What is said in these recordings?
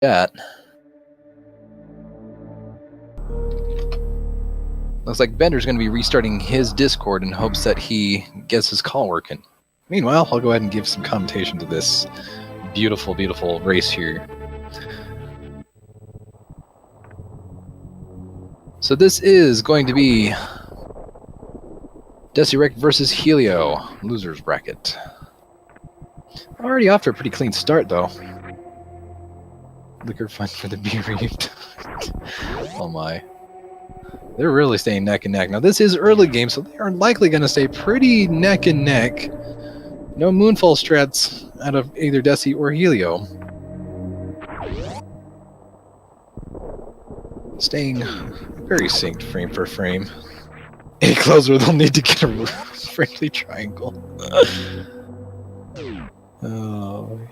that. Looks like Bender's going to be restarting his Discord in hopes that he gets his call working. Meanwhile, I'll go ahead and give some commentation to this beautiful, beautiful race here. So this is going to be Dessyreqt versus Helio, losers bracket. Already off to a pretty clean start, though. Liquor fund for the bereaved. Oh my. They're really staying neck and neck. Now this is early game, so they are likely going to stay pretty neck and neck. No Moonfall strats out of either Dessy or Helio. Staying very synced frame for frame. Any closer, they'll need to get a friendly triangle.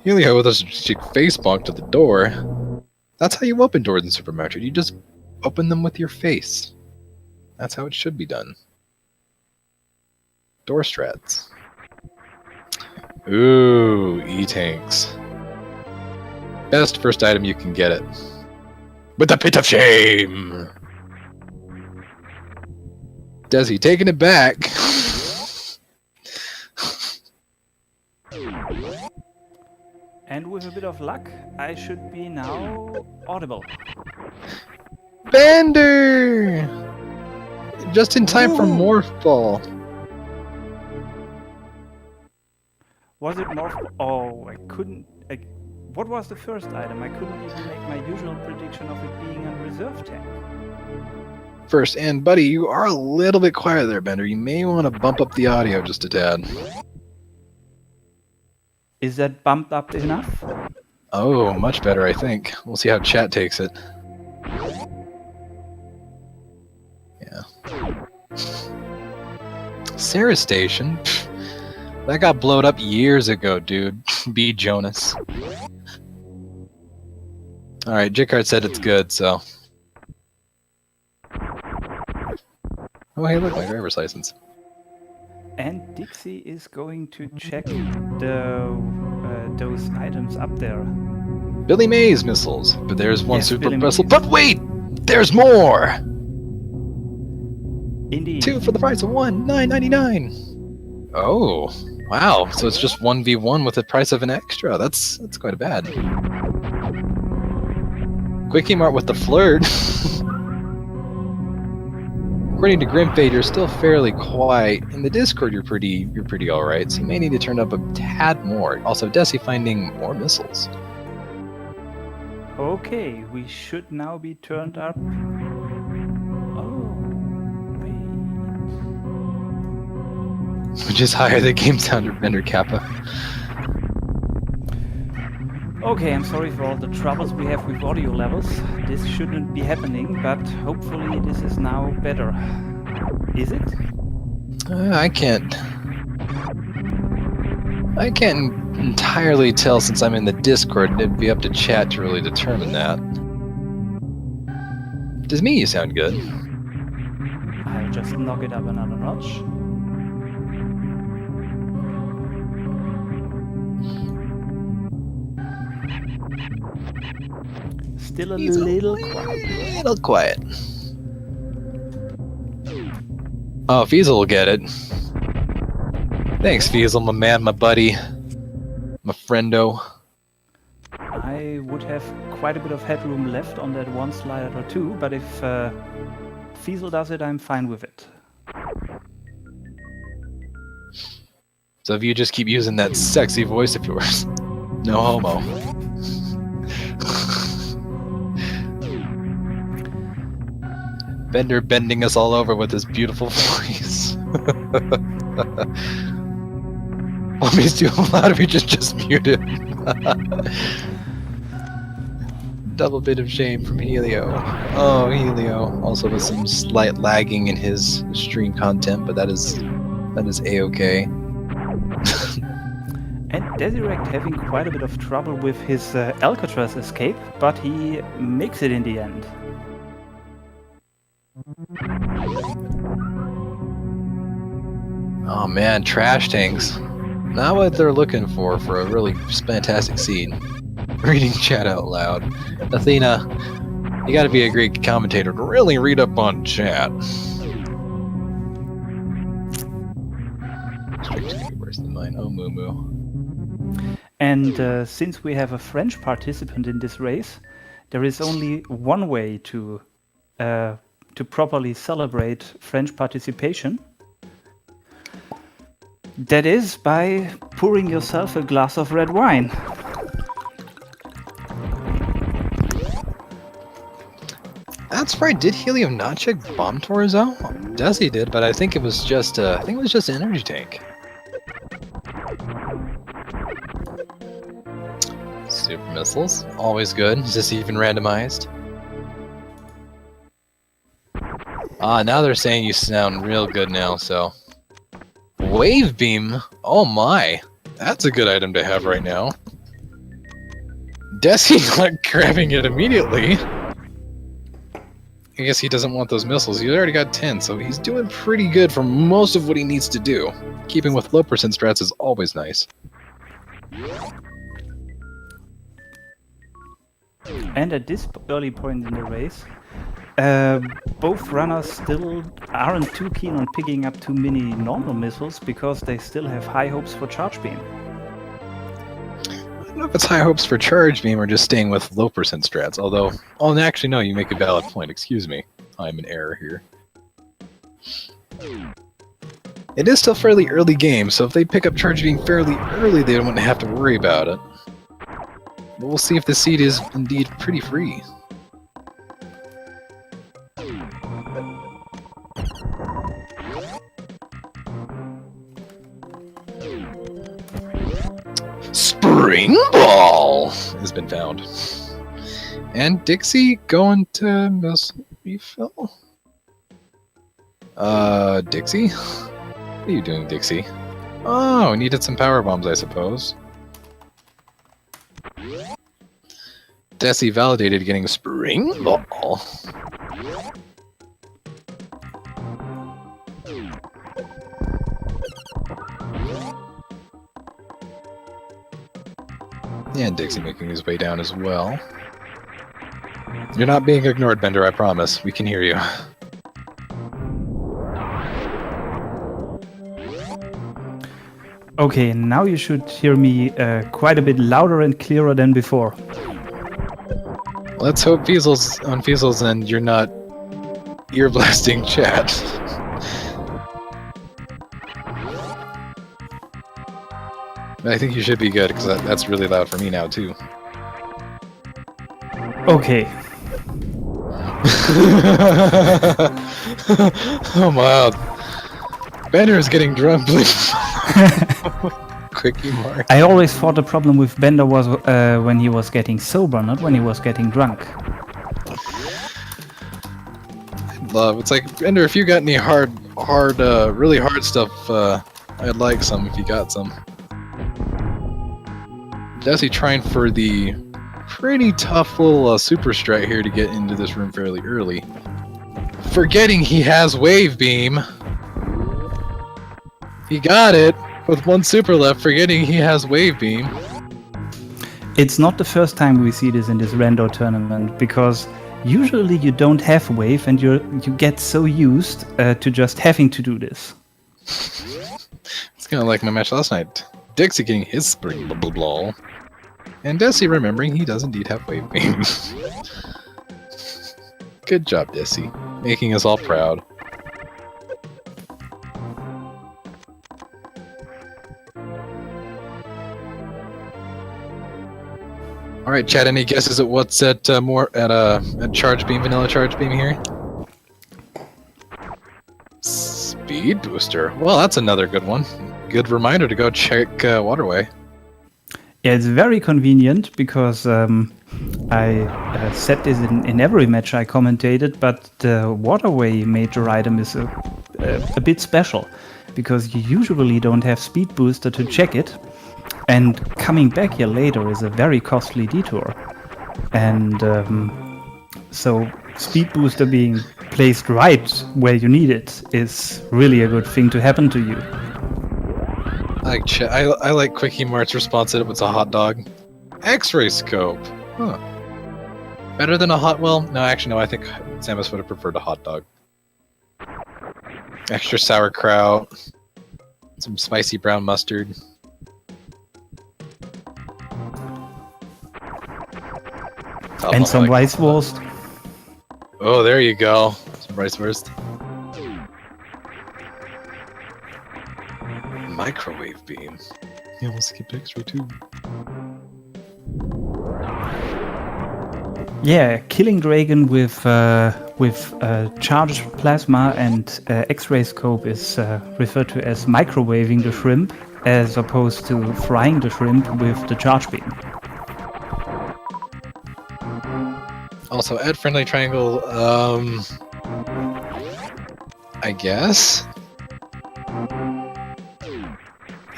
Helio with a strategic face bonk to the door. That's how you open doors in Super Metroid. You just open them with your face. That's how it should be done. Door strats. Ooh, E-tanks. Best first item you can get it. With the pit of shame! Desi taking it back. And with a bit of luck, I should be now audible. Bender! Just in time for Morph Ball. Was it Morph? Oh, I couldn't. What was the first item? I couldn't even make my usual prediction of it being a reserve tank. First, and buddy, you are a little bit quiet there, Bender. You may want to bump up the audio just a tad. Is that bumped up enough? Oh, much better, I think. We'll see how chat takes it. Yeah. Sarah Station? That got blowed up years ago, dude. B. Jonas. Alright, Jicard said it's good, so... Oh, hey, look, my driver's license. And Dixie is going to check those items up there. Billy Mays missiles, but there's one Yes, super Billy missile. Mays. But wait! There's more! Indeed. 2 for the price of 1, $9.99. Oh, wow. So it's just 1v1 with the price of an extra. That's quite bad. Quickie Mart with the flirt. According to Grimfade, you're still fairly quiet. In the Discord, you're pretty alright, so you may need to turn up a tad more. Also, Desi finding more missiles. Okay, we should now be turned up. Oh, wait. Which is higher than Game Sounder Bender Kappa. Okay, I'm sorry for all the troubles we have with audio levels. This shouldn't be happening, but hopefully this is now better. Is it? I can't entirely tell since I'm in the Discord, and it'd be up to chat to really determine that. To me, you sound good. I'll just knock it up another notch. Still a little quiet. Little quiet. Oh, Fiesel will get it. Thanks, Fiesel, my man, my buddy, my friendo. I would have quite a bit of headroom left on that one slide or two, but if Fiesel does it, I'm fine with it. So if you just keep using that sexy voice of yours, no homo. Bender bending us all over with his beautiful voice. Want me to do a lot of you just muted. Double bit of shame from Helio. Oh, Helio. Also with some slight lagging in his stream content, but that is A-okay. And Dessyreqt having quite a bit of trouble with his Alcatraz escape, but he makes it in the end. Oh man, trash tanks. Not what they're looking for a really fantastic seed. reading chat out loud. Athena, you gotta be a great commentator to really read up on chat. Worse than mine. Oh, moo moo. And since we have a French participant in this race, there is only one way to properly celebrate French participation. That is by pouring yourself a glass of red wine. That's right. Did Helium not check bomb tours out? Desi did, but I think it was just an energy tank. Super missiles, always good. Is this even randomized? Ah, now they're saying you sound real good now, so... Wave beam? Oh my! That's a good item to have right now. Desi not grabbing it immediately. I guess he doesn't want those missiles. He's already got 10, so he's doing pretty good for most of what he needs to do. Keeping with low percent strats is always nice. And at this early point in the race, both runners still aren't too keen on picking up too many normal missiles because they still have high hopes for charge beam. I don't know if it's high hopes for charge beam or just staying with low percent strats, although... Oh, actually, no, you make a valid point. Excuse me. I'm in error here. It is still fairly early game, so if they pick up charge beam fairly early, they wouldn't have to worry about it. But we'll see if the seed is indeed pretty free. Spring Ball has been found. And Dixie going to missile refill? Dixie? What are you doing, Dixie? Oh, needed some power bombs, I suppose. Desi validated getting Spring Ball. And Dixie making his way down as well. You're not being ignored, Bender, I promise. We can hear you. Okay, now you should hear me quite a bit louder and clearer than before. Let's hope on Fiesel's end you're not ear blasting chat. I think you should be good, because that's really loud for me now, too. Okay. Oh, wow. Bender is getting drunk, please. Quickie mark. I always thought the problem with Bender was when he was getting sober, not when he was getting drunk. It's like, Bender, if you got any really hard stuff, I'd like some if you got some. Desi trying for the pretty tough little super strat here to get into this room fairly early. Forgetting he has wave beam. He got it with one super left, forgetting he has wave beam. It's not the first time we see this in this rando tournament, because usually you don't have wave and you get so used to just having to do this. It's kind of like my match last night. Dixie getting his spring blah. And Desi remembering he does indeed have wave beam. Good job, Desi. Making us all proud. Alright, Chad, any guesses at what's at charge beam, vanilla charge beam here? Speed booster. Well, that's another good one. Good reminder to go check Waterway. Yeah, it's very convenient because I said this in every match I commentated, but the Waterway major item is a bit special because you usually don't have speed booster to check it, and coming back here later is a very costly detour. And so speed booster being placed right where you need it is really a good thing to happen to you. I like Quickie Mart's response that it was a hot dog. X-ray scope. Huh. Better than a hot well? No, actually, no. I think Samus would have preferred a hot dog. Extra sauerkraut. Some spicy brown mustard. And some rice wurst. Oh, there you go. Some rice wurst. Microwave beam. Yeah, we'll skip X-ray too. Yeah, killing dragon with charged plasma and X-ray scope is referred to as microwaving the shrimp, as opposed to frying the shrimp with the charge beam. Also, add friendly triangle. I guess.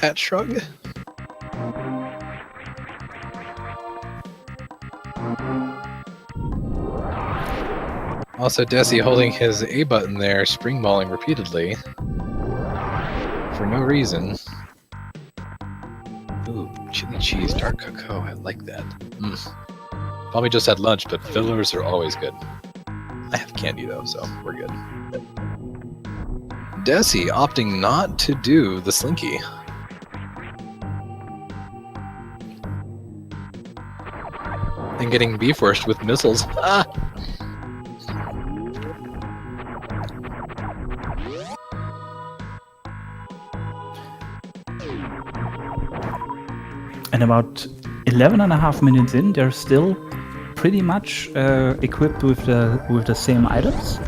At shrug. Also, Dessy holding his A button there, spring malling repeatedly. For no reason. Ooh, chili cheese, dark cocoa, I like that. Probably just had lunch, but fillers are always good. I have candy though, so we're good. Dessy opting not to do the slinky. And getting beefwurst with missiles. Ah! And about 11.5 minutes in, they're still pretty much equipped with the same items,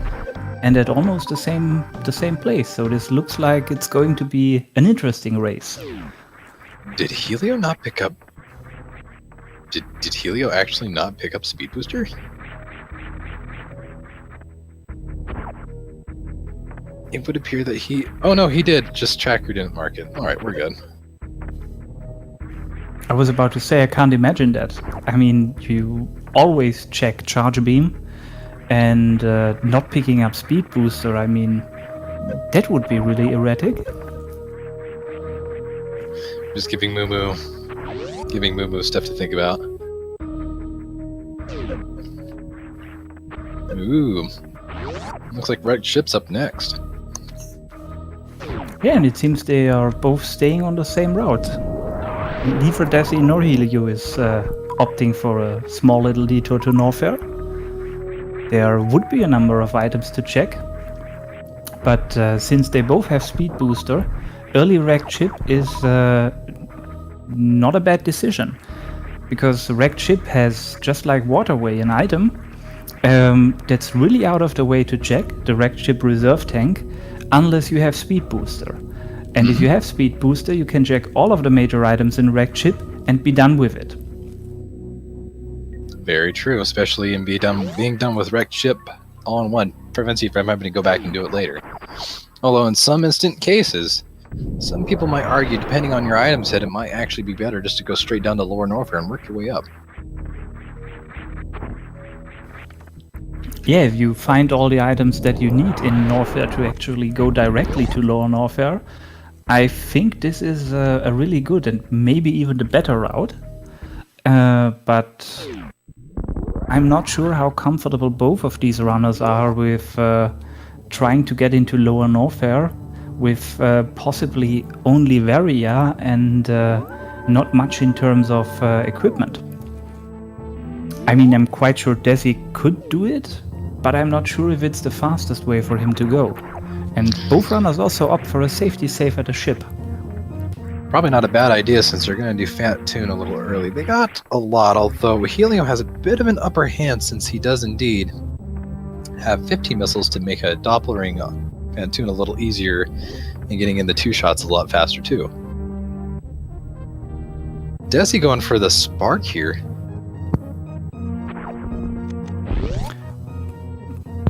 and at almost the same place. So this looks like it's going to be an interesting race. Did Helio not pick up? Did Helio actually not pick up Speed Booster? It would appear that he... Oh no, he did. Just Tracker didn't mark it. Alright, we're good. I was about to say, I can't imagine that. I mean, you always check charge beam, and not picking up speed booster, I mean, that would be really erratic. Just giving Moo stuff to think about. Ooh. Looks like Red Ship's up next. Yeah, and it seems they are both staying on the same route. Neither Dessy nor Helio is opting for a small little detour to Norfair. There would be a number of items to check, but since they both have speed booster, early wrecked ship is not a bad decision, because wrecked ship has, just like waterway, an item that's really out of the way to check, the wrecked ship reserve tank, unless you have speed booster. And if you have speed booster, you can check all of the major items in wrecked ship and be done with it. Very true, especially in being done with wrecked ship all in one. Prevents you from having to go back and do it later. Although in some instant cases, some people might argue, depending on your item set, it might actually be better just to go straight down to Lower Norfair and work your way up. Yeah, if you find all the items that you need in Norfair to actually go directly to Lower Norfair, I think this is a really good and maybe even the better route. But I'm not sure how comfortable both of these runners are with trying to get into Lower Norfair with possibly only Varia and not much in terms of equipment. I mean, I'm quite sure Dessy could do it, but I'm not sure if it's the fastest way for him to go. And both runners also opt for a safety save at the ship. Probably not a bad idea since they're going to do Fat Toon a little early. They got a lot, although Helio has a bit of an upper hand since he does indeed have 15 missiles to make a Doppelring Fat Toon a little easier and getting in the 2 shots a lot faster too. Dessy going for the Spark here.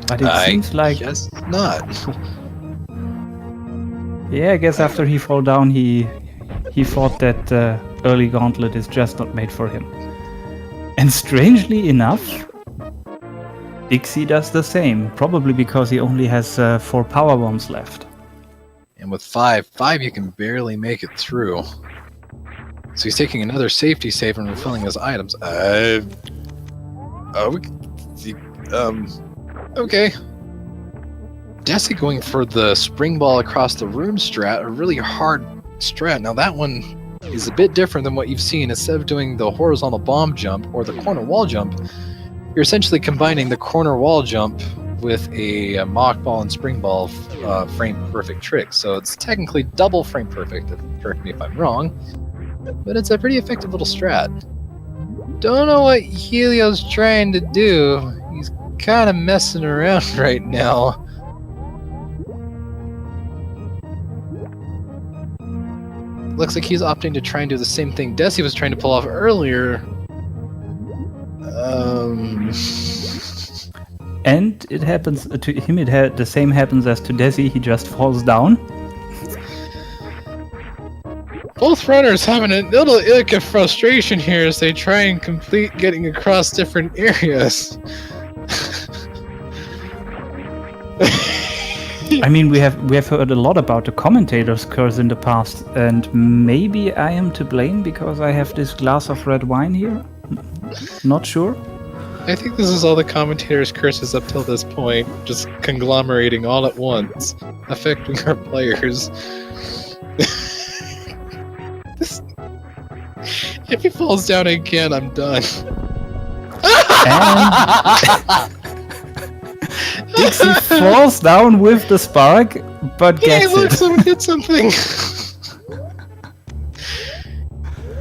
But it seems like... Guess not. Yeah, I guess after he fall down, he thought that early gauntlet is just not made for him. And strangely enough, Dixy does the same, probably because he only has 4 power bombs left. And with 5 you can barely make it through. So he's taking another safety save and refilling his items. Okay. Dessy going for the spring ball across the room strat, a really hard strat. Now that one is a bit different than what you've seen. Instead of doing the horizontal bomb jump or the corner wall jump, you're essentially combining the corner wall jump with a mock ball and spring ball frame perfect trick. So it's technically double frame perfect, correct me if I'm wrong, but it's a pretty effective little strat. Don't know what Helio's trying to do. He's kind of messing around right now. Looks like he's opting to try and do the same thing Dessy was trying to pull off earlier. And it happens to him. The same happens as to Dessy. He just falls down. Both runners having a little ick of frustration here as they try and complete getting across different areas. I mean, we have heard a lot about the commentator's curse in the past, and maybe I am to blame because I have this glass of red wine here. Not sure. I think this is all the commentator's curses up till this point, just conglomerating all at once, affecting our players. If he falls down again, I'm done. Dixy falls down with the spark, but gets look, it. someone hit something.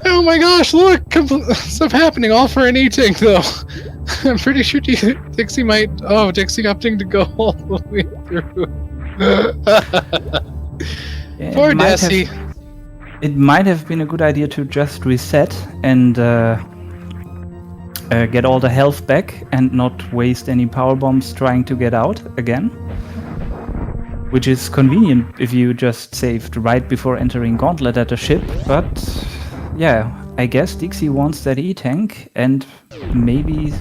Oh my gosh, look! Stuff happening, all for an eating, though. I'm pretty sure Dixie might... Oh, Dixie opting to go all the way through. Poor Dessy. It might have been a good idea to just reset and get all the health back and not waste any power bombs trying to get out again. Which is convenient if you just saved right before entering Gauntlet at a ship, but yeah, I guess Dixie wants that E-Tank and maybe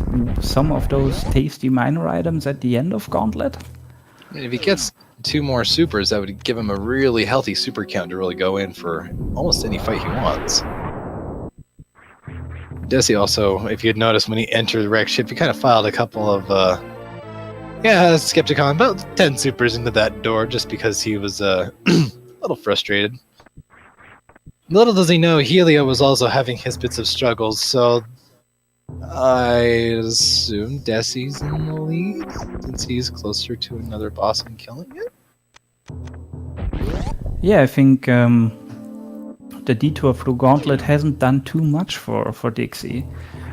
some of those tasty minor items at the end of Gauntlet. I mean, if he gets 2 more supers, that would give him a really healthy super count to really go in for almost any fight he wants. Dessy also, if you had noticed when he entered the wreck ship, he kind of filed a couple of, Skepticon, about 10 supers into that door just because he was a little frustrated. Little does he know, Helio was also having his bits of struggles, so I assume Dessy's in the lead since he's closer to another boss and killing it? Yeah, I think the detour through Gauntlet hasn't done too much for Dixie.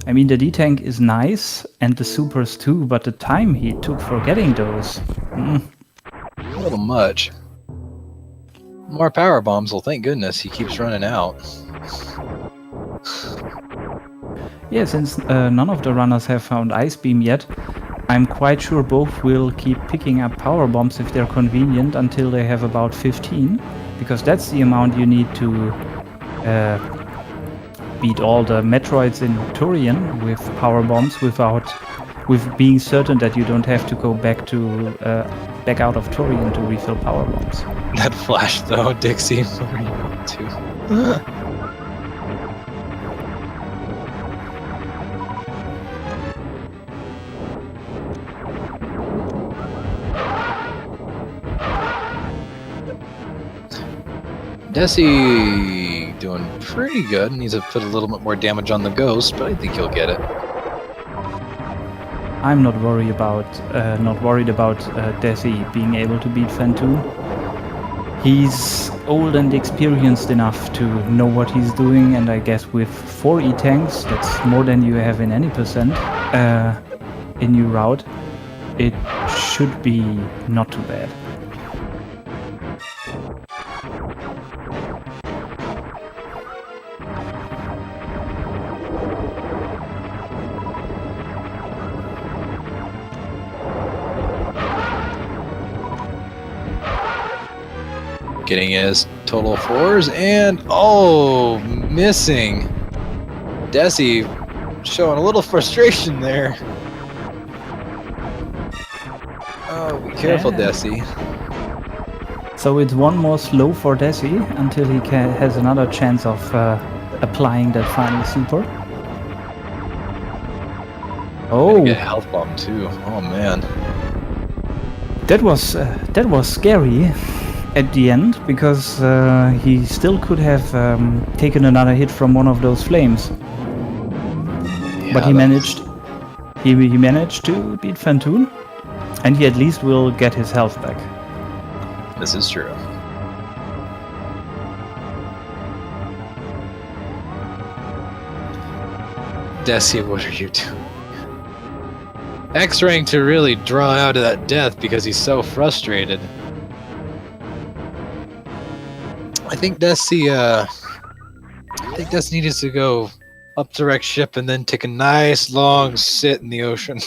I mean, the D-Tank is nice, and the supers too, but the time he took for getting those... A little much. More power bombs, well thank goodness, he keeps running out. Yeah, since none of the runners have found Ice Beam yet, I'm quite sure both will keep picking up power bombs if they're convenient until they have about 15, because that's the amount you need to beat all the Metroids in Turian with power bombs with being certain that you don't have to go back out of Turian to refill power bombs. That flash though, Dixie, what are you up to? Dessy doing pretty good. Needs to put a little bit more damage on the ghost, but I think he'll get it. I'm not worried about Dessy being able to beat Phantom. He's old and experienced enough to know what he's doing, and I guess with 4 E-Tanks, that's more than you have in any percent in your route, it should be not too bad. Getting his total 4s, and oh, missing. Dessy showing a little frustration there. Oh, be careful, Yeah. Dessy. So it's one more slow for Dessy until he has another chance of applying that final super. Gonna Oh, get a health bomb too. Oh man. that was scary at the end, because he still could have taken another hit from one of those flames. But he managed. He managed to beat Fantoon, and he at least will get his health back. This is true. Dessy, what are you doing? X-raying to really draw out of that death because he's so frustrated. I think Dessy needs to go up direct ship and then take a nice long sit in the ocean.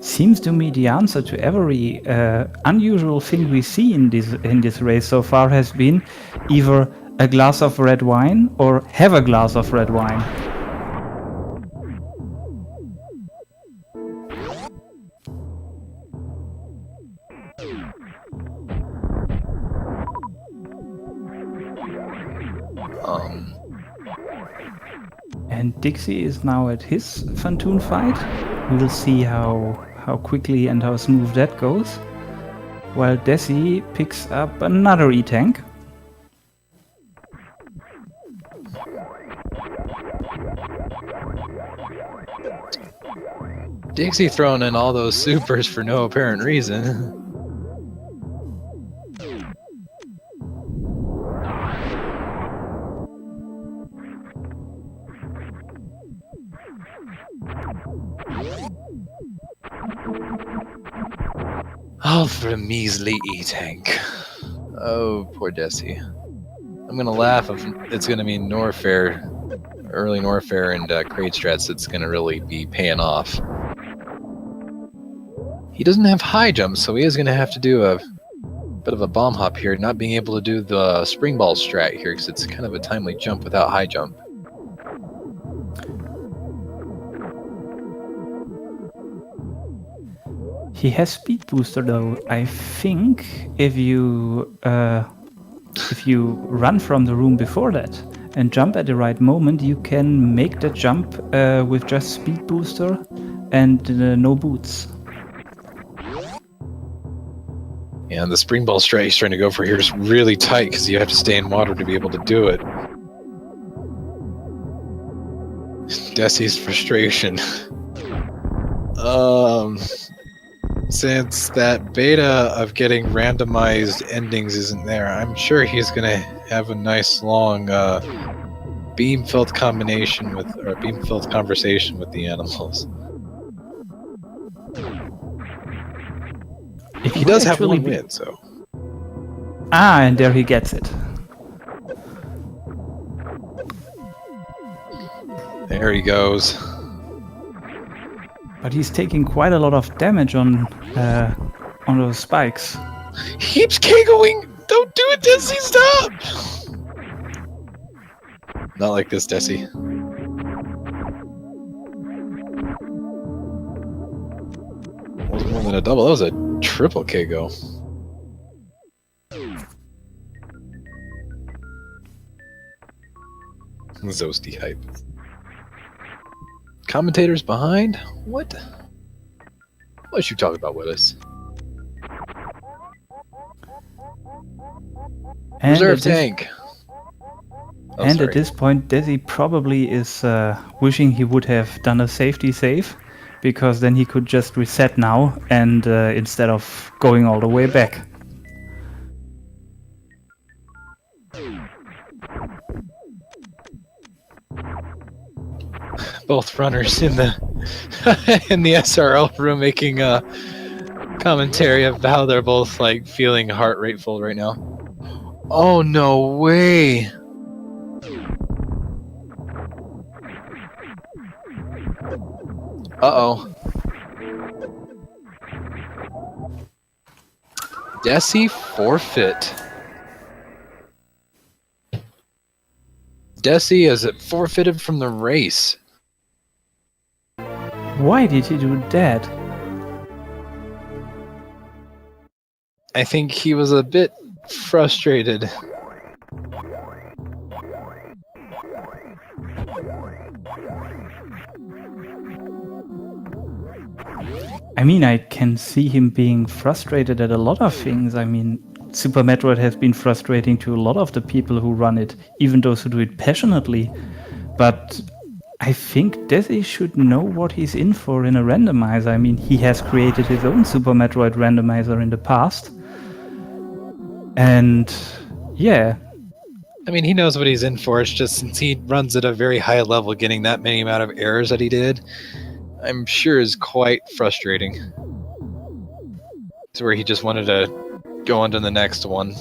Seems to me the answer to every unusual thing we see in this race so far has been either a glass of red wine or have a glass of red wine. And Dixy is now at his Fantoon fight. We will see how quickly and how smooth that goes. While Dessy picks up another E-Tank. Dixie throwing in all those supers for no apparent reason. All for a measly E-Tank. Oh, poor Dessy. I'm gonna laugh if it's gonna be Norfair, early Norfair and Crate Strats that's gonna really be paying off. He doesn't have high jumps, so he is gonna have to do a bit of a bomb hop here, not being able to do the spring ball strat here because it's kind of a timely jump without high jump. He has speed booster though. I think if you run from the room before that and jump at the right moment, you can make the jump with just speed booster and no boots. Yeah, and the spring ball strat he's trying to go for here is really tight because you have to stay in water to be able to do it. Dessy's frustration. Since that beta of getting randomized endings isn't there, I'm sure he's gonna have a nice long beam-filled conversation with the animals. He does have one win, so. Ah, and there he gets it. There he goes. But he's taking quite a lot of damage on those spikes. He keeps giggling! Don't do it, Dessy, stop! Not like this, Dessy. That was more than a double, that was a triple KO. Zosty hype. Commentators behind? What? What you talking about, Willis? Reserve tank. And at this point, Dessy probably is wishing he would have done a safety save, because then he could just reset now and instead of going all the way back. Both runners in the in the SRL room making a commentary of how they're both like feeling heart rateful right now. Oh no way! Uh-oh. Dessy forfeit. Dessy is forfeited from the race. Why did he do that? I think he was a bit frustrated. I mean, I can see him being frustrated at a lot of things. I mean, Super Metroid has been frustrating to a lot of the people who run it, even those who do it passionately. But I think Desi should know what he's in for in a randomizer. I mean, he has created his own Super Metroid randomizer in the past. And yeah. I mean, he knows what he's in for. It's just since he runs at a very high level, getting that many amount of errors that he did, I'm sure is quite frustrating. It's where he just wanted to go on to the next one.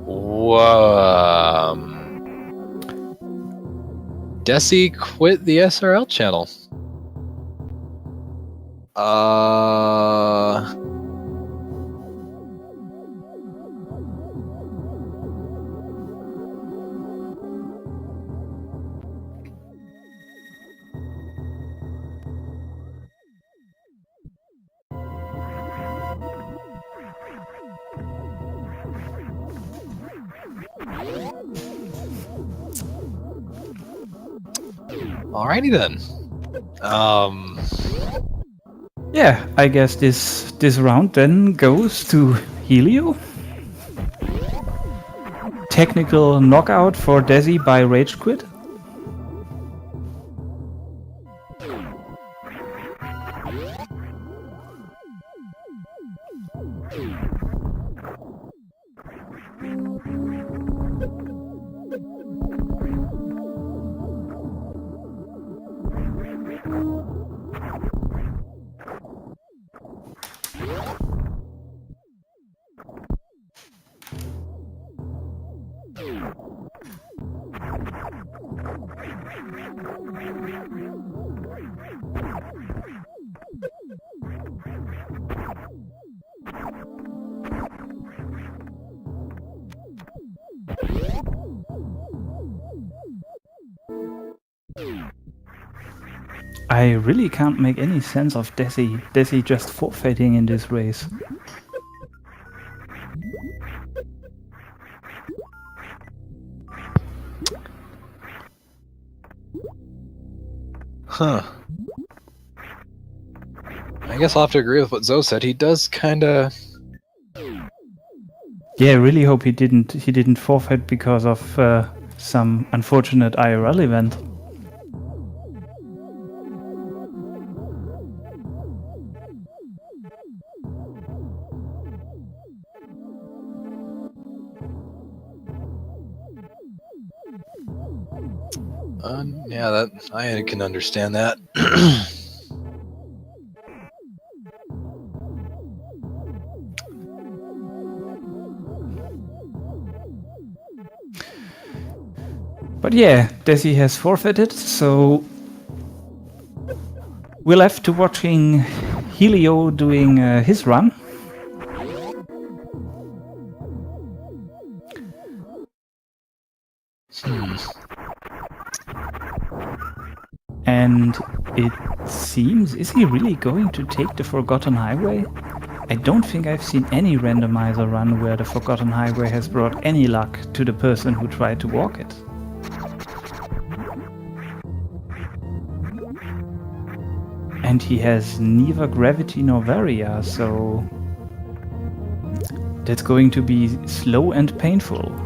Whoa. Desi quit the SRL channel. Alrighty then. Yeah, I guess this round then goes to Helio. Technical knockout for Desi by Rage Quit. I really can't make any sense of Desi just forfeiting in this race. Huh. I guess I'll have to agree with what Zoe said. He does kinda... Yeah, I really hope he didn't forfeit because of some unfortunate IRL event. Yeah, that I can understand that. But yeah, Desi has forfeited, so we're left to watching Helio doing his run. And it seems, is he really going to take the Forgotten Highway? I don't think I've seen any randomizer run where the Forgotten Highway has brought any luck to the person who tried to walk it. And he has neither gravity nor varia, so that's going to be slow and painful.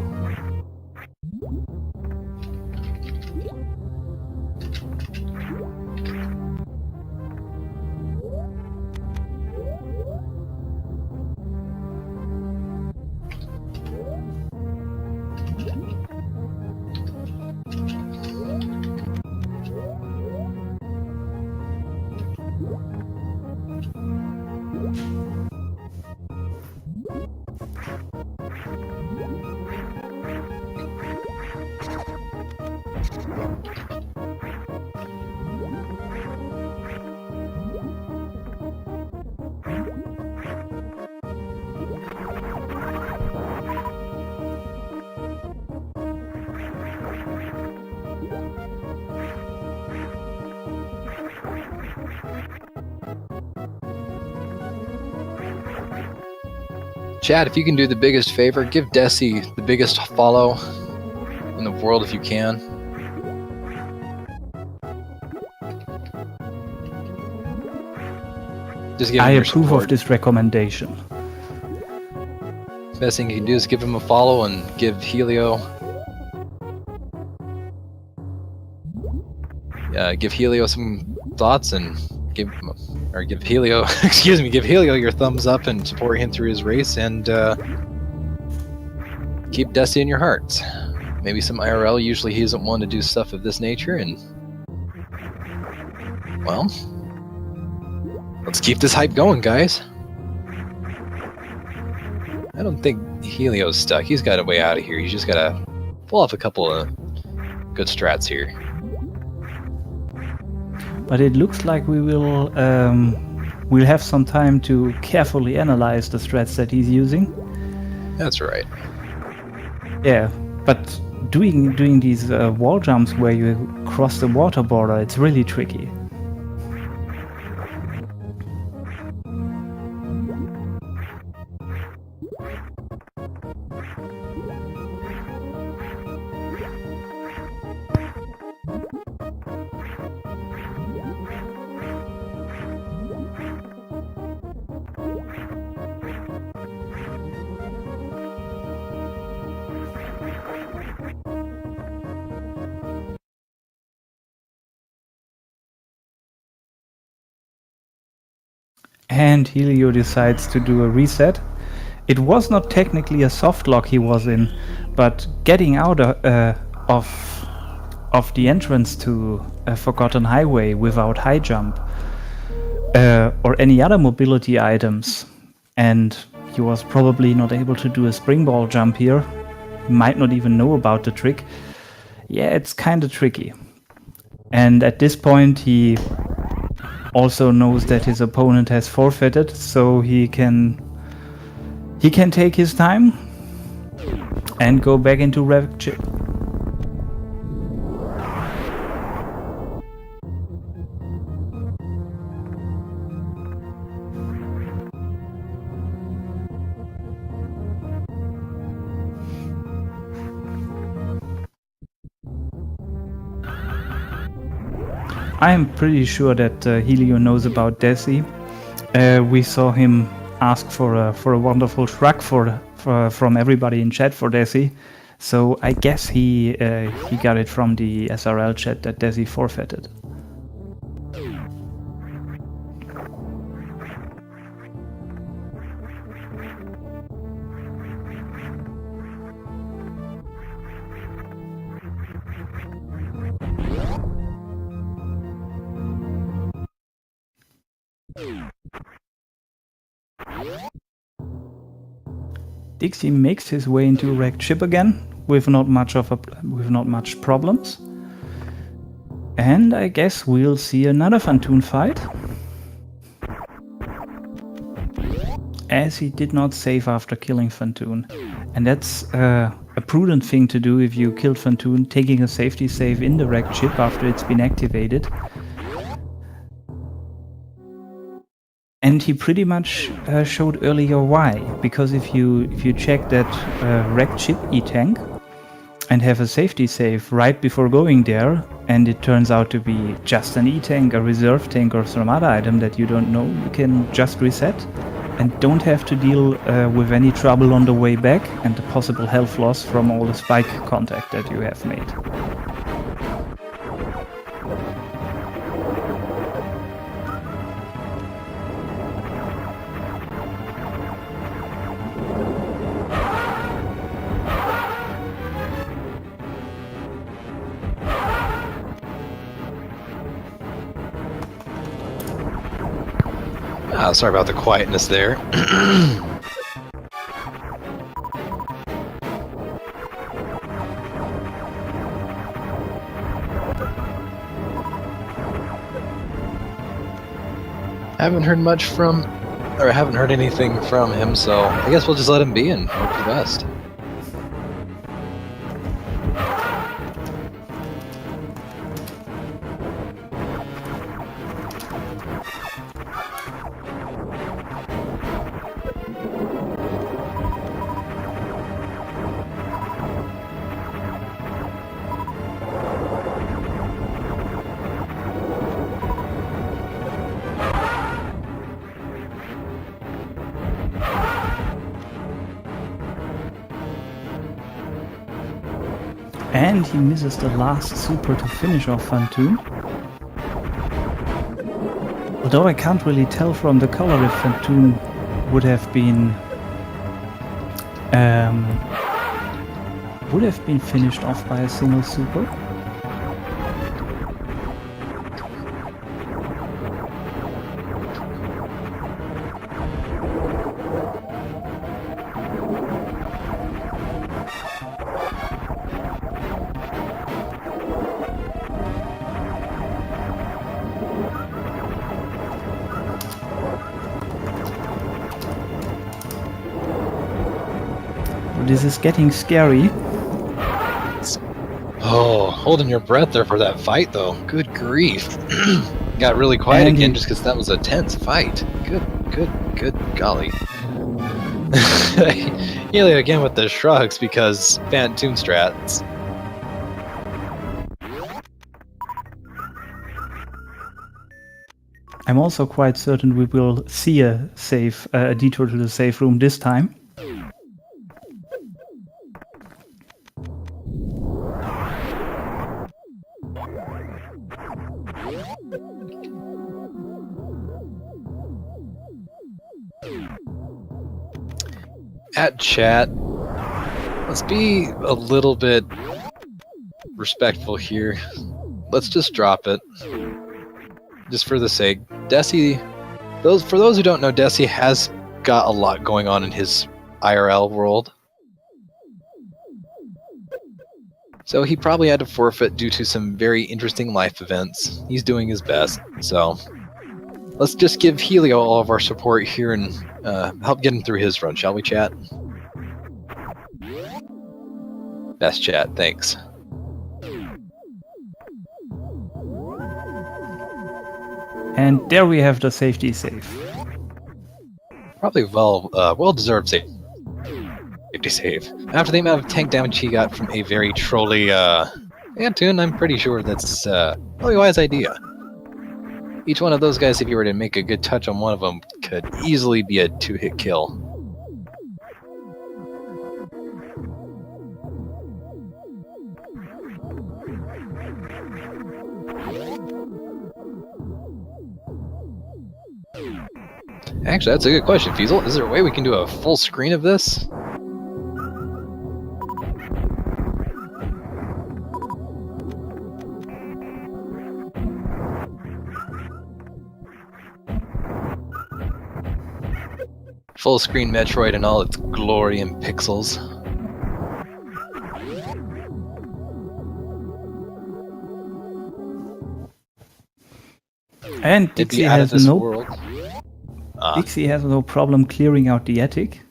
Chad, if you can do the biggest favor, give Dessy the biggest follow in the world if you can. Just give him I your approve support. of this recommendation. Best thing you can do is give him a follow and give Helio. Give Helio some thoughts and give Helio, excuse me, give Helio your thumbs up and support him through his race, and keep Dessy in your hearts. Maybe some IRL. Usually he isn't one to do stuff of this nature, and well, let's keep this hype going, guys. I don't think Helio's stuck. He's got a way out of here. He's just gotta pull off a couple of good strats here. But it looks like we'll have some time to carefully analyze the strats that he's using. That's right. Yeah, but doing these wall jumps where you cross the water border, it's really tricky. And Helio decides to do a reset. It was not technically a soft lock he was in, but getting out of the entrance to a Forgotten Highway without high jump or any other mobility items, and he was probably not able to do a springball jump here. He might not even know about the trick. Yeah, it's kind of tricky. And at this point he also knows that his opponent has forfeited, so he can take his time and go back into Rev Chip. I am pretty sure that Helio knows about Dessy. We saw him ask for a wonderful shrug from everybody in chat for Dessy, so I guess he got it from the SRL chat that Dessy forfeited. Dixy makes his way into wrecked ship again with not much problems, and I guess we'll see another Fantoon fight, as he did not save after killing Fantoon, and that's a prudent thing to do if you killed Fantoon, taking a safety save in the wrecked ship after it's been activated. And he pretty much showed earlier why, because if you check that wrecked ship E-tank and have a safety save right before going there, and it turns out to be just an E-tank, a reserve tank, or some other item that you don't know, you can just reset and don't have to deal with any trouble on the way back and the possible health loss from all the spike contact that you have made. Sorry about the quietness there. Haven't heard anything from him, so I guess we'll just let him be and hope for the best. And he misses the last super to finish off Phantom. Although I can't really tell from the color if Phantom would have been finished off by a single super. This is getting scary. Oh, holding your breath there for that fight, though. Good grief. Got really quiet And again just because that was a tense fight. Good golly. Helio again with the shrugs because Phantom strats. I'm also quite certain we will see a detour to the safe room this time. At chat, let's be a little bit respectful here. Let's just drop it. Just for the sake. Dessy, for those who don't know, Dessy has got a lot going on in his IRL world. So he probably had to forfeit due to some very interesting life events. He's doing his best, so let's just give Helio all of our support here and help get him through his run, shall we, chat? Best chat, thanks. And there we have the safety save. Probably well-deserved safety save. After the amount of tank damage he got from a very trolly Phantom, I'm pretty sure that's probably a wise idea. Each one of those guys, if you were to make a good touch on one of them, could easily be a 2-hit kill. Actually, that's a good question, Fiesel. Is there a way we can do a full screen of this? Full screen Metroid in all its glory and pixels. And Dixie has Dixie has no problem clearing out the attic.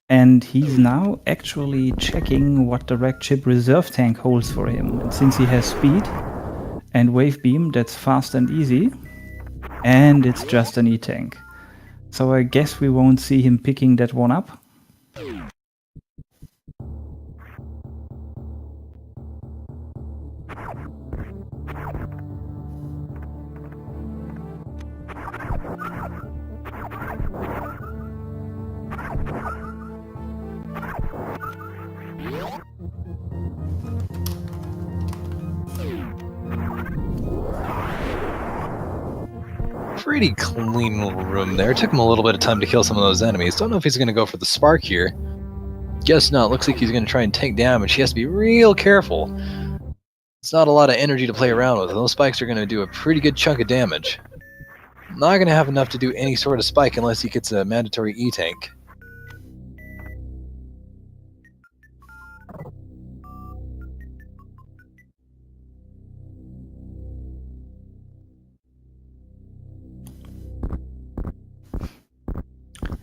And he's now actually checking what the Rekt chip reserve tank holds for him. And since he has speed and wave beam, that's fast and easy. And it's just an E-tank. So I guess we won't see him picking that one up. Pretty clean little room there. Took him a little bit of time to kill some of those enemies. Don't know if he's going to go for the spark here. Guess not. Looks like he's going to try and take damage. He has to be real careful. It's not a lot of energy to play around with. Those spikes are going to do a pretty good chunk of damage. Not going to have enough to do any sort of spike unless he gets a mandatory E-tank.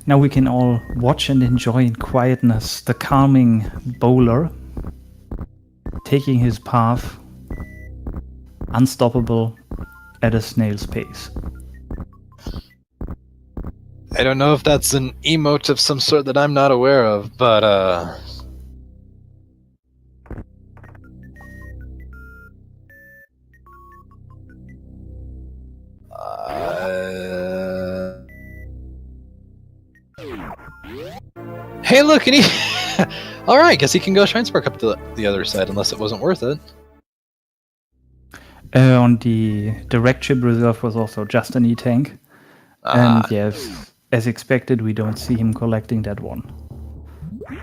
Now we can all watch and enjoy in quietness the calming bowler taking his path, unstoppable at a snail's pace. I don't know if that's an emote of some sort that I'm not aware of, but hey, look, and he All right, guess he can go Shrine Spark up to the other side, unless it wasn't worth it. On the Direct Chip Reserve was also just an E-Tank. And yes, as expected, we don't see him collecting that one.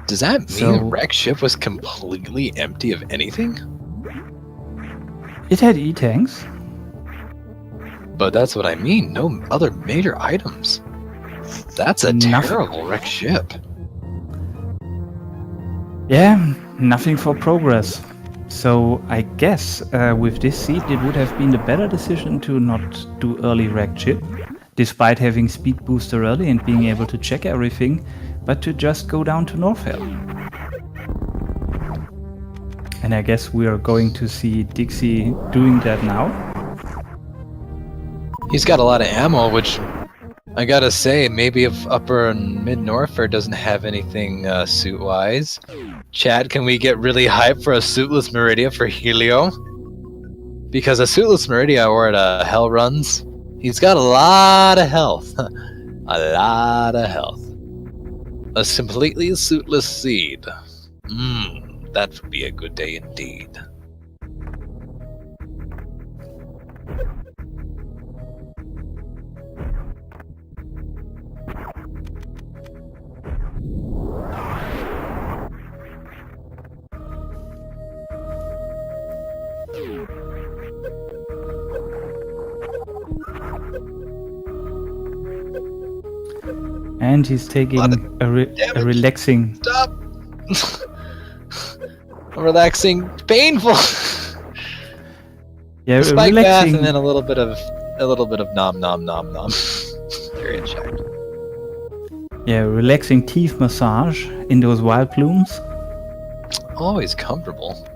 Does that mean the wreck ship was completely empty of anything? It had E-Tanks. But that's what I mean, no other major items. That's a terrible wreck ship. Yeah, nothing for progress. So I guess with this seed it would have been the better decision to not do early wreck chip, despite having speed booster early and being able to check everything, but to just go down to Norfair. And I guess we are going to see Dixy doing that now. He's got a lot of ammo, which I gotta say, maybe if upper and mid Norfair doesn't have anything suit-wise. Chad, can we get really hyped for a suitless Meridia for Helio? Because a suitless Meridia or at Hell runs, he's got a lot of health. A lot of health. A completely suitless seed. That would be a good day indeed. And he's taking a relaxing... Stop! A relaxing, painful. Yeah, spike relaxing. bath and then a little bit of nom nom nom nom. Very checked. Yeah, relaxing teeth massage in those wild plumes. Always comfortable.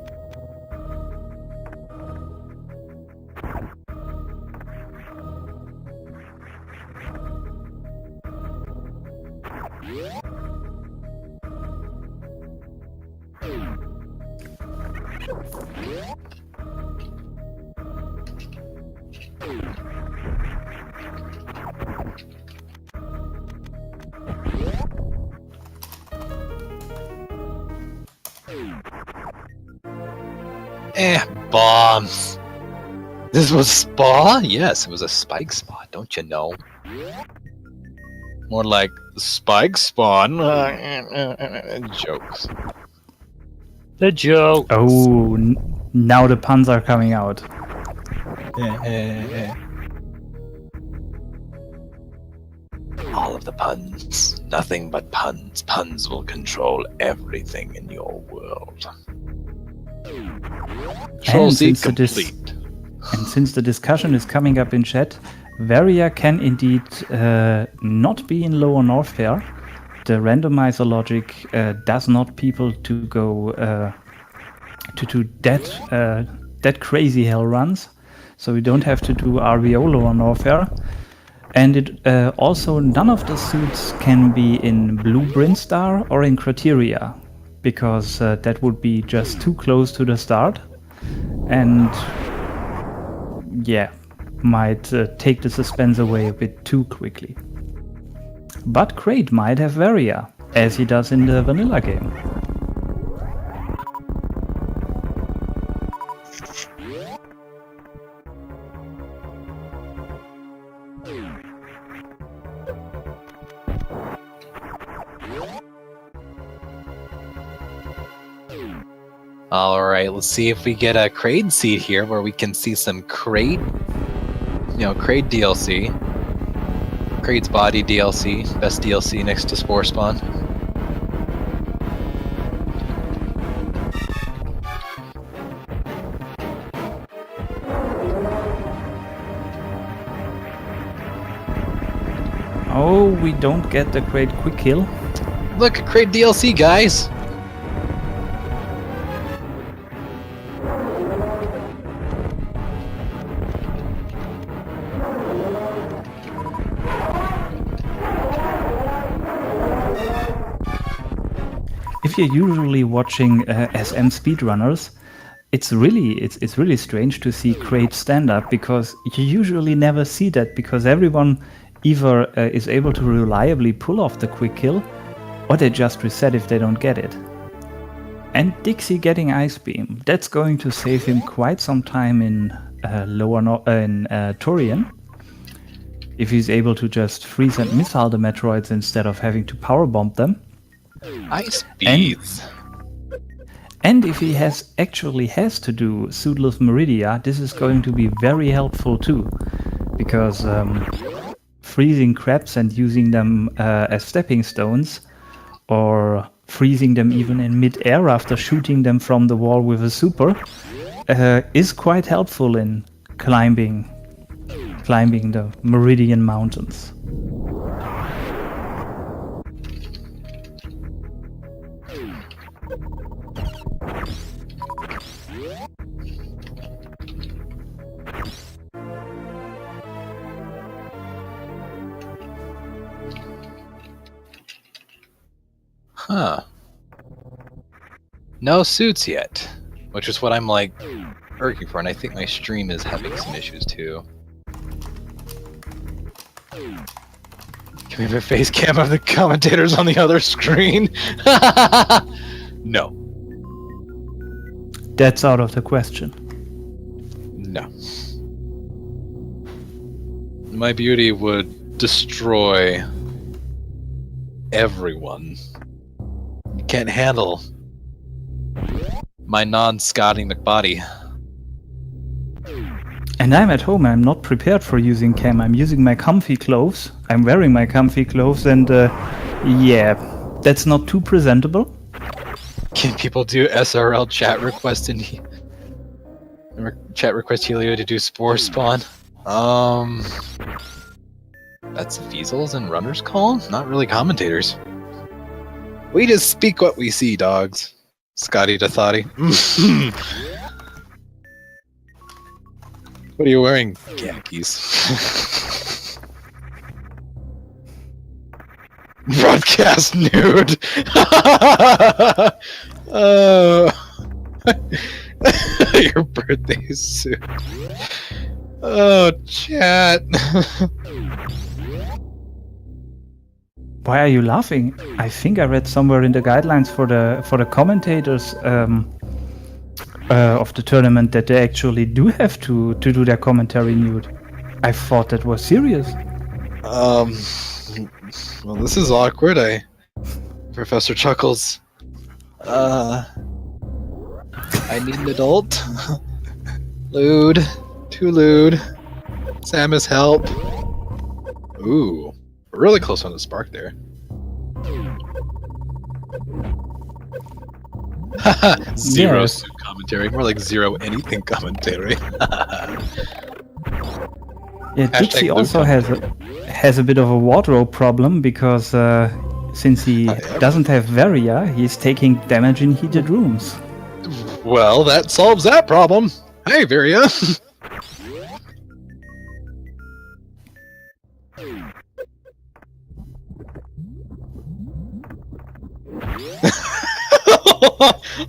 Bombs. This was spa? Yes, it was a spike spot, don't you know? More like spike spawn. Jokes. The joke. Oh, now the puns are coming out. All of the puns. Nothing but puns. Puns will control everything in your world. And since the discussion is coming up in chat, Varia can indeed not be in lower Norfair. The randomizer logic does not people to go to do that crazy hell runs, so we don't have to do RVO lower Norfair. And it also none of the suits can be in Blue Brinstar or in Criteria, because that would be just too close to the start, and yeah, might take the suspense away a bit too quickly. But Kraid might have Varia, as he does in the vanilla game. Alright, let's see if we get a Kraid seed here where we can see some Kraid, Kraid DLC. Kraid's body DLC, best DLC next to Spore Spawn. Oh, we don't get the Kraid quick kill. Look, Kraid DLC, guys! If you're usually watching SM speedrunners, it's really strange to see Kraid stand up, because you usually never see that, because everyone either is able to reliably pull off the quick kill, or they just reset if they don't get it. And Dixie getting Ice Beam. That's going to save him quite some time in Turian. If he's able to just freeze and missile the Metroids instead of having to power bomb them. Ice beads. And if he actually has to do Suitless Meridia, this is going to be very helpful too. Because freezing crabs and using them as stepping stones, or freezing them even in mid-air after shooting them from the wall with a super, is quite helpful in climbing the Meridian Mountains. Huh. No suits yet, which is what I'm like working for, and I think my stream is having some issues too. Can we have a face cam of the commentators on the other screen? No. That's out of the question. No. My beauty would destroy everyone. You can't handle my non-Scotty McBody. And I'm at home, I'm not prepared for using cam. I'm using my comfy clothes. I'm wearing my comfy clothes, and yeah, that's not too presentable. Can people do SRL chat request and chat request Helio to do Spore Spawn? That's Feasels and Runner's Call? Not really commentators. We just speak what we see, dogs. Scotty Dathati. What are you wearing? Khakis. Broadcast nude. Your birthday suit. Oh, chat. Why are you laughing? I think I read somewhere in the guidelines for the commentators of the tournament that they actually do have to do their commentary nude. I thought that was serious. Well, this is awkward. Professor Chuckles. I need an adult. Lewd. Too lewd. Samus, help. Ooh. Really close on the spark there. Zero suit commentary. More like zero anything commentary. Yeah, Dixie also has a bit of a wardrobe problem because since he doesn't have Varia, he's taking damage in heated rooms. Well, that solves that problem. Hey, Varia.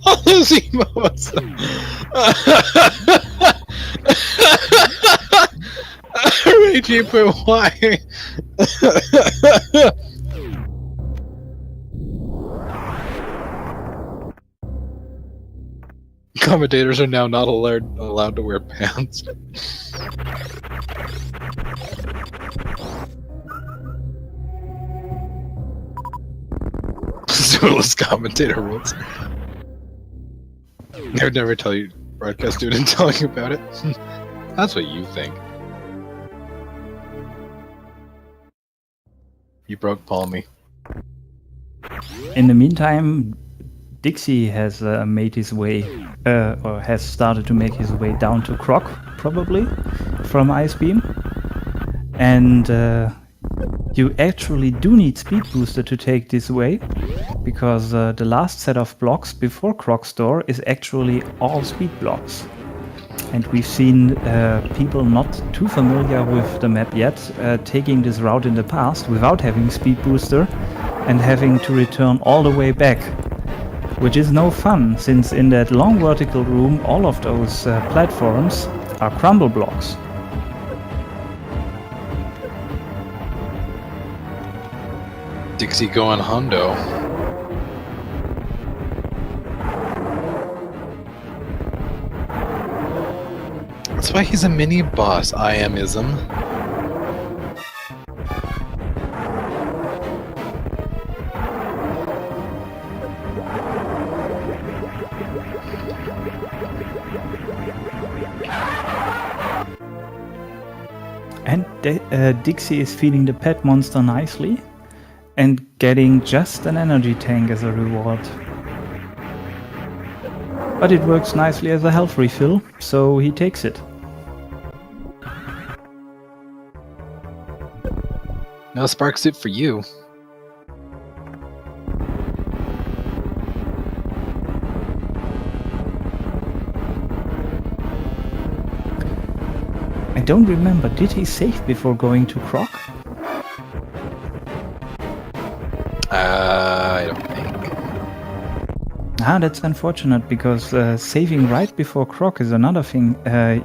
All those emotes. Raging, but why? Commentators are now not allowed to wear pants. Zooless commentator rules. I would never tell you, broadcast student, telling you about it. That's what you think. You broke Palmy. In the meantime, Dixie has made his way, or has started to make his way down to Croc, probably, from Ice Beam. And you actually do need Speed Booster to take this way, because the last set of blocks before Croc's door is actually all speed blocks. And we've seen people not too familiar with the map yet taking this route in the past without having Speed Booster and having to return all the way back. Which is no fun, since in that long vertical room all of those platforms are crumble blocks. Dixie going Hondo. That's why he's a mini boss, I amism. And Dixie is feeding the pet monster nicely and getting just an energy tank as a reward. But it works nicely as a health refill, so he takes it. No spark suit for you. I don't remember, did he save before going to Croc? I don't think. Ah, that's unfortunate, because saving right before Croc is another thing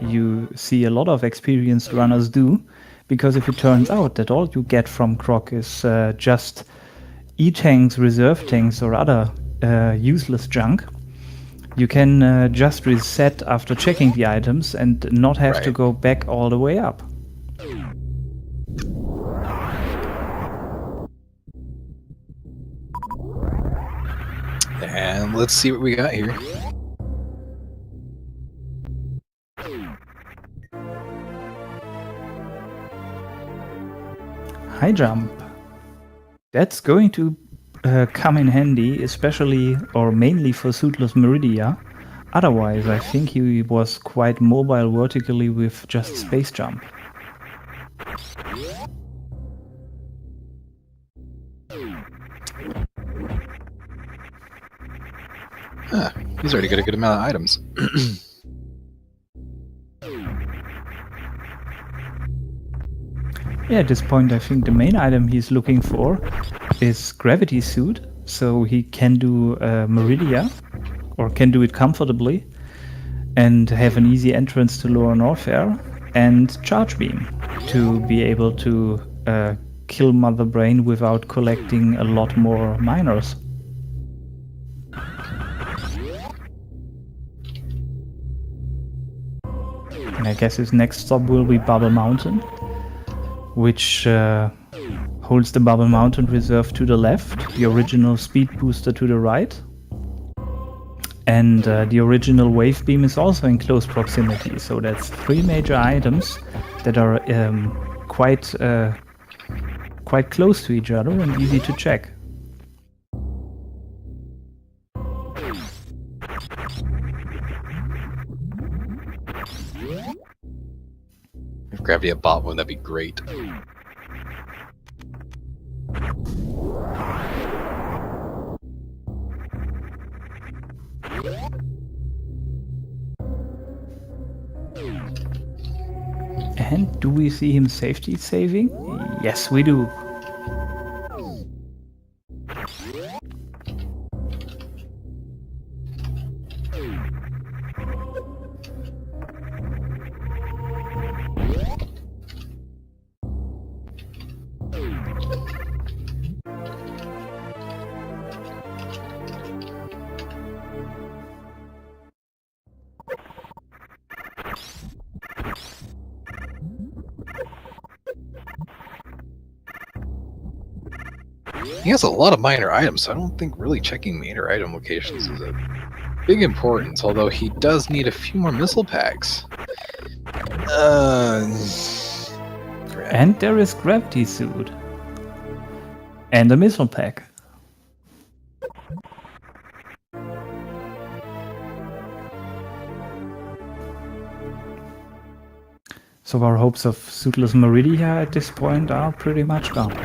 you see a lot of experienced runners do, because if it turns out that all you get from Croc is just E-tanks, reserve tanks, or other useless junk, you can just reset after checking the items and not have to go back all the way up. And let's see what we got here. High jump. That's going to come in handy, especially or mainly for Suitless Meridia. Otherwise, I think he was quite mobile vertically with just space jump. Huh, he's already got a good amount of items. Yeah, at this point I think the main item he's looking for is Gravity Suit, so he can do Meridia, or can do it comfortably, and have an easy entrance to Lower Norfair, and Charge Beam, to be able to kill Mother Brain without collecting a lot more miners. And I guess his next stop will be Bubble Mountain, which holds the Bubble Mountain Reserve to the left, the original speed booster to the right, and the original Wave Beam is also in close proximity. So that's 3 major items that are quite close to each other and easy to check. If Gravity had bought one, that'd be great. And do we see him safety saving? Yes, we do. He has a lot of minor items, so I don't think really checking major item locations is a big importance, although he does need a few more missile packs. And there is Gravity Suit. And a missile pack. So our hopes of Suitless Meridia at this point are pretty much gone.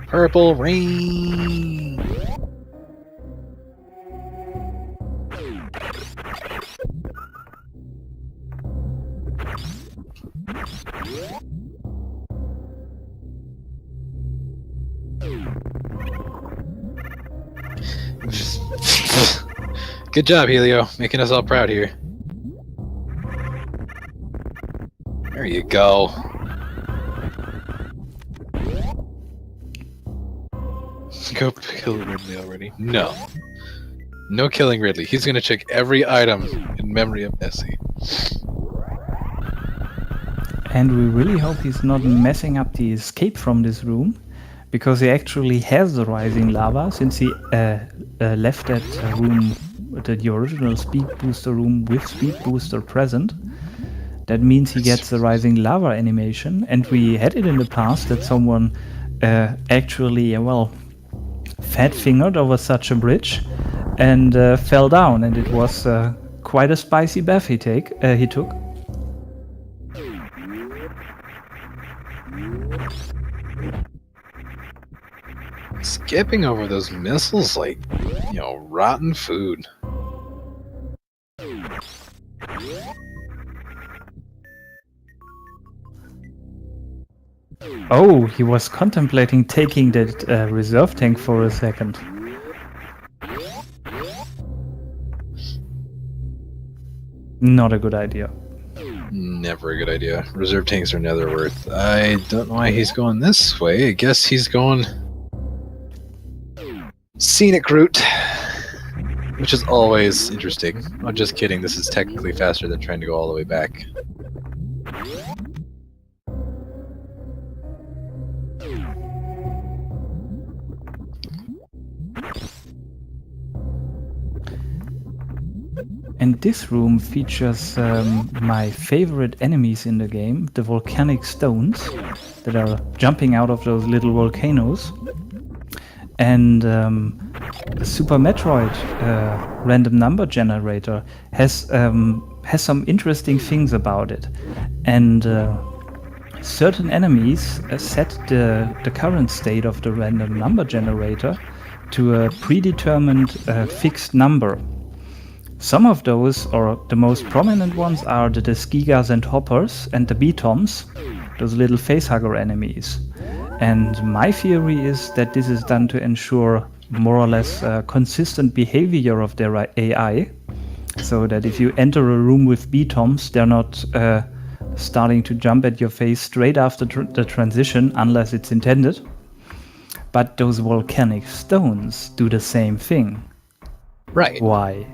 Purple rain! Good job, Helio. Making us all proud here. There you go. Go kill Ridley already. No. No killing Ridley. He's gonna check every item in memory of Nessie. And we really hope he's not messing up the escape from this room, because he actually has the rising lava, since he left that room, the original speed booster room with speed booster present. That means he gets the rising lava animation, and we had it in the past that someone actually, fat-fingered over such a bridge and fell down, and it was quite a spicy bath he took. Skipping over those missiles like, rotten food. Oh, he was contemplating taking that reserve tank for a second. Not a good idea. Never a good idea. Reserve tanks are never worth. I don't know why he's going this way. I guess he's going scenic route, which is always interesting. I'm just kidding. This is technically faster than trying to go all the way back. And this room features my favorite enemies in the game, the volcanic stones that are jumping out of those little volcanoes. And the Super Metroid random number generator has some interesting things about it. And certain enemies set the current state of the random number generator to a predetermined fixed number. Some of those, or the most prominent ones, are the Skigas and Hoppers and the B-Toms, those little facehugger enemies. And my theory is that this is done to ensure more or less consistent behavior of their AI, so that if you enter a room with B-Toms, they're not starting to jump at your face straight after the transition, unless it's intended. But those volcanic stones do the same thing. Right. Why?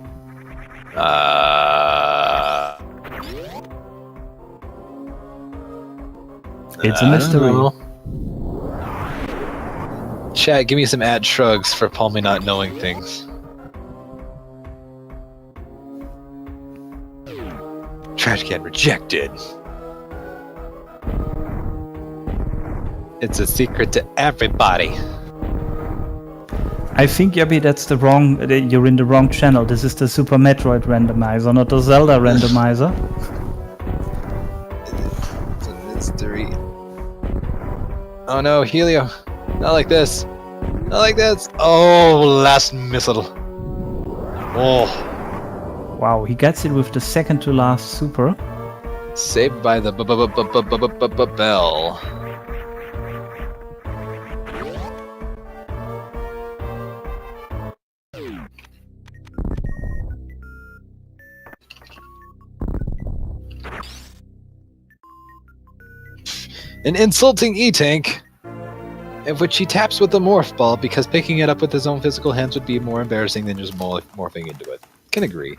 It's a mystery. Chat, give me some ad shrugs for Palmy not knowing things. Trash can rejected. It's a secret to everybody. I think, Yabby, you're in the wrong channel. This is the Super Metroid randomizer, not the Zelda randomizer. It's a mystery. Oh no, Helio. Not like this. Not like this. Oh, last missile. Oh. Wow, he gets it with the second to last super. Saved by the bell. An insulting E-Tank, of which he taps with the morph ball because picking it up with his own physical hands would be more embarrassing than just morphing into it. Can agree.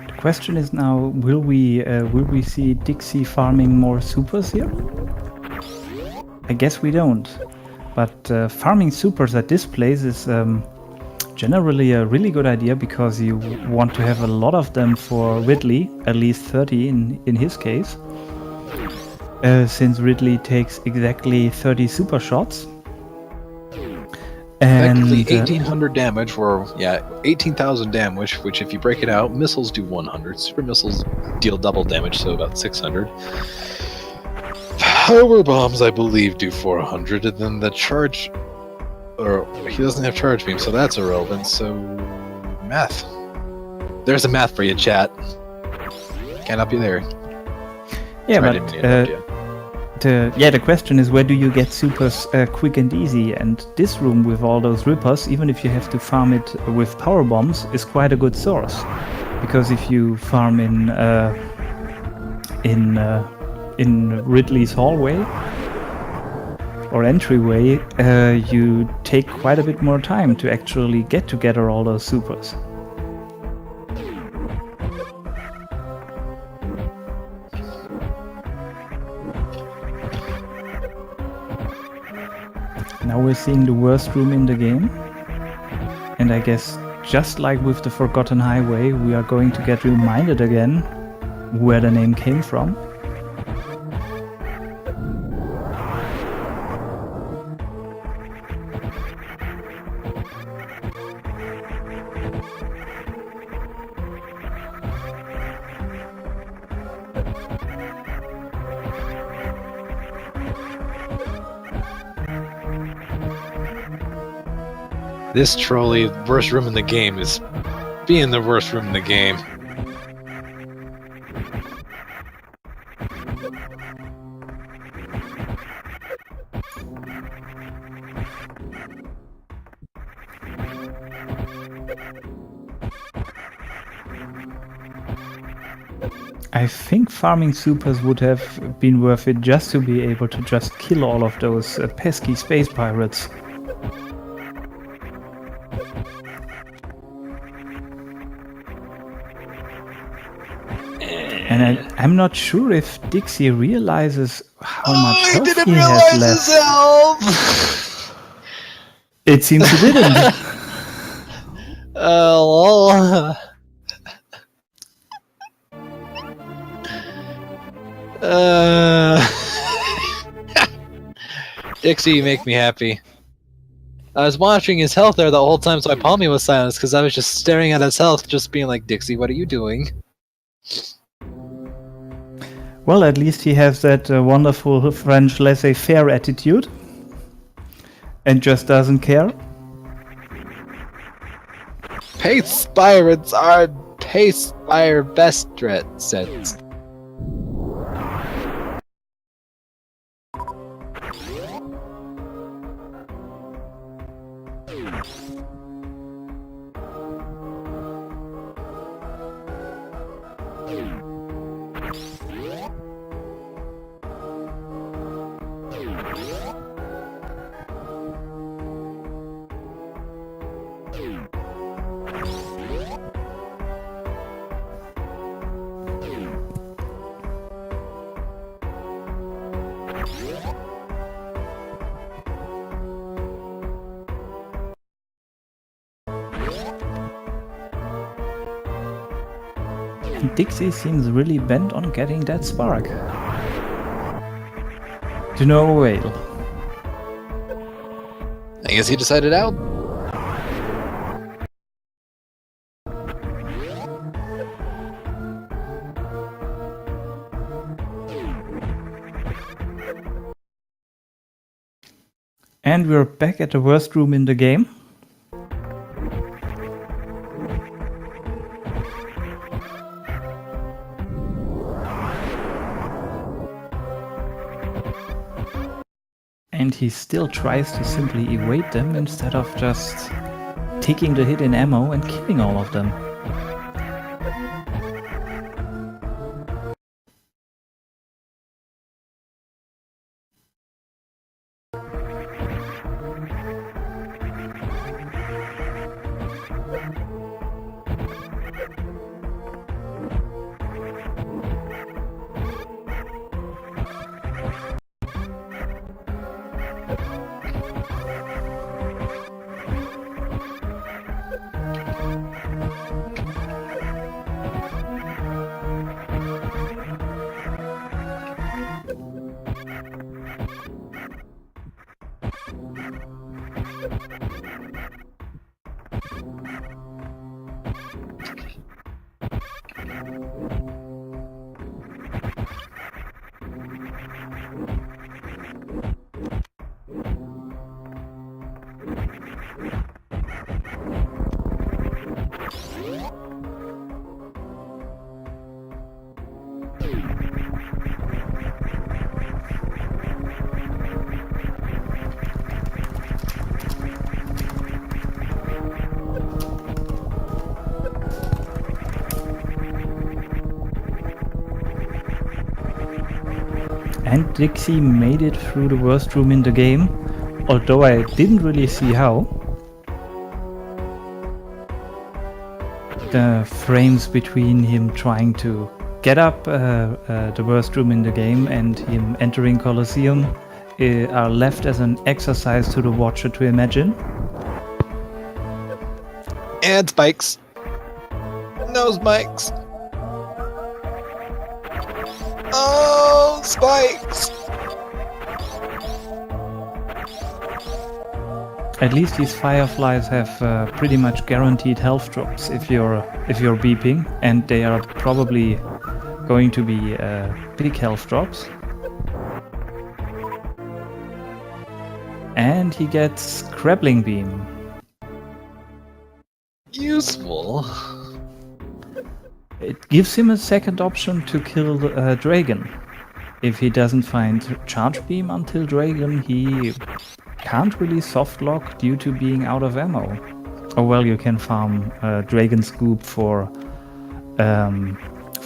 The question is now, will we see Dixy farming more supers here? I guess we don't. But farming supers at this place is generally a really good idea, because you want to have a lot of them for Ridley, at least 30 in his case. Since Ridley takes exactly 30 super shots. Effectively 1800 damage, or 18,000 damage, which if you break it out, missiles do 100. Super missiles deal double damage, so about 600. Power bombs, I believe, do 400, and then the charge or he doesn't have charge beam, so that's irrelevant. So math. There's a math for you, chat. Can't help you there. Yeah, Sorry, I but didn't mean to interrupt you. the question is, where do you get supers quick and easy? And this room with all those rippers, even if you have to farm it with power bombs, is quite a good source. Because if you farm in Ridley's hallway or entryway, you take quite a bit more time to actually get together all those supers. Now we're seeing the worst room in the game, and I guess just like with the Forgotten Highway, we are going to get reminded again where the name came from. This trolley, worst room in the game, is being the worst room in the game. I think farming supers would have been worth it just to be able to just kill all of those pesky space pirates. And I'm not sure if Dixie realizes how much health didn't he realize has left. his health! It seems he didn't. Lol. Dixie, you make me happy. I was watching his health there the whole time, so I palmed me with silence because I was just staring at his health, just being like, Dixie, what are you doing? Well, at least he has that wonderful French laissez-faire attitude and just doesn't care. Pace pirates are pace fire best threat sets. And Dixie seems really bent on getting that spark. To no avail. I guess he decided out. And we're back at the worst room in the game. And he still tries to simply evade them instead of just taking the hit in ammo and killing all of them. And Dixie made it through the worst room in the game, although I didn't really see how. The frames between him trying to get up the worst room in the game and him entering Colosseum are left as an exercise to the watcher to imagine. And spikes. No spikes. Oh, spikes! At least these fireflies have pretty much guaranteed health drops if you're beeping, and they are probably going to be big health drops. And he gets Grappling Beam. Useful. It gives him a second option to kill Dragon. If he doesn't find Charge Beam until Dragon, he can't really softlock due to being out of ammo. Oh well, you can farm Dragon Scoop for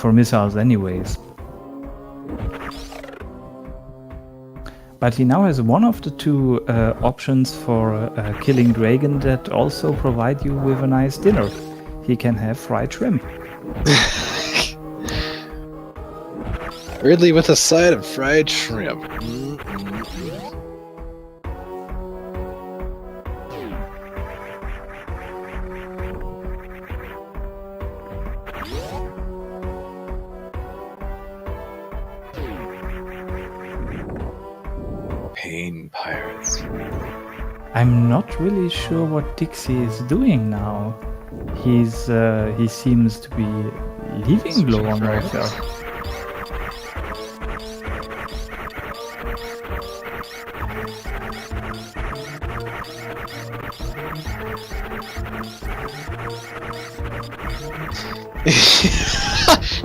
missiles anyways. But he now has one of the two options for killing Dragon that also provide you with a nice dinner. He can have fried shrimp. Ridley with a side of fried shrimp. Pain pirates. I'm not really sure what Dixie is doing now. He seems to be leaving low on warfare.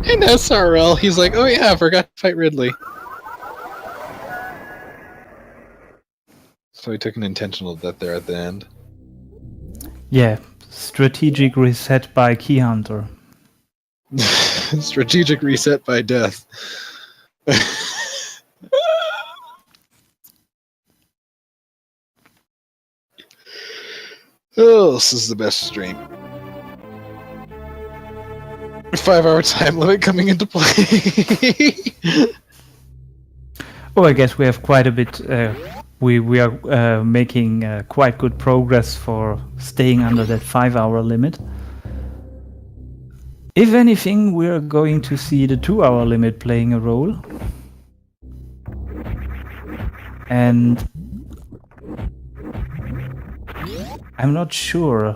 In SRL, he's like, oh yeah, I forgot to fight Ridley. So he took an intentional death there at the end. Yeah, strategic reset by Key Hunter. Strategic reset by death. Oh, this is the best stream. 5-hour time limit coming into play. Oh, I guess we have quite a bit. We are making quite good progress for staying under that 5-hour limit. If anything, we're going to see the 2-hour limit playing a role. And I'm not sure.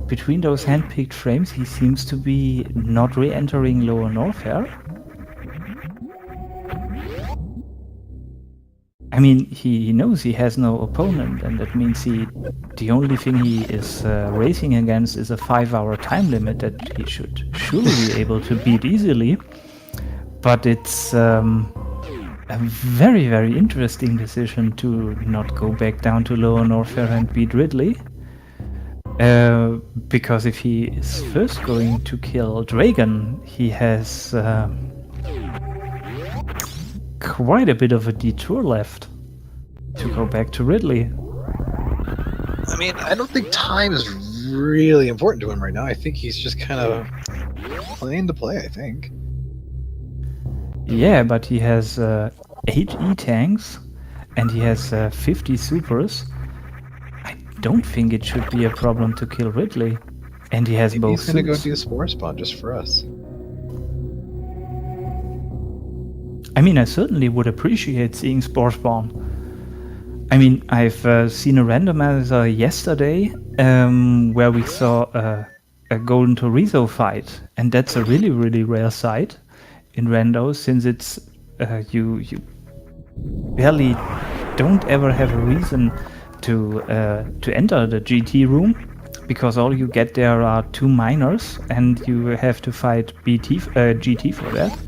Between those hand-picked frames, he seems to be not re-entering lower Norfair. I mean, he knows he has no opponent, and that means the only thing he is racing against is a 5-hour time limit that he should surely be able to beat easily. But it's a very, very interesting decision to not go back down to lower Norfair and beat Ridley. Because if he is first going to kill Dragon, he has quite a bit of a detour left to go back to Ridley. I mean, I don't think time is really important to him right now. I think he's just kind of playing to play, I think. Yeah, but he has 8 E-tanks and he has 50 supers. I don't think it should be a problem to kill Ridley. And he has Maybe both he's gonna suits. go do a spore spawn just for us. I mean, I certainly would appreciate seeing Spore Spawn. I mean, I've seen a randomizer yesterday where we saw a Golden Torizo fight, and that's a really, really rare sight in randos, since it's you barely don't ever have a reason to enter the GT room, because all you get there are 2 miners, and you have to fight GT for that.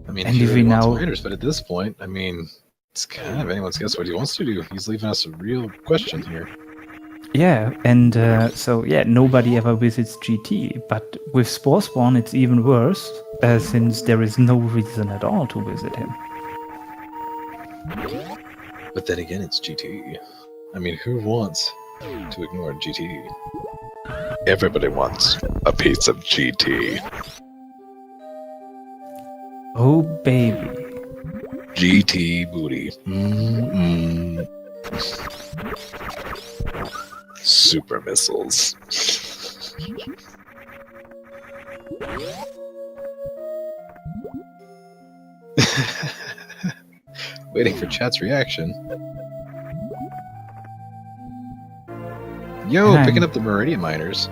I mean, And he if really we wants now- miners, but at this point, I mean, it's kind of anyone's guess what he wants to do. He's leaving us a real question here. Yeah, and so yeah, nobody ever visits GT, but with Spore Spawn it's even worse, since there is no reason at all to visit him. But then again, it's GT. I mean, who wants to ignore GT? Everybody wants a piece of GT. Oh baby. GT booty. Super missiles. Waiting for chat's reaction. Yo, picking up the Meridian miners.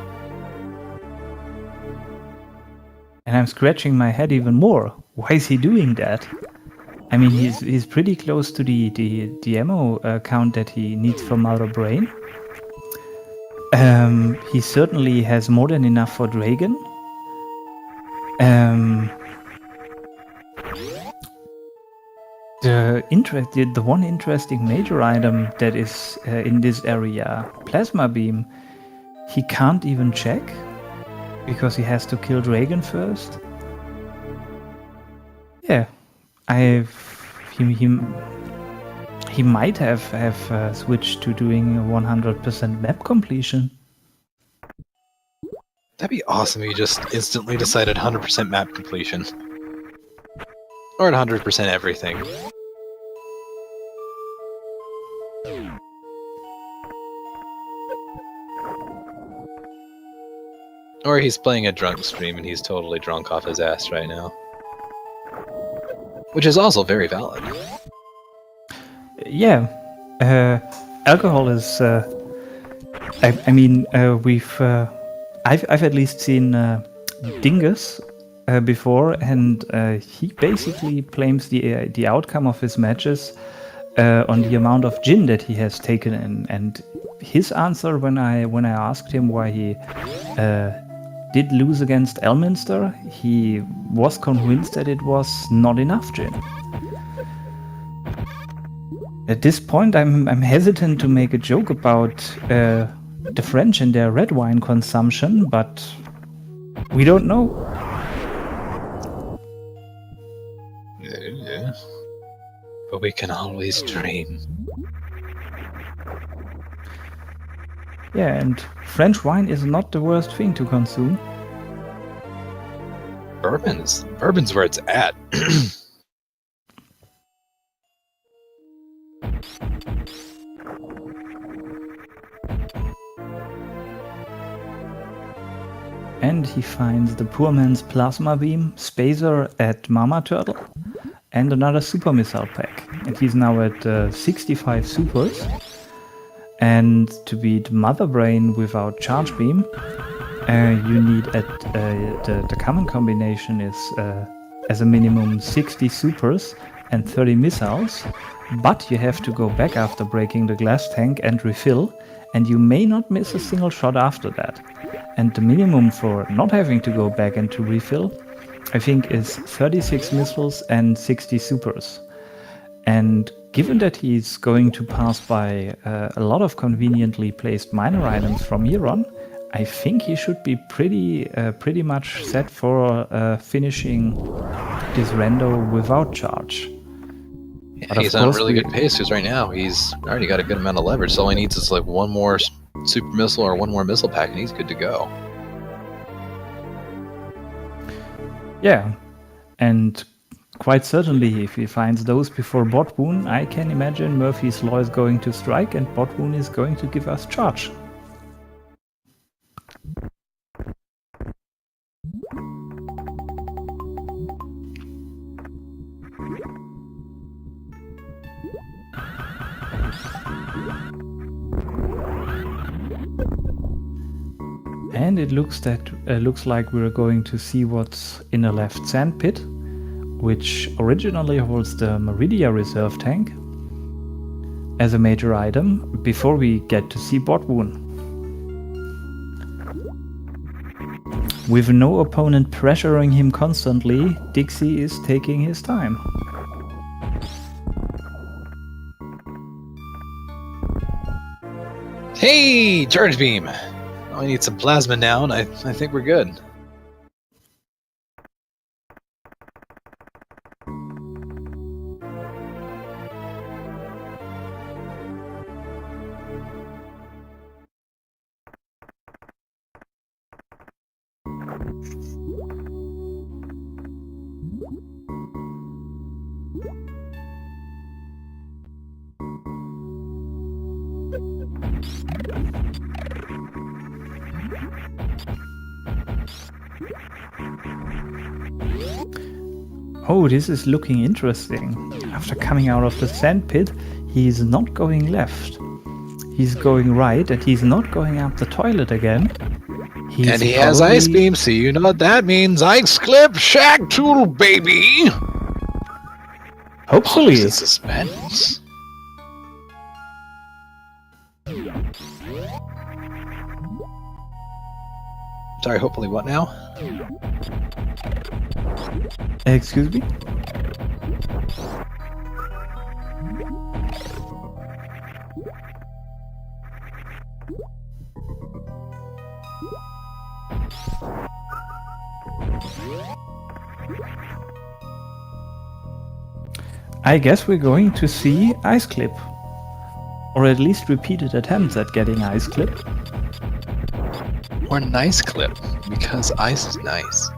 And I'm scratching my head even more. Why is he doing that? I mean, he's pretty close to the ammo count that he needs for Mother Brain. He certainly has more than enough for Dragon. The one interesting major item that is in this area, Plasma Beam, he can't even check because he has to kill Dragon first. Yeah, he might have switched to doing a 100% map completion. That'd be awesome if you just instantly decided 100% map completion. Or 100% everything. Or he's playing a drunk stream and he's totally drunk off his ass right now. Which is also very valid. Yeah, alcohol is. I've at least seen Dingus before, and he basically blames the outcome of his matches on the amount of gin that he has taken in. And his answer when I asked him why he did lose against Elminster, he was convinced that it was not enough gin. At this point, I'm hesitant to make a joke about the French and their red wine consumption, but we don't know. Yeah. But we can always dream. Yeah, and French wine is not the worst thing to consume. Bourbon's where it's at. And he finds the poor man's plasma beam, Spacer at Mama Turtle, and another super missile pack. And he's now at 65 supers. And to beat Mother Brain without charge beam, you need the common combination is as a minimum 60 supers and 30 missiles, but you have to go back after breaking the glass tank and refill, and you may not miss a single shot after that. And the minimum for not having to go back and to refill, I think, is 36 missiles and 60 supers. And given that he's going to pass by a lot of conveniently placed minor items from here on, I think he should be pretty much set for finishing this rando without charge. Yeah, he's on a really good pace because right now he's already got a good amount of leverage. So all he needs is like one more super missile or one more missile pack and he's good to go. Yeah, and quite certainly if he finds those before Botwoon, I can imagine Murphy's Law is going to strike and Botwoon is going to give us charge. And it looks like we're going to see what's in the left sand pit, which originally holds the Meridia reserve tank. as a major item before we get to see Bot Wound. With no opponent pressuring him constantly, Dixy is taking his time. Hey, charge beam! I need some plasma now, and I think we're good. Oh, this is looking interesting. After coming out of the sand pit, he's not going left. He's going right, and he's not going up the toilet again. And he has ice beam, so you know what that means. Ice clip, shack tool, baby! Hopefully. Oh, suspense. Sorry, hopefully what now? Excuse me? I guess we're going to see Ice Clip. Or at least repeated attempts at getting Ice Clip. Or Nice Clip, because ice is nice.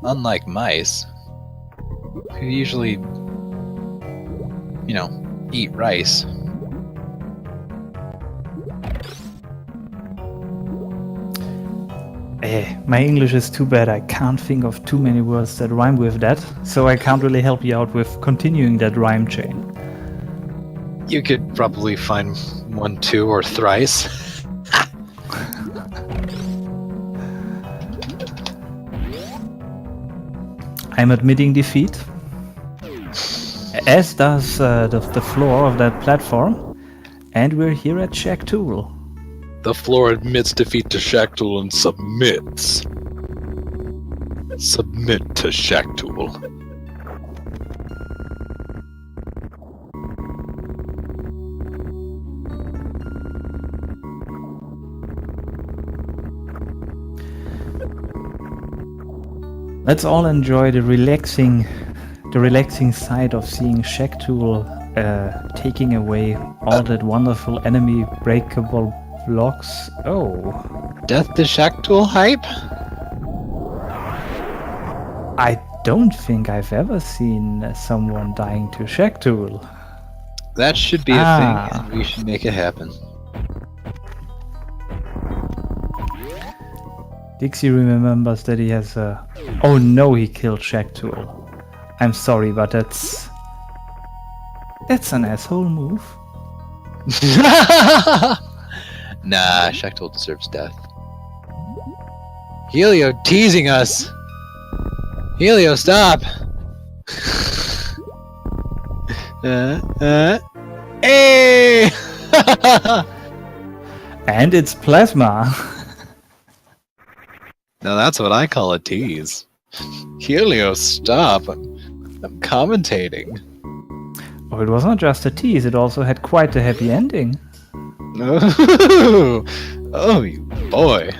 Unlike mice, who usually, you know, eat rice. My English is too bad. I can't think of too many words that rhyme with that, so I can't really help you out with continuing that rhyme chain. You could probably find one, two, or thrice. I'm admitting defeat, as does the floor of that platform, and we're here at Shack Tool. The floor admits defeat to Shack Tool and submits. Submit to Shack Tool. Let's all enjoy the relaxing side of seeing Shack Tool taking away all that wonderful enemy breakable blocks. Oh. Death to Shack Tool hype? I don't think I've ever seen someone dying to Shack Tool. That should be a thing, and we should make it happen. Dixy remembers that he has a... Oh no, he killed Shack Tool. I'm sorry, but that's an asshole move. Nah, Shack Tool deserves death. Helio teasing us! Helio, stop! Hey! And it's plasma. Now that's what I call a tease. Helio, stop! I'm commentating. Oh, it was not just a tease, it also had quite a happy ending. Oh, you boy.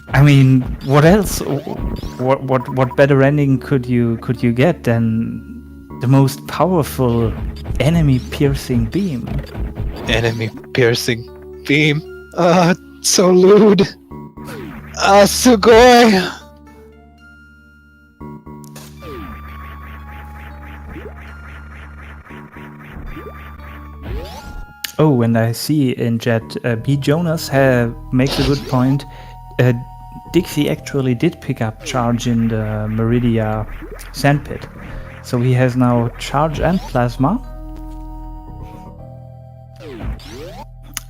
I mean, what else? What better ending could you get than the most powerful enemy-piercing beam? Enemy-piercing beam. So lewd. Sugoi. Oh, and I see in chat, B. Jonas makes a good point. Dixy actually did pick up charge in the Meridia sandpit. So he has now charge and plasma.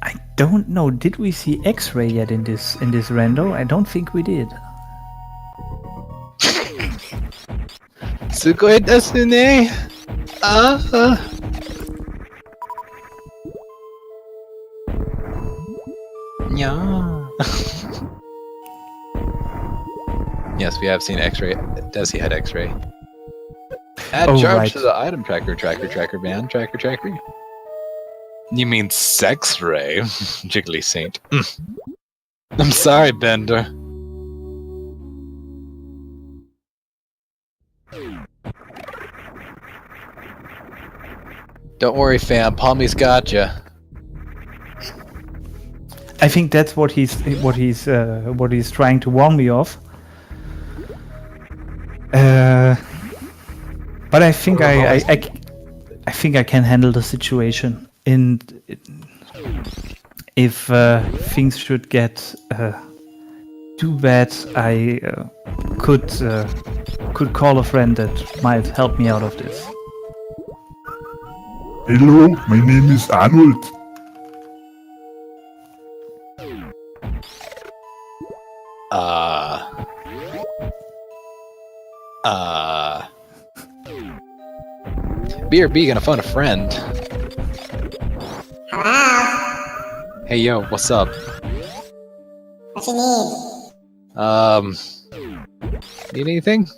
I don't know, did we see X-ray yet in this rando? I don't think we did. Sugoi desu ne. Yeah. Yes, we have seen X-ray. Desi had X-ray. Add charge to the item tracker man. Tracker. You mean sex ray? Jiggly Saint. I'm sorry, Bender. Don't worry, fam. Palmy's got ya. I think that's what he's trying to warn me of. But I think I think I can handle the situation. If things should get too bad, I could call a friend that might help me out of this. Hello, my name is Arnold. BRB gonna phone a friend. Hello? Hey yo, what's up? What you need? Need anything?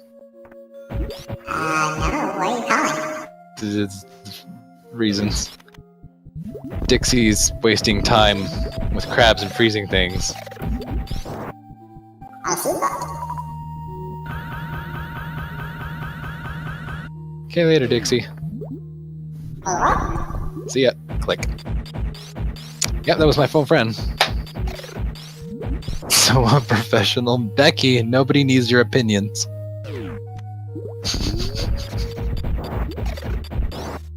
No, what are you calling? Reasons. Dixie's wasting time with crabs and freezing things. I see that. Okay, later, Dixie. What? See ya. Click. Yep, that was my phone friend. So unprofessional. Becky, nobody needs your opinions.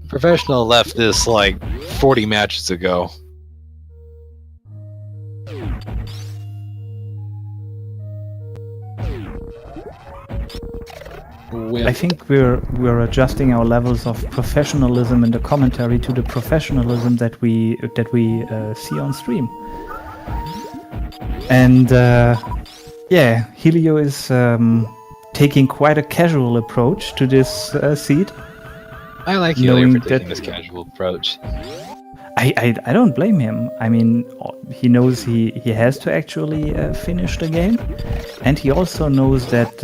Professional left this like 40 matches ago. I think we're adjusting our levels of professionalism in the commentary to the professionalism that we see on stream. And yeah, Helio is taking quite a casual approach to this seed. I like Helio for taking this casual approach. I don't blame him. I mean, he knows he has to actually finish the game, and he also knows that.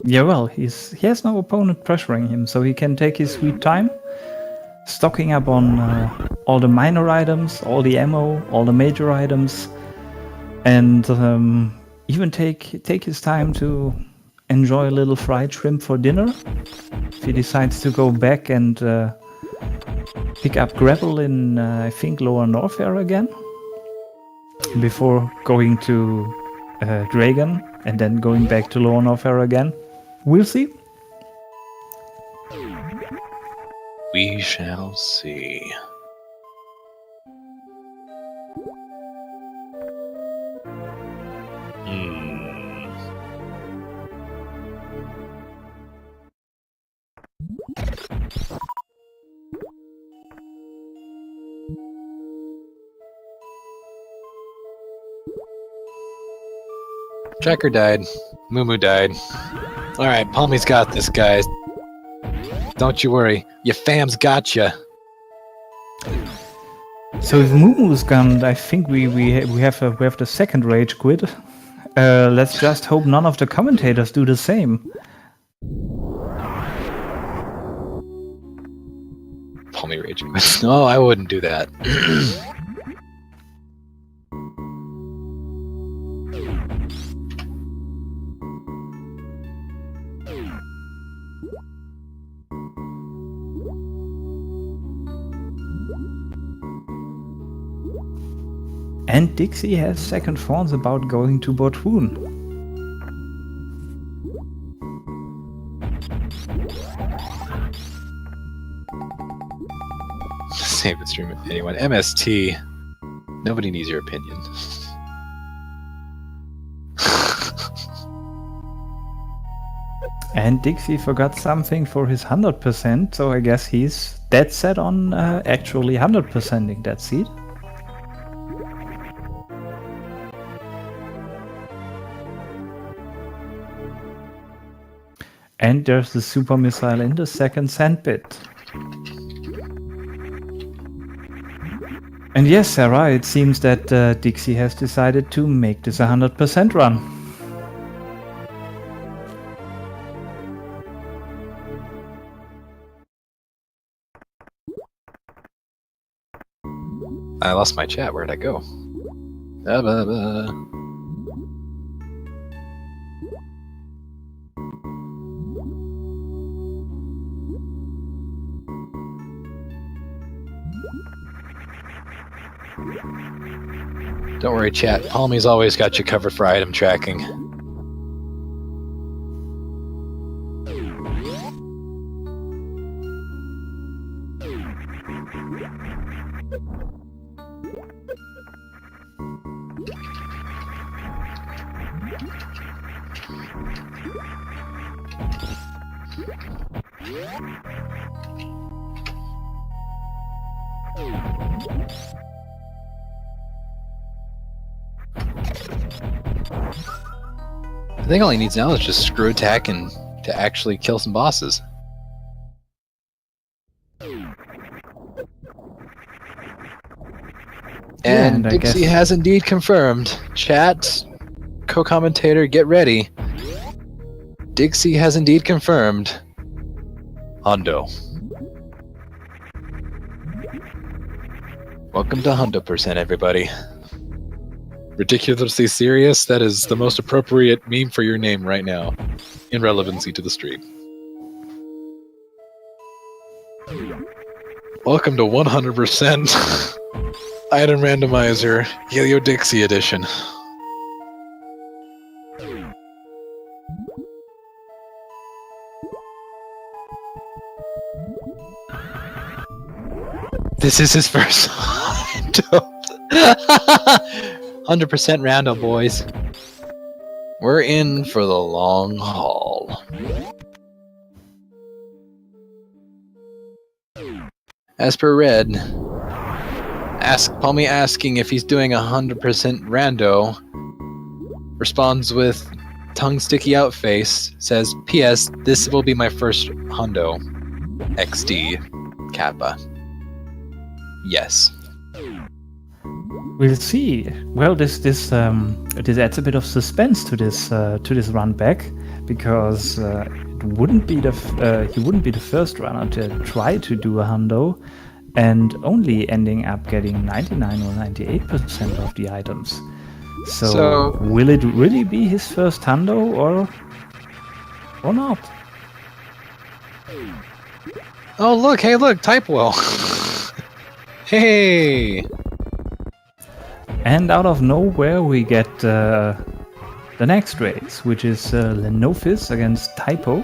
Yeah, well, he has no opponent pressuring him, so he can take his sweet time, stocking up on all the minor items, all the ammo, all the major items, and even take his time to enjoy a little fried shrimp for dinner. If he decides to go back and pick up grapple in, I think, Lower Norfair again, before going to Dragon and then going back to Lower Norfair again. We'll see. We shall see. Tracker died. Mumu died. Alright, Palmy's got this, guys. Don't you worry. Your fam's got ya. So if Mumu's gone, I think we have the second rage quit. Let's just hope none of the commentators do the same. Palmy rage quit. No, I wouldn't do that. And Dixie has second thoughts about going to Botwoon. Save the stream with anyone. MST. Nobody needs your opinion. And Dixie forgot something for his 100%, so I guess he's dead set on actually 100%ing that seed. And there's the super missile in the second sandpit. And yes, Sarah, it seems that Dixie has decided to make this 100% run. I lost my chat. Where'd I go? Ba, ba, ba. Don't worry, chat. Palmy's always got you covered for item tracking. I think all he needs now is just screw attack and to actually kill some bosses. And I Dixie guess- has indeed confirmed. Chat, co-commentator, get ready. Dixie has indeed confirmed. Hundo. Welcome to 100%, everybody. Ridiculously serious, that is the most appropriate meme for your name right now, in relevancy to the stream. Welcome to 100% Item Randomizer HelioDixy edition. This is his first 100% rando, boys. We're in for the long haul. As per Red, Palmy asking if he's doing 100% rando, responds with tongue sticky out face, says, P.S. This will be my first hundo. XD. Kappa. Yes. We'll see. Well, this adds a bit of suspense to this run back, because it wouldn't be he wouldn't be the first runner to try to do a hundo, and only ending up getting 99 or 98% of the items. So will it really be his first hundo or not? Oh look! Hey, look! Typwo. Hey. And out of nowhere we get the next race, which is Lenophis against typwo.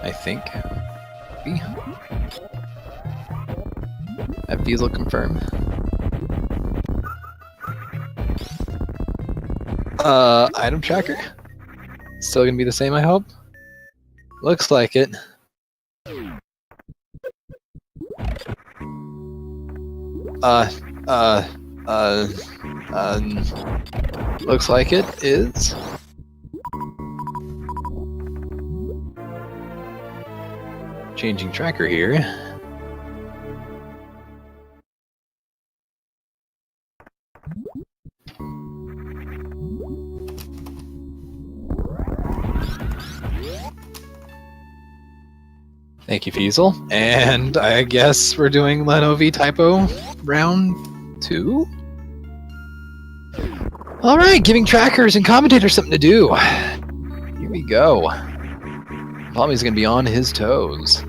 I think. That V's will confirm. Item tracker? Still gonna be the same, I hope? Looks like it. Looks like it is. Changing tracker here. Thank you, Fiesel. And I guess we're doing Leno v typwo round 2? Alright, giving trackers and commentators something to do. Here we go. Palmy's gonna be on his toes.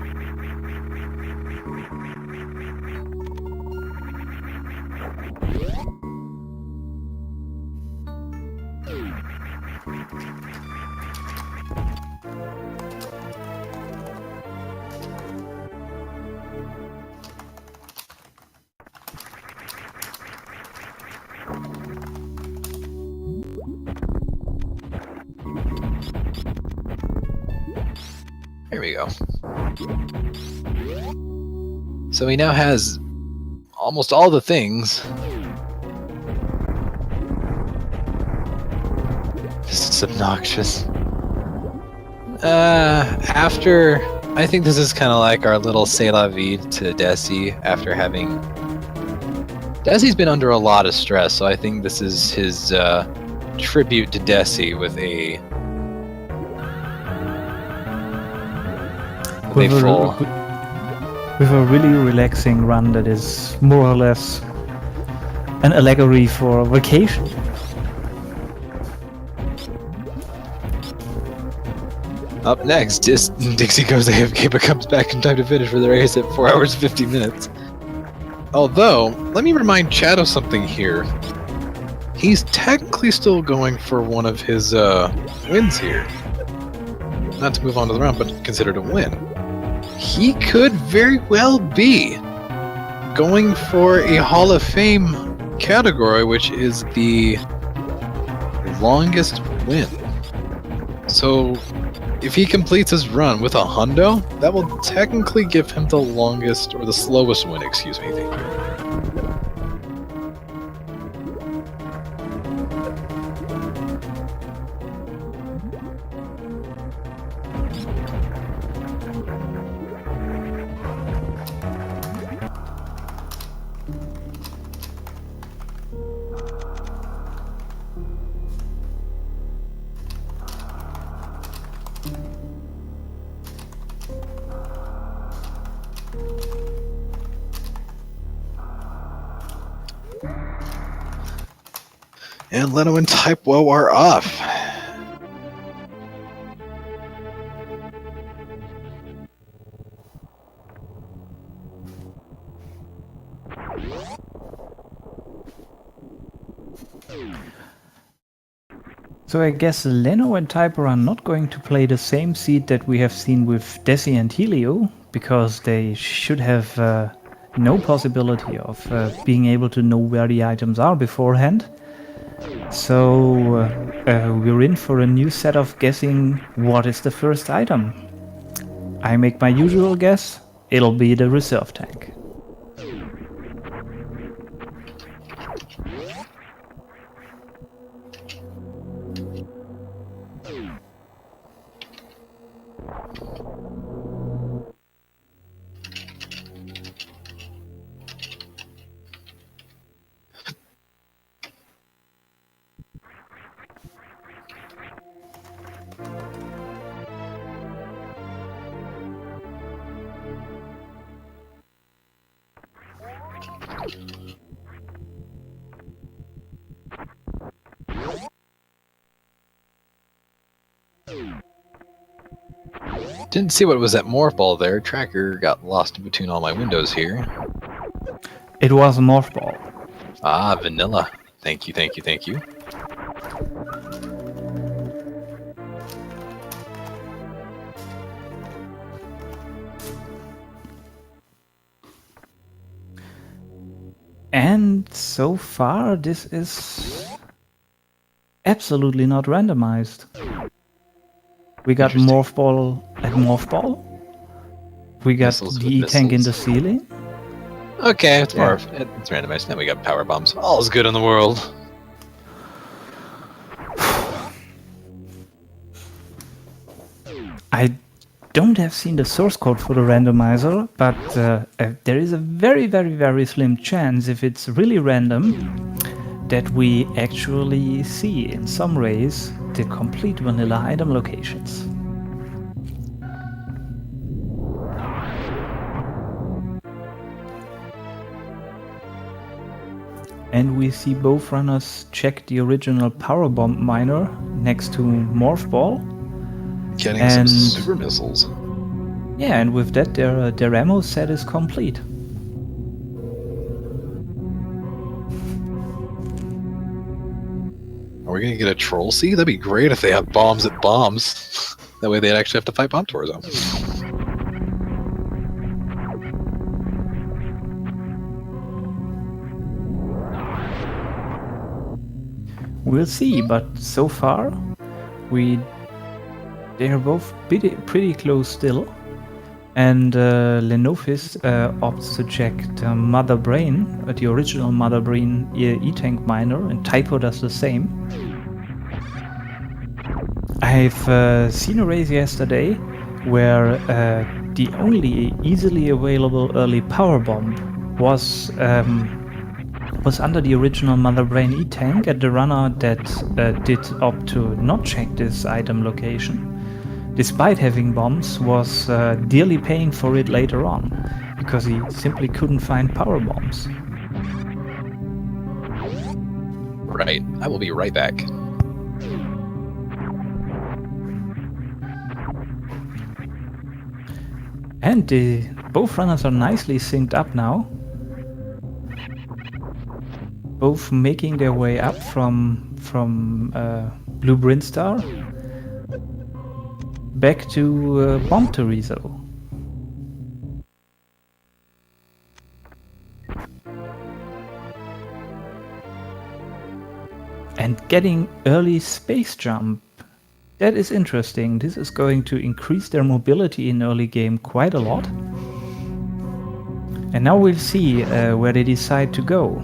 Here we go. So he now has almost all the things. This is obnoxious. After, I think this is kind of like our little c'est la vie to Dessy after having... Dessy's been under a lot of stress, so I think this is his tribute to Dessy with a... With a really relaxing run that is more or less an allegory for vacation. Up next, Dixie goes AFK but comes back in time to finish for the race at 4 hours 50 minutes. Although, let me remind Chad of something here. He's technically still going for one of his wins here. Not to move on to the round, but considered a win. He could very well be going for a Hall of Fame category, which is the longest win. So, if he completes his run with a hundo, that will technically give him the longest, or the slowest win, excuse me. Thank you. And Leno and typwo are off. So I guess Leno and typwo are not going to play the same seed that we have seen with Dessy and Helio, because they should have no possibility of being able to know where the items are beforehand. So we're in for a new set of guessing what is the first item. I make my usual guess, it'll be the reserve tank. Didn't see what was that morph ball there. Tracker got lost in between all my windows here. It was a morph ball. Ah, vanilla. Thank you, thank you, thank you. And so far, this is absolutely not randomized. We got morph ball at morph ball. We got Missiles the with E-tank in the missiles. ceiling. Okay, it's morph. It's randomized. Now we got power bombs. All's good in the world. I don't have seen the source code for the randomizer, but there is a very, very, very slim chance, if it's really random, that we actually see in some rays the complete vanilla item locations. And we see both runners check the original power bomb miner next to morph ball. Getting some super missiles. Yeah, and with that their ammo set is complete. Are we gonna get a troll seed? That'd be great if they have bombs at bombs. That way they'd actually have to fight bomb tours on. We'll see, but so far they are both pretty close still. And Lenophis opts to check the mother brain, the original mother brain E-tank miner, and typwo does the same. I've seen a race yesterday where the only easily available early power bomb was under the original Mother Brain E-Tank, and the runner that did opt to not check this item location, despite having bombs, was dearly paying for it later on, because he simply couldn't find power bombs. Right. I will be right back. And both runners are nicely synced up now. Both making their way up from Blue Brinstar back to Bomb Terizo. And getting early space jump. That is interesting. This is going to increase their mobility in early game quite a lot. And now we'll see where they decide to go.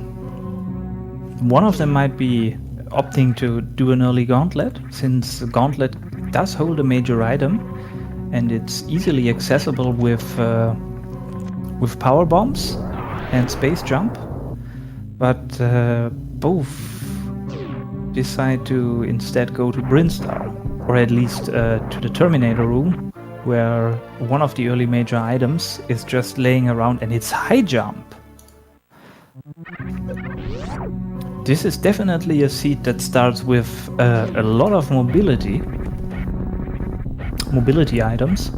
One of them might be opting to do an early gauntlet, since the gauntlet does hold a major item and it's easily accessible with power bombs and space jump. But both decide to instead go to Brinstar, or at least to the Terminator room, where one of the early major items is just laying around, and it's high jump. This is definitely a seed that starts with a lot of mobility items.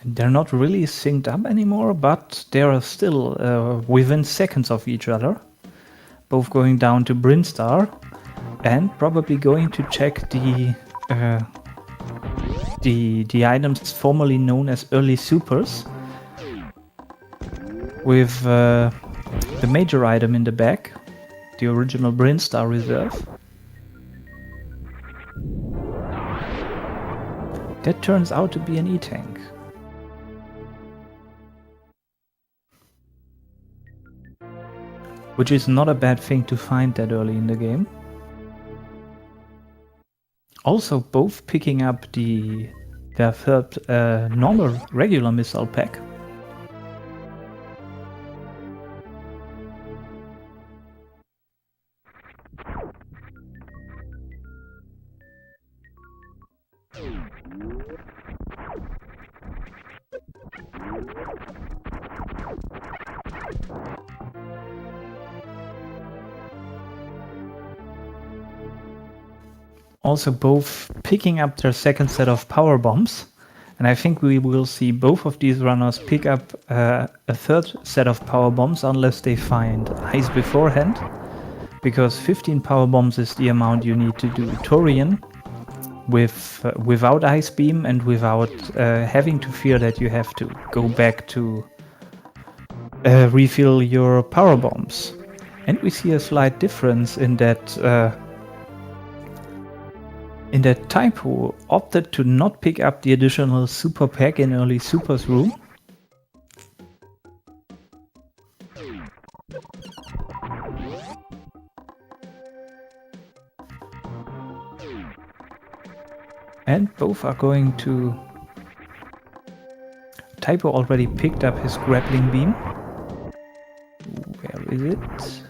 They're not really synced up anymore, but they are still within seconds of each other. Both going down to Brinstar and probably going to check the items formerly known as early supers, with the major item in the back, the original Brinstar reserve. That turns out to be an E-Tank. Which is not a bad thing to find that early in the game. Also, both picking up their third normal regular missile pack. Also both picking up their second set of power bombs, and I think we will see both of these runners pick up a third set of power bombs unless they find ice beforehand, because 15 power bombs is the amount you need to do Torian without ice beam and without having to fear that you have to go back to refill your power bombs. And we see a slight difference in that typwo opted to not pick up the additional super pack in early supers room. And both are going to... typwo already picked up his grappling beam. Where is it?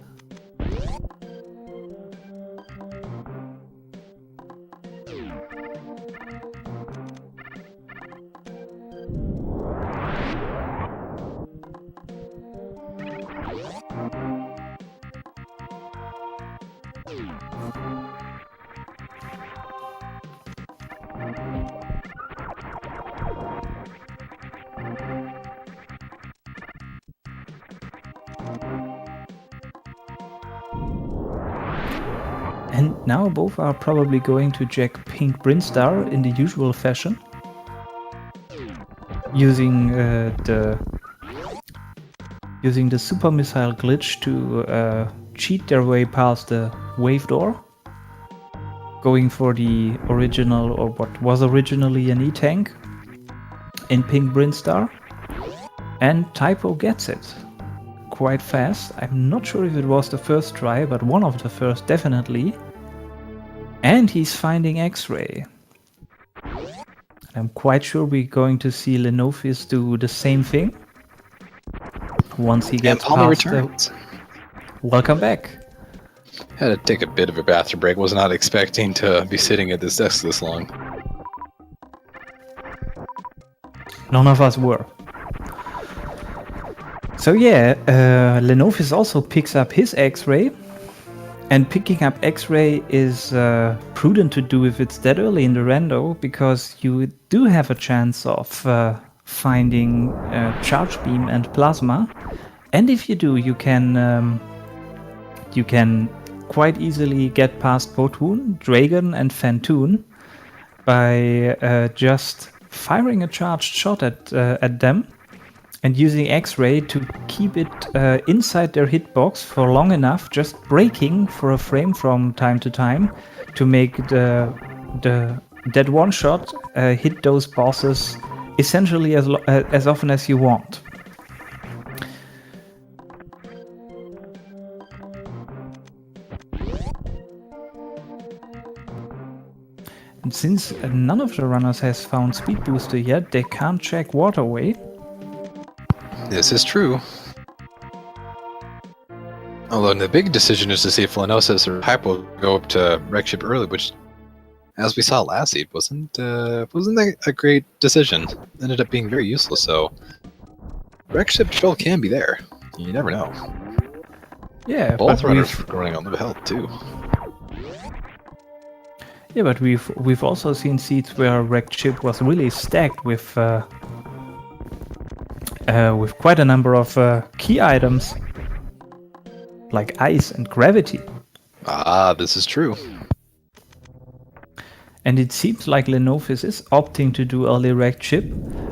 And now both are probably going to check Pink Brinstar in the usual fashion, using the super missile glitch to cheat their way past the wave door, going for the original, or what was originally an E-tank in Pink Brinstar, and typwo gets it quite fast. I'm not sure if it was the first try, but one of the first definitely. And he's finding X-ray. I'm quite sure we're going to see Lenophis do the same thing once he gets and Palmy past returns. Welcome back. Had to take a bit of a bathroom break. Was not expecting to be sitting at this desk this long. None of us were. So yeah, Lenophis also picks up his X-ray. And picking up X-ray is prudent to do if it's that early in the rando, because you do have a chance of finding charge beam and plasma. And if you do, you can quite easily get past Potwoon, Dragon, and Fantoon by just firing a charged shot at them and using X-ray to keep it inside their hitbox for long enough, just breaking for a frame from time to time to make that one shot hit those bosses essentially as often as you want. And since none of the runners has found Speed Booster yet, they can't check Waterway. This is true. Although the big decision is to see if Lenophis or typwo go up to wreck ship early, which, as we saw last seed, wasn't that a great decision. Ended up being very useless. So wreck ship troll can be there. You never know. Yeah, both runners running on low health too. Yeah, but we've also seen seeds where wrecked ship was really stacked with quite a number of key items, like ice and gravity. Ah, this is true. And it seems like Lenophis is opting to do early wrecked ship,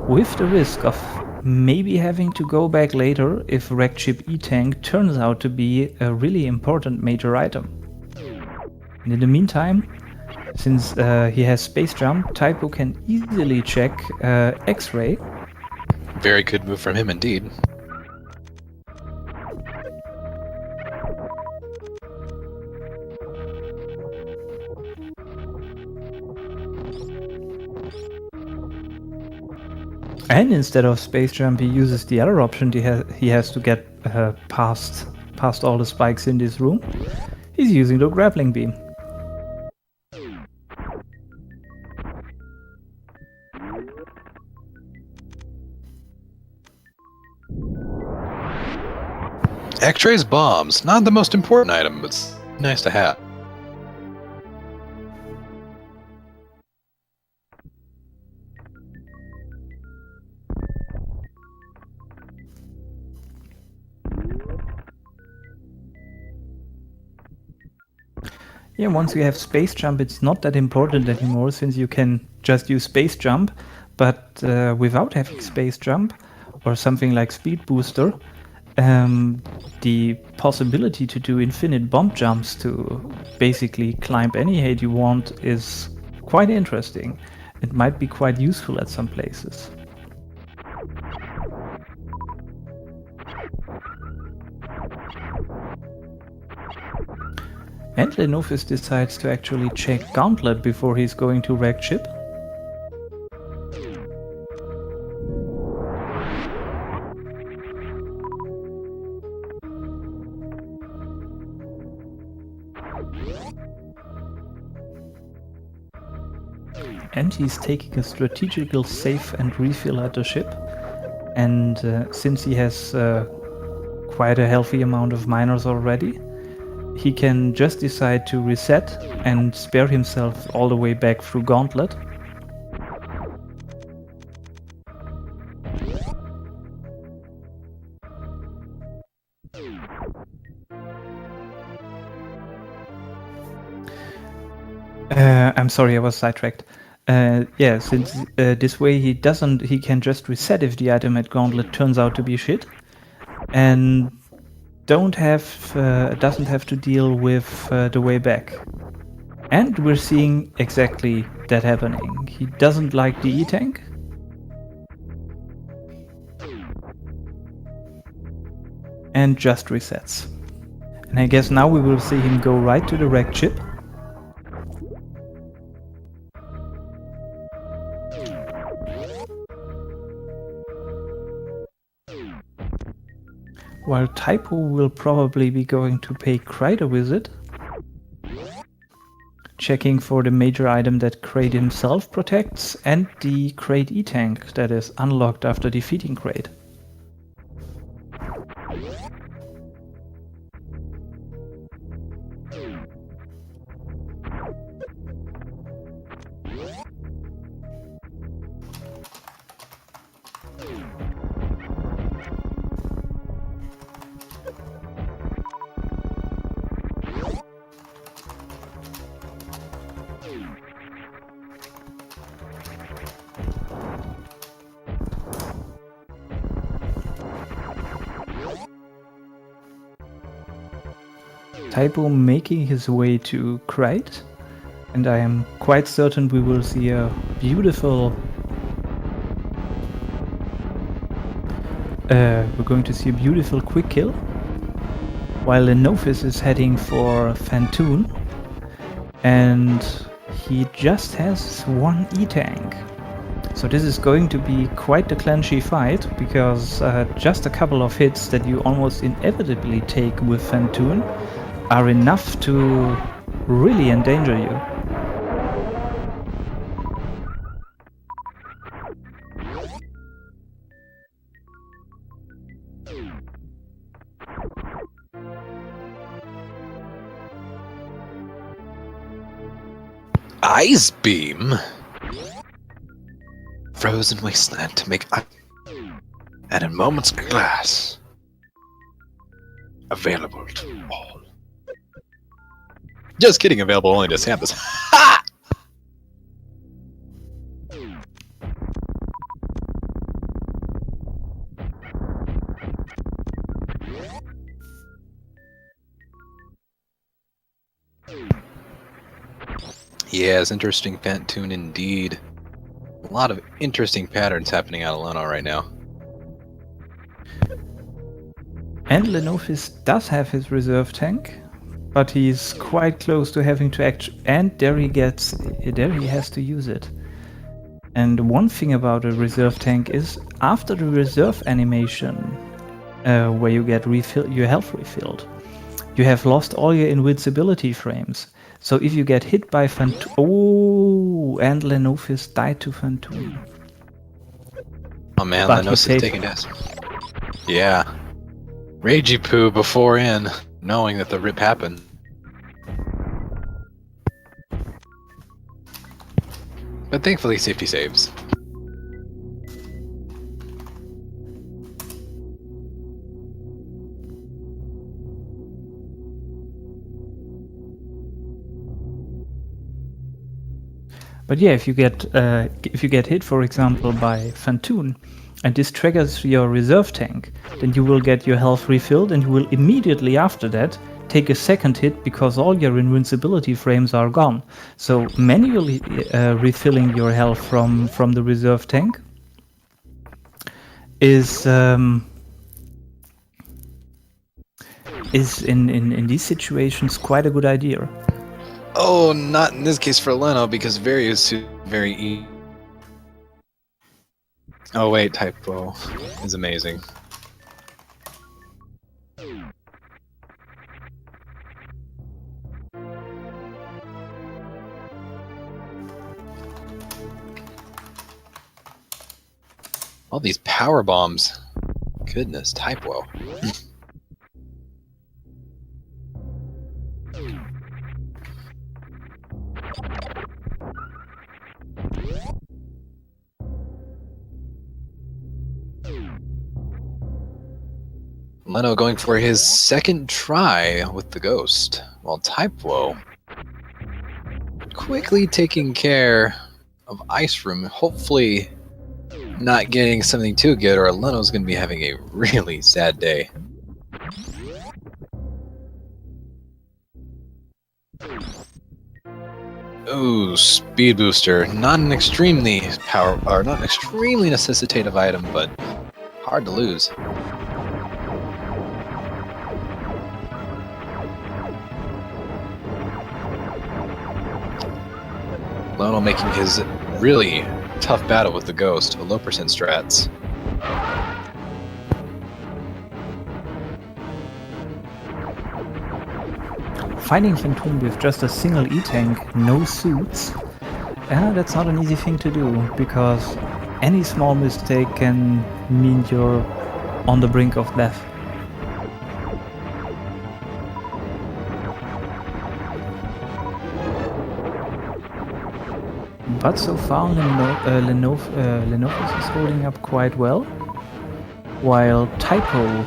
with the risk of maybe having to go back later if wrecked ship E-tank turns out to be a really important major item. And in the meantime, since he has space jump, typwo can easily check X-ray. Very good move from him indeed. And instead of space jump, he uses the other option. He has to get past all the spikes in this room. He's using the grappling beam. X-rays bombs, not the most important item, but it's nice to have. Yeah, once you have space jump, it's not that important anymore, since you can just use space jump, but without having space jump or something like speed booster, the possibility to do infinite bomb jumps to basically climb any height you want is quite interesting. It might be quite useful at some places. And Lenophis decides to actually check Gauntlet before he's going to wreck ship. And he's taking a strategical save and refill at the ship. And since he has quite a healthy amount of miners already, he can just decide to reset and spare himself all the way back through Gauntlet. I'm sorry, I was sidetracked. Yeah, since this way he can just reset if the item at Gauntlet turns out to be shit. And doesn't have to deal with the way back. And we're seeing exactly that happening. He doesn't like the E-Tank. And just resets. And I guess now we will see him go right to the wrecked ship. While typwo will probably be going to pay Kryder a visit. Checking for the major item that Kraid himself protects and the Kraid E-Tank that is unlocked after defeating Kraid. typwo making his way to Kraid, and I am quite certain we will see a beautiful we're going to see a beautiful quick kill, while Lenophis is heading for Fantoon, and he just has one E-Tank. So this is going to be quite the clenchy fight, because just a couple of hits that you almost inevitably take with Fantoon are enough to really endanger you. Ice beam? Frozen wasteland to make ice, and in moments glass available to all. Just kidding, available only to Samus. Ha! Yes, interesting Fantoon indeed. A lot of interesting patterns happening out of Leno right now. And Lenophis does have his reserve tank, but he's quite close to having to act, and there he has to use it. And one thing about a reserve tank is, after the reserve animation, where you get your health refilled, you have lost all your invincibility frames. So if you get hit by Fantoon... Oh, and Lenophis died to Fantoon. Oh man, Lenophis is taking this. Yeah. Ragey poo before in, knowing that the rip happened. But thankfully, safety saves. But yeah, if you get hit, for example, by Fantoon, and this triggers your reserve tank, then you will get your health refilled, and you will immediately after that take a second hit because all your invincibility frames are gone. So manually refilling your health from the reserve tank is in these situations quite a good idea. Oh, not in this case for Leno, because very easy. Oh wait, typwo is amazing. All these power bombs. Goodness, typwo. Leno going for his second try with the ghost, while typwo quickly taking care of Ice Room, hopefully not getting something too good, or Leno's going to be having a really sad day. Ooh, speed booster. Not an extremely not an extremely necessitative item, but hard to lose. Lono making his really tough battle with the Ghost, a low percent strats. Fighting Phantom with just a single E-Tank, no suits, that's not an easy thing to do, because any small mistake can mean you're on the brink of death. But so far Lenophis is holding up quite well, while typwo,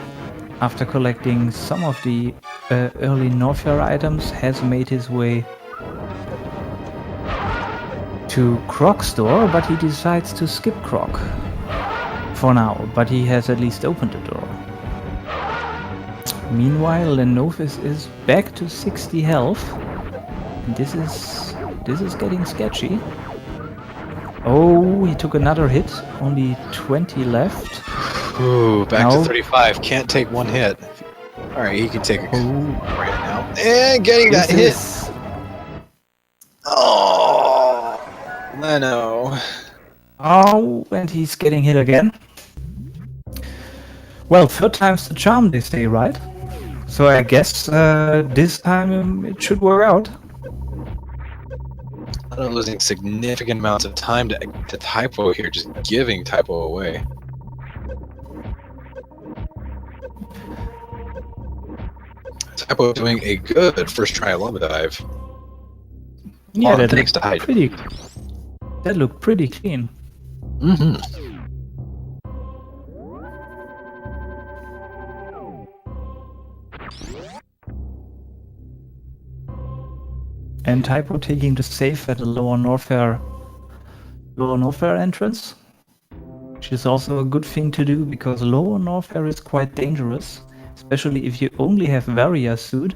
after collecting some of the early Norfair items, has made his way to Croc's store, but he decides to skip Croc for now, but he has at least opened the door. Meanwhile, Lenophis is back to 60 health, and this is getting sketchy. Oh, he took another hit, only 20 left. Ooh, back to 35, can't take one hit. Alright, he can take a hit now. And getting that hit! Oh, Leno. Oh, and he's getting hit again. Well, third time's the charm, they say, right? So I guess this time it should work out. I'm losing significant amounts of time to typwo here, just giving typwo away. Typwo doing a good first try lava dive. Yeah, that thanks to hide. That looked pretty clean. Mm-hmm. And typwo taking the safe at the lower Norfair entrance, which is also a good thing to do, because lower Norfair is quite dangerous, especially if you only have Warrior suit,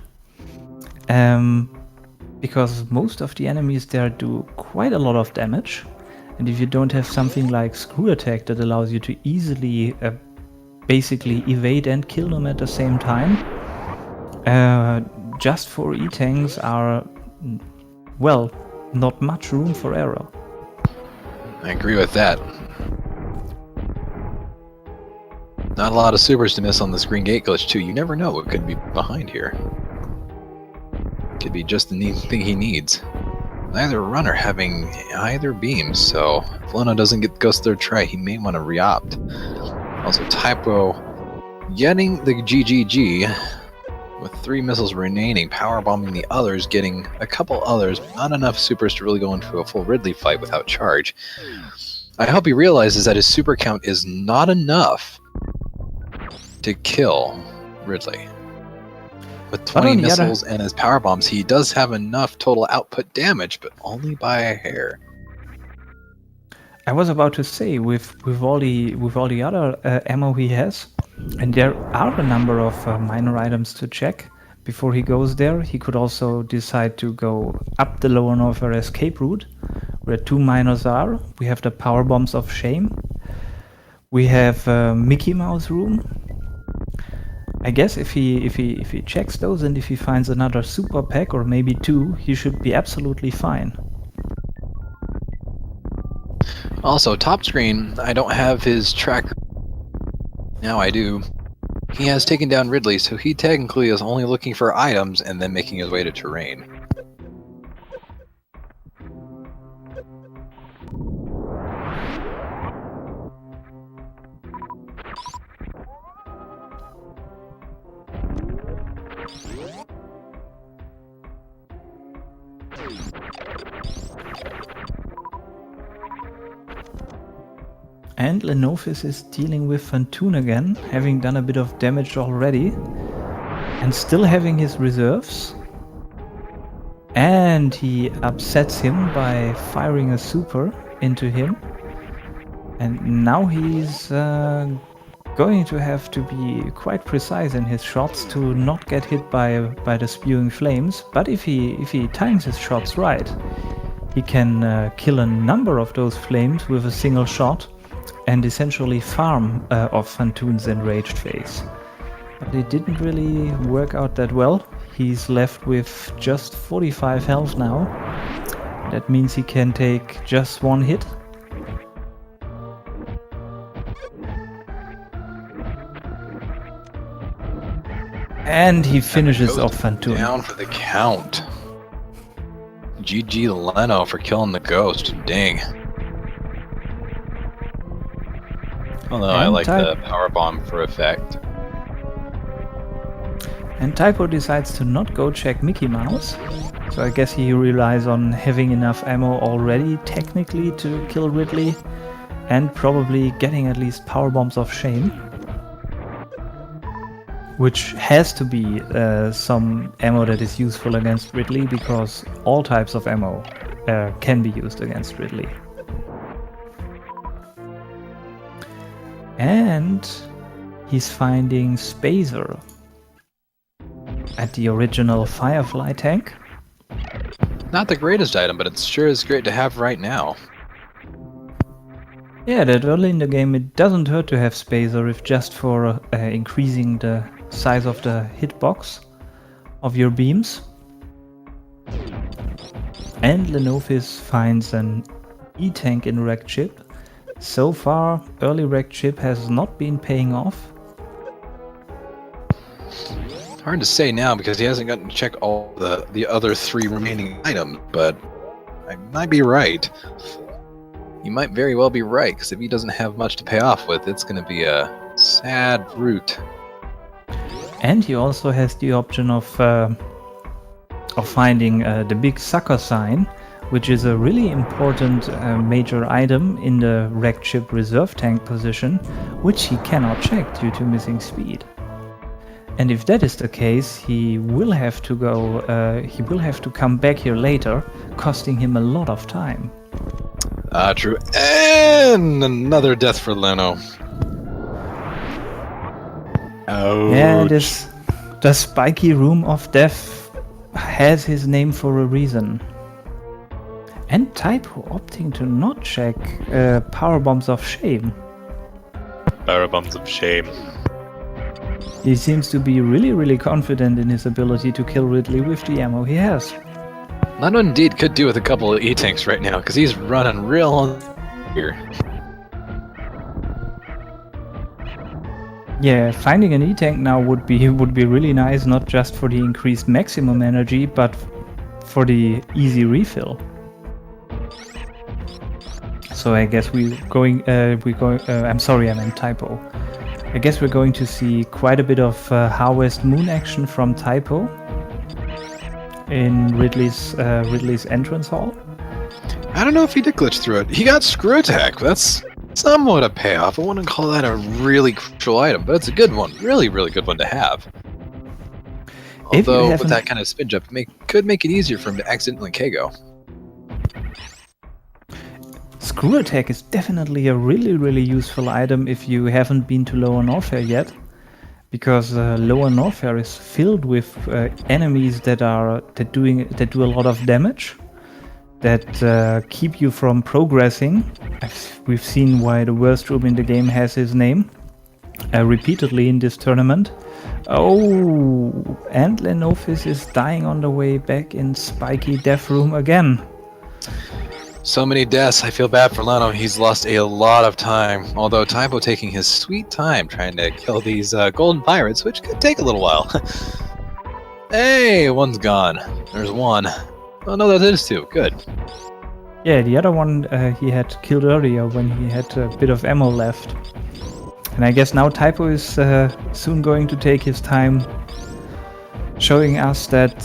because most of the enemies there do quite a lot of damage, and if you don't have something like Screw Attack that allows you to easily basically evade and kill them at the same time, just 4 E-Tanks are, well, not much room for error. I agree with that. Not a lot of supers to miss on this green gate glitch too. You never know what could be behind here. Could be just the thing he needs. Neither runner having either beams, so if Leno doesn't get Ghost third try, he may want to re-opt. Also, typwo getting the GGG with 3 missiles remaining, power bombing the others, getting a couple others, not enough supers to really go into a full Ridley fight without charge. I hope he realizes that his super count is not enough to kill Ridley. With 20 missiles and his power bombs, he does have enough total output damage, but only by a hair. I was about to say, with all the other ammo he has, and there are a number of minor items to check before he goes there. He could also decide to go up the lower Norfair escape route, where 2 minors are. We have the power bombs of shame. We have Mickey Mouse room. I guess if he checks those, and if he finds another super pack or maybe 2, he should be absolutely fine. Also, top screen, I don't have his tracker. Now I do. He has taken down Ridley, so he technically is only looking for items and then making his way to terrain. And Lenophis is dealing with Fantoon again, having done a bit of damage already, and still having his reserves. And he upsets him by firing a super into him. And now he's going to have to be quite precise in his shots to not get hit by the spewing flames. But if he times his shots right, he can kill a number of those flames with a single shot and essentially farm off Phantoon's enraged phase. But it didn't really work out that well. He's left with just 45 health now. That means he can take just one hit. And he finishes off Phantoon. Down for the count. GG Leno for killing the ghost. Dang. Although I like the power bomb for effect. And typwo decides to not go check Mickey Mouse. So I guess he relies on having enough ammo already, technically, to kill Ridley. And probably getting at least power bombs of shame. Which has to be some ammo that is useful against Ridley, because all types of ammo can be used against Ridley. And he's finding Spazer at the original Firefly tank. Not the greatest item, but it sure is great to have right now. Yeah, that early in the game it doesn't hurt to have Spazer, if just for increasing the size of the hitbox of your beams. And Lenophis finds an E-tank in Wrecked Ship. So far, early Wrecked Ship has not been paying off. Hard to say now because he hasn't gotten to check all the other 3 remaining items, but I might be right. You might very well be right, because if he doesn't have much to pay off with, it's going to be a sad route. And he also has the option of finding the big sucker sign, which is a really important major item in the Wrecked Ship reserve tank position, which he cannot check due to missing speed. And if that is the case, he will have to go. He will have to come back here later, costing him a lot of time. True. And another death for Leno. Oh. Yeah, the spiky room of death has his name for a reason. And typwo opting to not check power bombs of shame. Power bombs of shame. He seems to be really confident in his ability to kill Ridley with the ammo he has. Leno indeed could do with a couple of E-tanks right now, because he's running real on here. Yeah, finding an E-tank now would be really nice, not just for the increased maximum energy, but for the easy refill. So I guess I'm sorry, I meant typwo. I guess we're going to see quite a bit of Harvest Moon action from typwo in Ridley's entrance hall. I don't know if he did glitch through it. He got screw attack. That's somewhat a payoff. I wouldn't call that a really crucial item, but it's a good one. Really good one to have. Although with that kind of spin jump, could make it easier for him to accidentally KO. Screw attack is definitely a really useful item if you haven't been to Lower Norfair yet, because Lower Norfair is filled with enemies that do a lot of damage, that keep you from progressing. We've seen why the worst room in the game has his name repeatedly in this tournament. Oh, and Lenophis is dying on the way back in Spiky Death Room again. So many deaths. I feel bad for Leno. He's lost a lot of time. Although typwo taking his sweet time trying to kill these golden pirates, which could take a little while. Hey, one's gone. There's one. Oh no, that is 2. Good. Yeah, the other one he had killed earlier when he had a bit of ammo left. And I guess now typwo is soon going to take his time, showing us that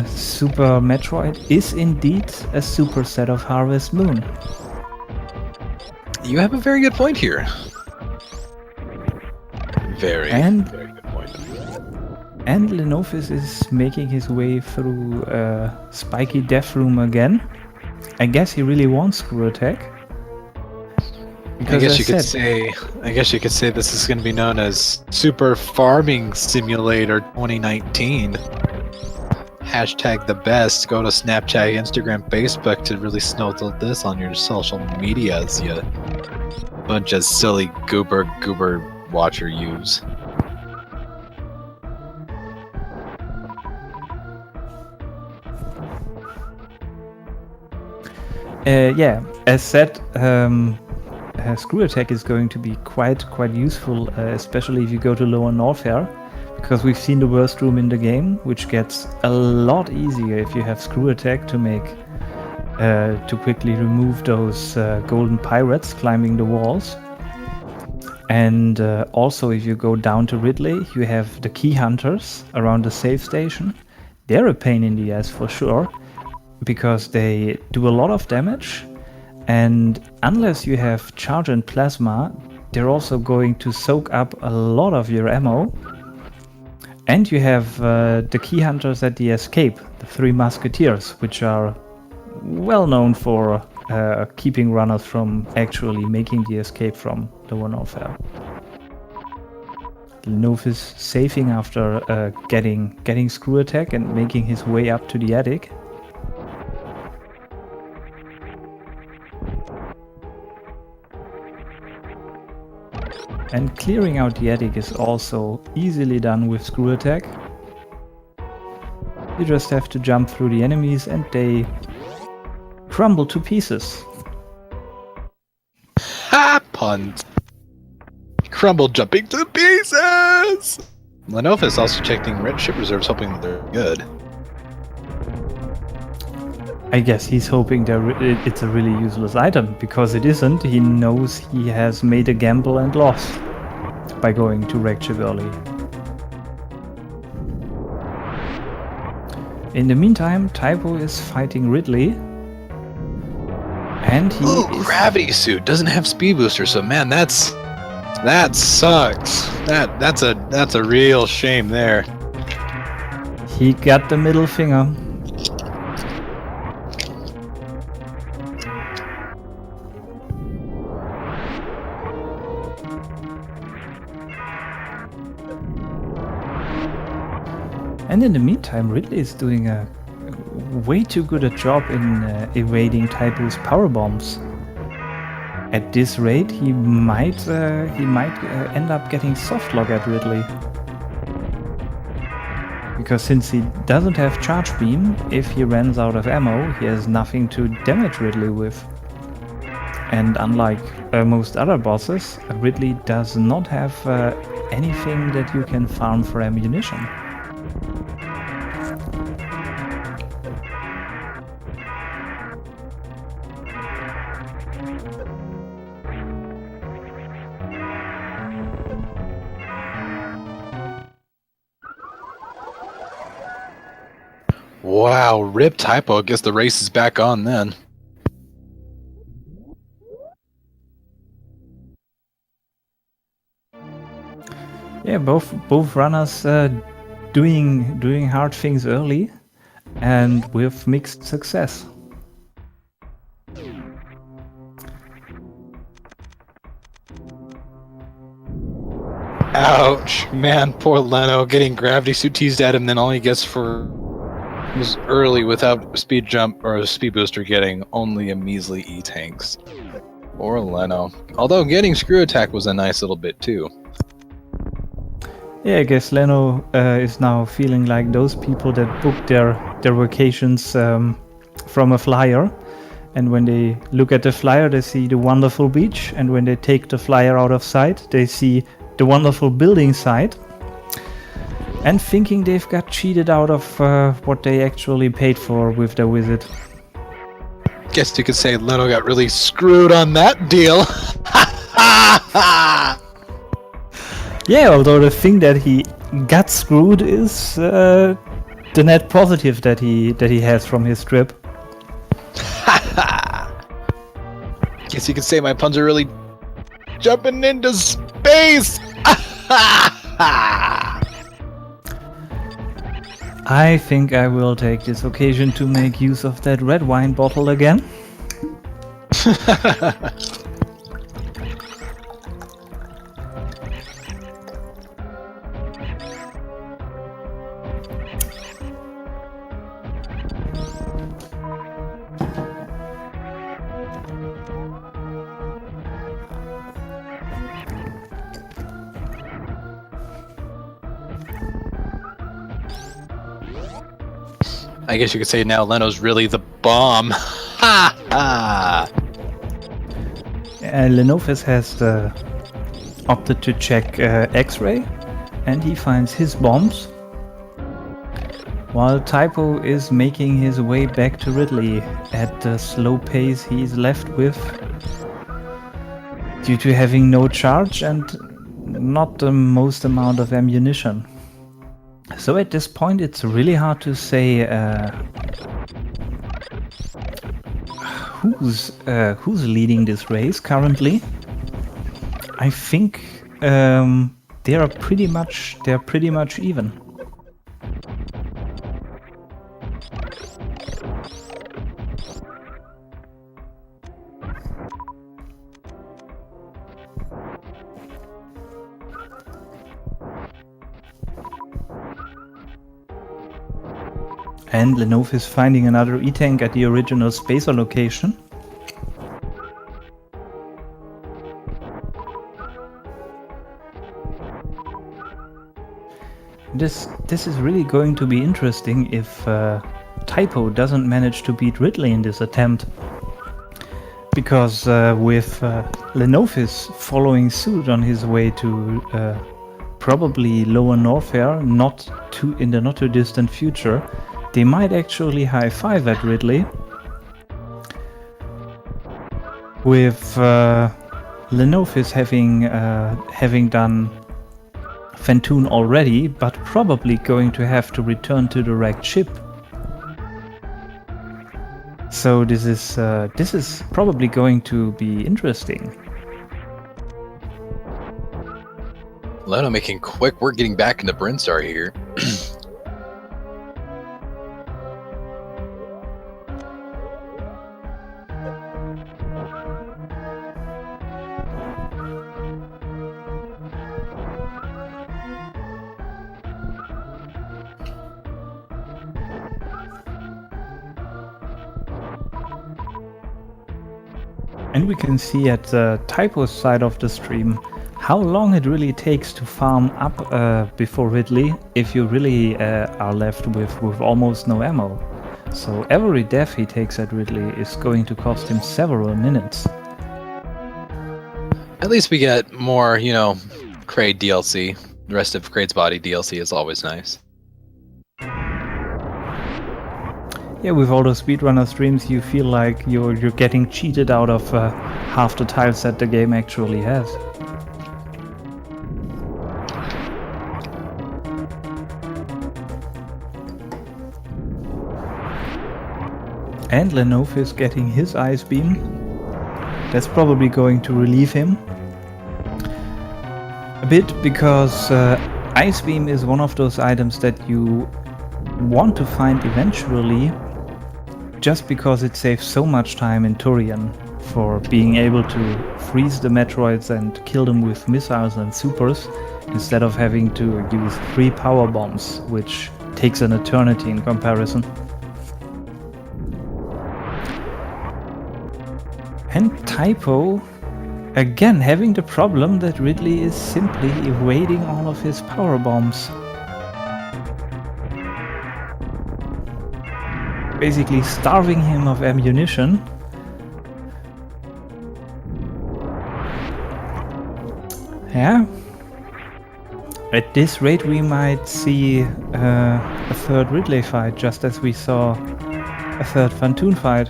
Super Metroid is indeed a superset of Harvest Moon. You have a very good point here. Very good point. And Lenophis is making his way through Spiky Death Room again. I guess he really wants Screw Attack. I guess you could say this is going to be known as Super Farming Simulator 2019. hashtag the best. Go to Snapchat, Instagram, Facebook to really snowball this on your social medias, you bunch of silly goober watcher yous. Yeah, as said, screw attack is going to be quite useful, especially if you go to lower Norfair, because we've seen the worst room in the game, which gets a lot easier if you have screw attack to make to quickly remove those golden pirates climbing the walls. And also, if you go down to Ridley, you have the key hunters around the save station. They're a pain in the ass for sure, because they do a lot of damage, and unless you have charge and plasma, they're also going to soak up a lot of your ammo. And you have the key hunters at the escape, the 3 musketeers, which are well known for keeping runners from actually making the escape from the One Warfare. Lenophis saving after getting screw attack and making his way up to the attic. And clearing out the attic is also easily done with screw attack. You just have to jump through the enemies and they crumble to pieces. Ha! Puns. Crumble jumping to pieces! Lenophis also checking red ship reserves, hoping that they're good. I guess he's hoping it's a really useless item, because it isn't. He knows he has made a gamble and lost by going to wreck ship early. In the meantime, typwo is fighting Ridley. And he is... Gravity suit doesn't have speed booster, so man, that sucks. That's a real shame there. He got the middle finger. And in the meantime, Ridley is doing a way too good a job in evading typwo's power bombs. At this rate, he might end up getting softlock at Ridley. Because since he doesn't have charge beam, if he runs out of ammo, he has nothing to damage Ridley with. And unlike most other bosses, Ridley does not have anything that you can farm for ammunition. Wow, rip typwo. I guess the race is back on then. Yeah, both runners doing hard things early, and with mixed success. Ouch, man, poor Leno getting gravity suit teased at him, then all he gets for was early without speed jump or a speed booster, getting only a measly E-tanks. Poor Leno. Although getting screw attack was a nice little bit too. Yeah, I guess Leno is now feeling like those people that booked their vacations from a flyer, and when they look at the flyer they see the wonderful beach, and when they take the flyer out of sight they see the wonderful building site, and thinking they've got cheated out of what they actually paid for with their visit. Guess you could say Leno got really screwed on that deal. Yeah, although the thing that he got screwed is the net positive that he has from his trip. Guess you could say my puns are really jumping into space. I think I will take this occasion to make use of that red wine bottle again. I guess you could say now Leno's really the bomb. Ha ha! Lenophis has opted to check X-ray, and he finds his bombs, while Typo is making his way back to Ridley at the slow pace he's left with due to having no charge and not the most amount of ammunition. So at this point it's really hard to say who's leading this race currently. I think they're pretty much even. And Lenophis finding another E-tank at the original spacer location. This is really going to be interesting if Typo doesn't manage to beat Ridley in this attempt. Because with Lenophis following suit on his way to probably lower Norfair, in the not too distant future, they might actually high-five at Ridley. With Lenophis having done Fantoon already, but probably going to have to return to the wrecked ship. So this is probably going to be interesting. Leno making quick work getting back into Brinstar here. And we can see at the Typo's side of the stream how long it really takes to farm up before Ridley if you really are left with almost no ammo. So every death he takes at Ridley is going to cost him several minutes. At least we get more, Kraid DLC. The rest of Kraid's body DLC is always nice. Yeah, with all those speedrunner streams, you feel like you're getting cheated out of half the tiles that the game actually has. And Lenophis getting his ice beam. That's probably going to relieve him a bit, because ice beam is one of those items that you want to find eventually, just because it saves so much time in Turian for being able to freeze the Metroids and kill them with missiles and supers, instead of having to use 3 power bombs, which takes an eternity in comparison. And Typo, again having the problem that Ridley is simply evading all of his power bombs. Basically starving him of ammunition. Yeah. At this rate we might see a third Ridley fight, just as we saw a third Fantoon fight.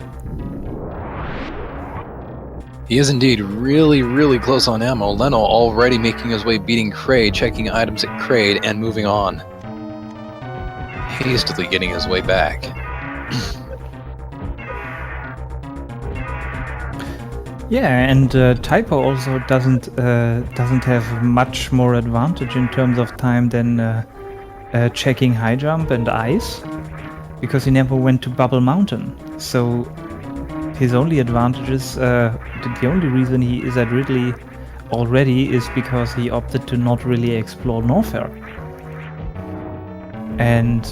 He is indeed really, really close on ammo. Leno already making his way beating Kraid, checking items at Kraid, and moving on. Hastily getting his way back. Yeah, and Typo also doesn't have much more advantage in terms of time than checking high jump and ice, because he never went to Bubble Mountain. So his only advantage is the only reason he is at Ridley already is because he opted to not really explore Norfair. And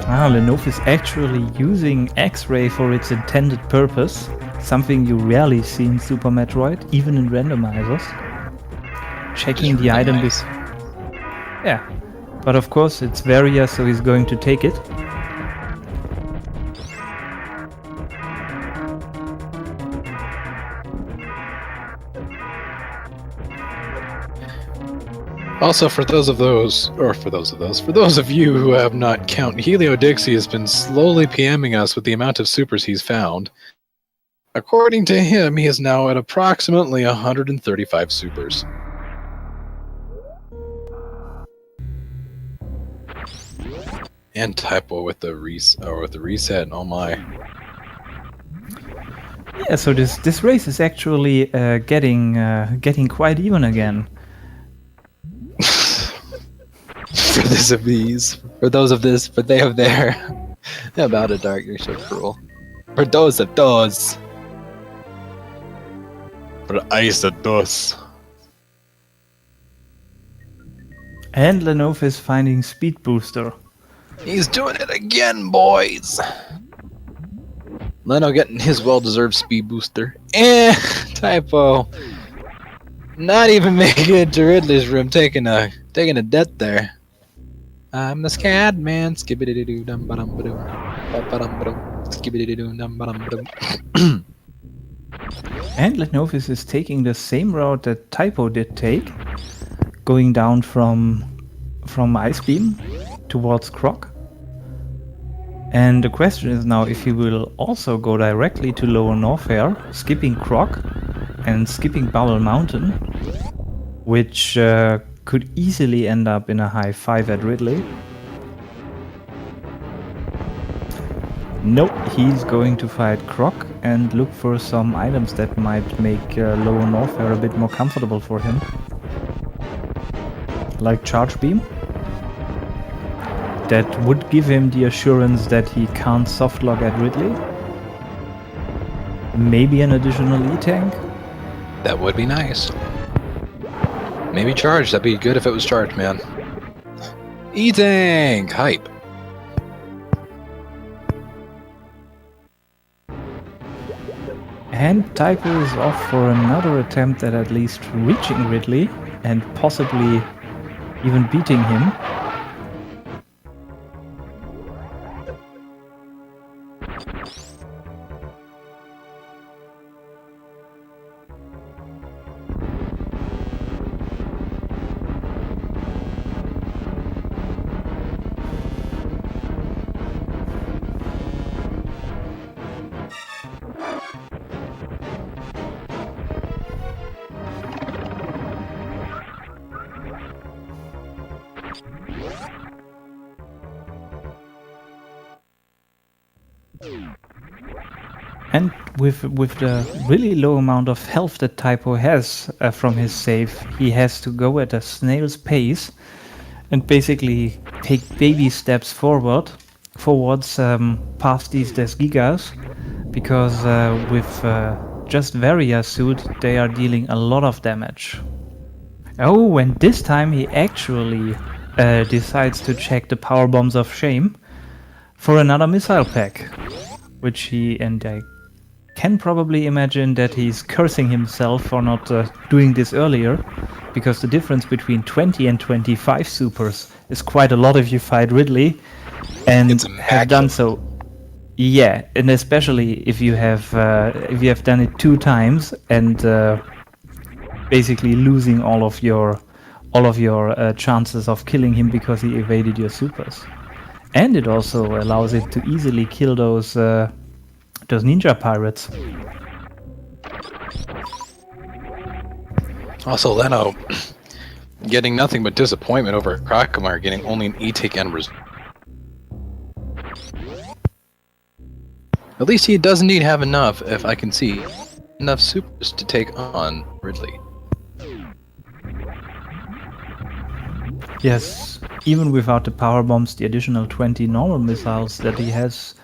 Lenophis actually using X-ray for its intended purpose, something you rarely see in Super Metroid, even in randomizers. Checking the item But of course, it's Varia, so he's going to take it. Also, for those of you who have not counted, HelioDixy has been slowly PMing us with the amount of supers he's found. According to him, he is now at approximately 135 supers. And typwo with the reset. Oh my! Yeah, so this race is actually getting quite even again. For those of this, but they have their. About a dark, you're so cruel. For those of those. For ice of those. And Lenophis finding speed booster. He's doing it again, boys! Leno getting his well-deserved speed booster. Typwo. Not even making it to Ridley's room, taking a death there. I'm the scat man. Skibbity-doo dum ba dum ba doo. Skibbity-doo dum ba dum ba doo. And Lenophis is taking the same route that typwo did take, going down from Ice Beam towards Croc. And the question is now if he will also go directly to Lower Norfair, skipping Croc and skipping Bubble Mountain, which could easily end up in a high 5 at Ridley. Nope, he's going to fight Croc and look for some items that might make Lower Norfair a bit more comfortable for him. Like Charge Beam. That would give him the assurance that he can't softlock at Ridley. Maybe an additional E-Tank. That would be nice. Maybe charge. That'd be good if it was charged, man. E-Tank! Hype. And typwo is off for another attempt at least reaching Ridley and possibly even beating him. And with the really low amount of health that typwo has from his save, he has to go at a snail's pace and basically take baby steps forwards past these Desgigas, because with just Varia suit they are dealing a lot of damage. Oh, and this time he actually decides to check the power bombs of shame for another missile pack, which I can probably imagine that he's cursing himself for not doing this earlier, because the difference between 20 and 25 supers is quite a lot if you fight Ridley and have done so. Yeah, and especially if you have done it 2 times and basically losing all of your chances of killing him because he evaded your supers. And it also allows it to easily kill those ninja pirates. Also, Leno getting nothing but disappointment over Crocomire getting only an E-Take end result. At least he does indeed have enough, if I can see, enough supers to take on Ridley. Yes, even without the power bombs, the additional 20 normal missiles that he has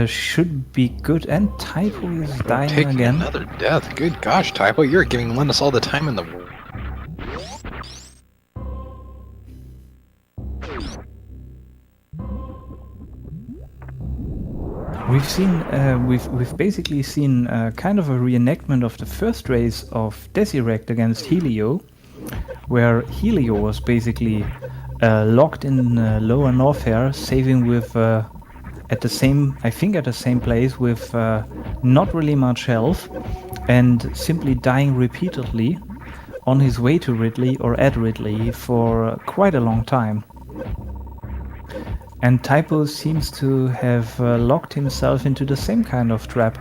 should be good. And typwo is dying taking again. Another death. Good gosh, typwo, you're giving Linus all the time in the world. We've basically seen kind of a reenactment of the first race of Dessyreqt against Helio, where Helio was basically locked in Lower Norfair, saving with at the same place with not really much health, and simply dying repeatedly on his way to Ridley or at Ridley for quite a long time. And typwo seems to have locked himself into the same kind of trap.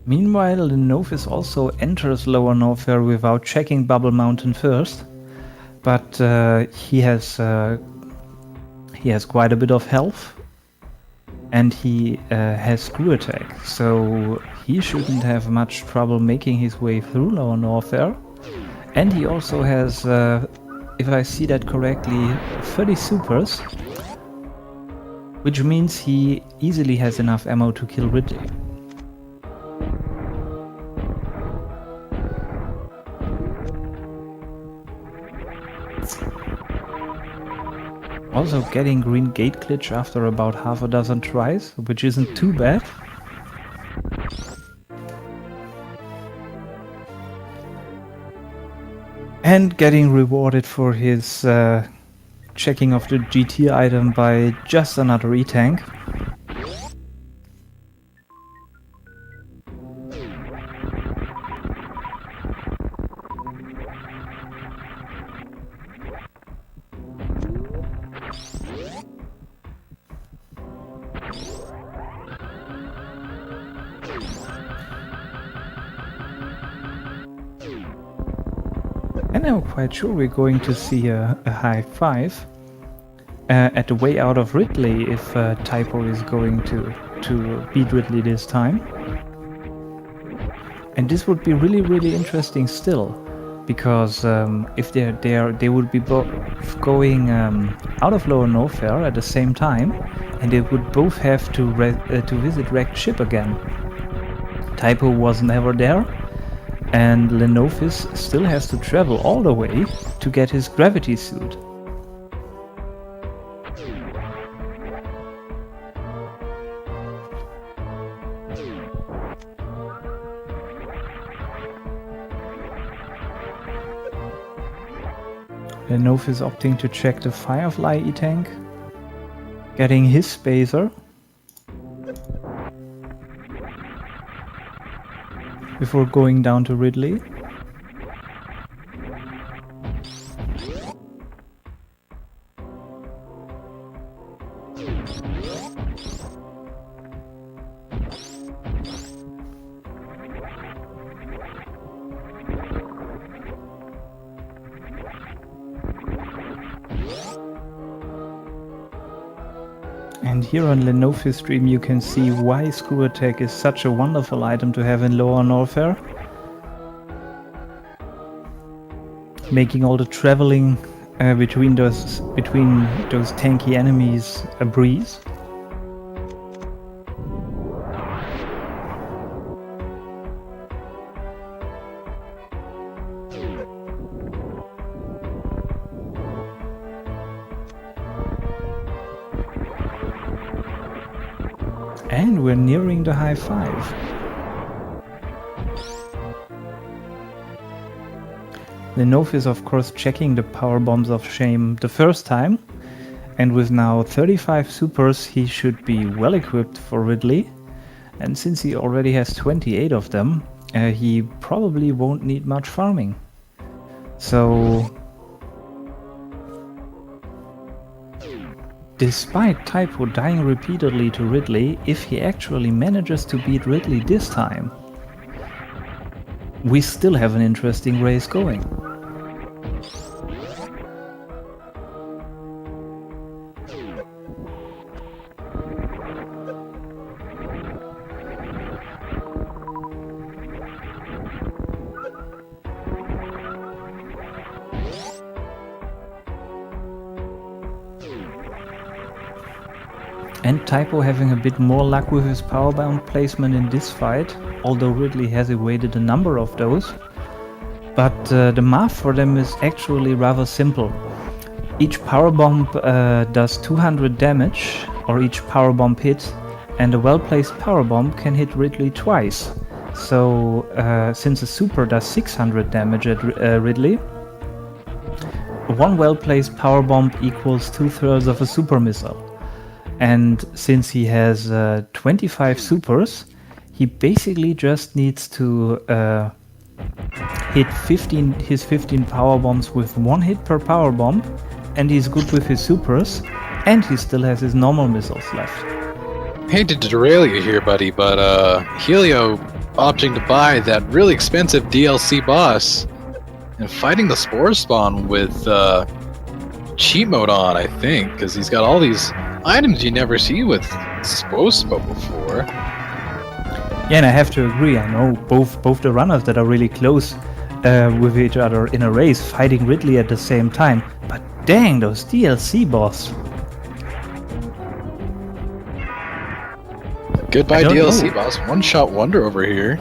Meanwhile, Lenophis also enters Lower Norfair without checking Bubble Mountain first, but he has quite a bit of health, and he has Screw Attack, so he shouldn't have much trouble making his way through Lower Norfair. And he also has, if I see that correctly, 30 supers, which means he easily has enough ammo to kill Ridley. Also getting green gate glitch after about half a dozen tries, which isn't too bad. And getting rewarded for his checking of the GT item by just another E-tank. And I'm quite sure we're going to see a high five at the way out of Ridley if typwo is going to beat Ridley this time. And this would be really interesting still, because if they would be both going out of Lower Norfair at the same time, and they would both have to visit wrecked ship again. Typwo was never there, and Lenophis still has to travel all the way to get his gravity suit. Lenophis opting to check the Firefly E-tank, getting his spacer before going down to Ridley. And here on Lenophis stream you can see why Screw Attack is such a wonderful item to have in Lower Norfair. Making all the traveling between those tanky enemies a breeze. And we're nearing the high five. Lenophis of course checking the power bombs of shame the first time, and with now 35 supers he should be well equipped for Ridley, and since he already has 28 of them, he probably won't need much farming. So despite typwo dying repeatedly to Ridley, if he actually manages to beat Ridley this time, we still have an interesting race going. And typwo having a bit more luck with his powerbomb placement in this fight, although Ridley has evaded a number of those. but the math for them is actually rather simple. Each power bomb does 200 damage, or each power bomb hit, and a well-placed power bomb can hit Ridley twice. So, since a super does 600 damage at Ridley, one well-placed power bomb equals 2/3 of a super missile. And since he has 25 supers, he basically just needs to hit his 15 power bombs with one hit per power bomb, and he's good with his supers, and he still has his normal missiles left. Hate to derail you here, buddy, but Helio opting to buy that really expensive DLC boss and fighting the Spore Spawn with cheat mode on, I think, because he's got all these items you never see with Spospo before. Yeah, and I have to agree. I know both the runners that are really close with each other in a race, fighting Ridley at the same time. But dang, those DLC boss. Goodbye don't DLC know. boss. One-shot wonder over here.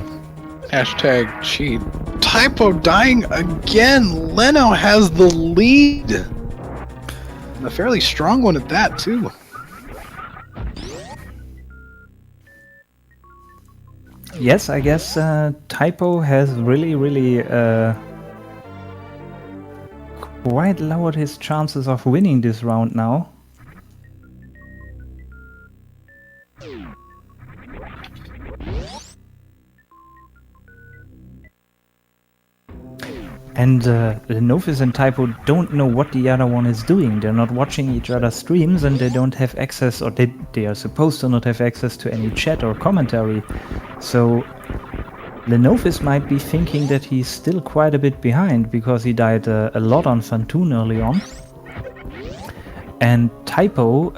Hashtag cheat. Typo dying again. Leno has the lead. And a fairly strong one at that, too. Yes, I guess Typo has really quite lowered his chances of winning this round now. And Lenophis and Typo don't know what the other one is doing. They're not watching each other's streams, and they don't have access, or they are supposed to not have access to any chat or commentary. So Lenophis might be thinking that he's still quite a bit behind because he died a lot on Fantoon early on. And Typo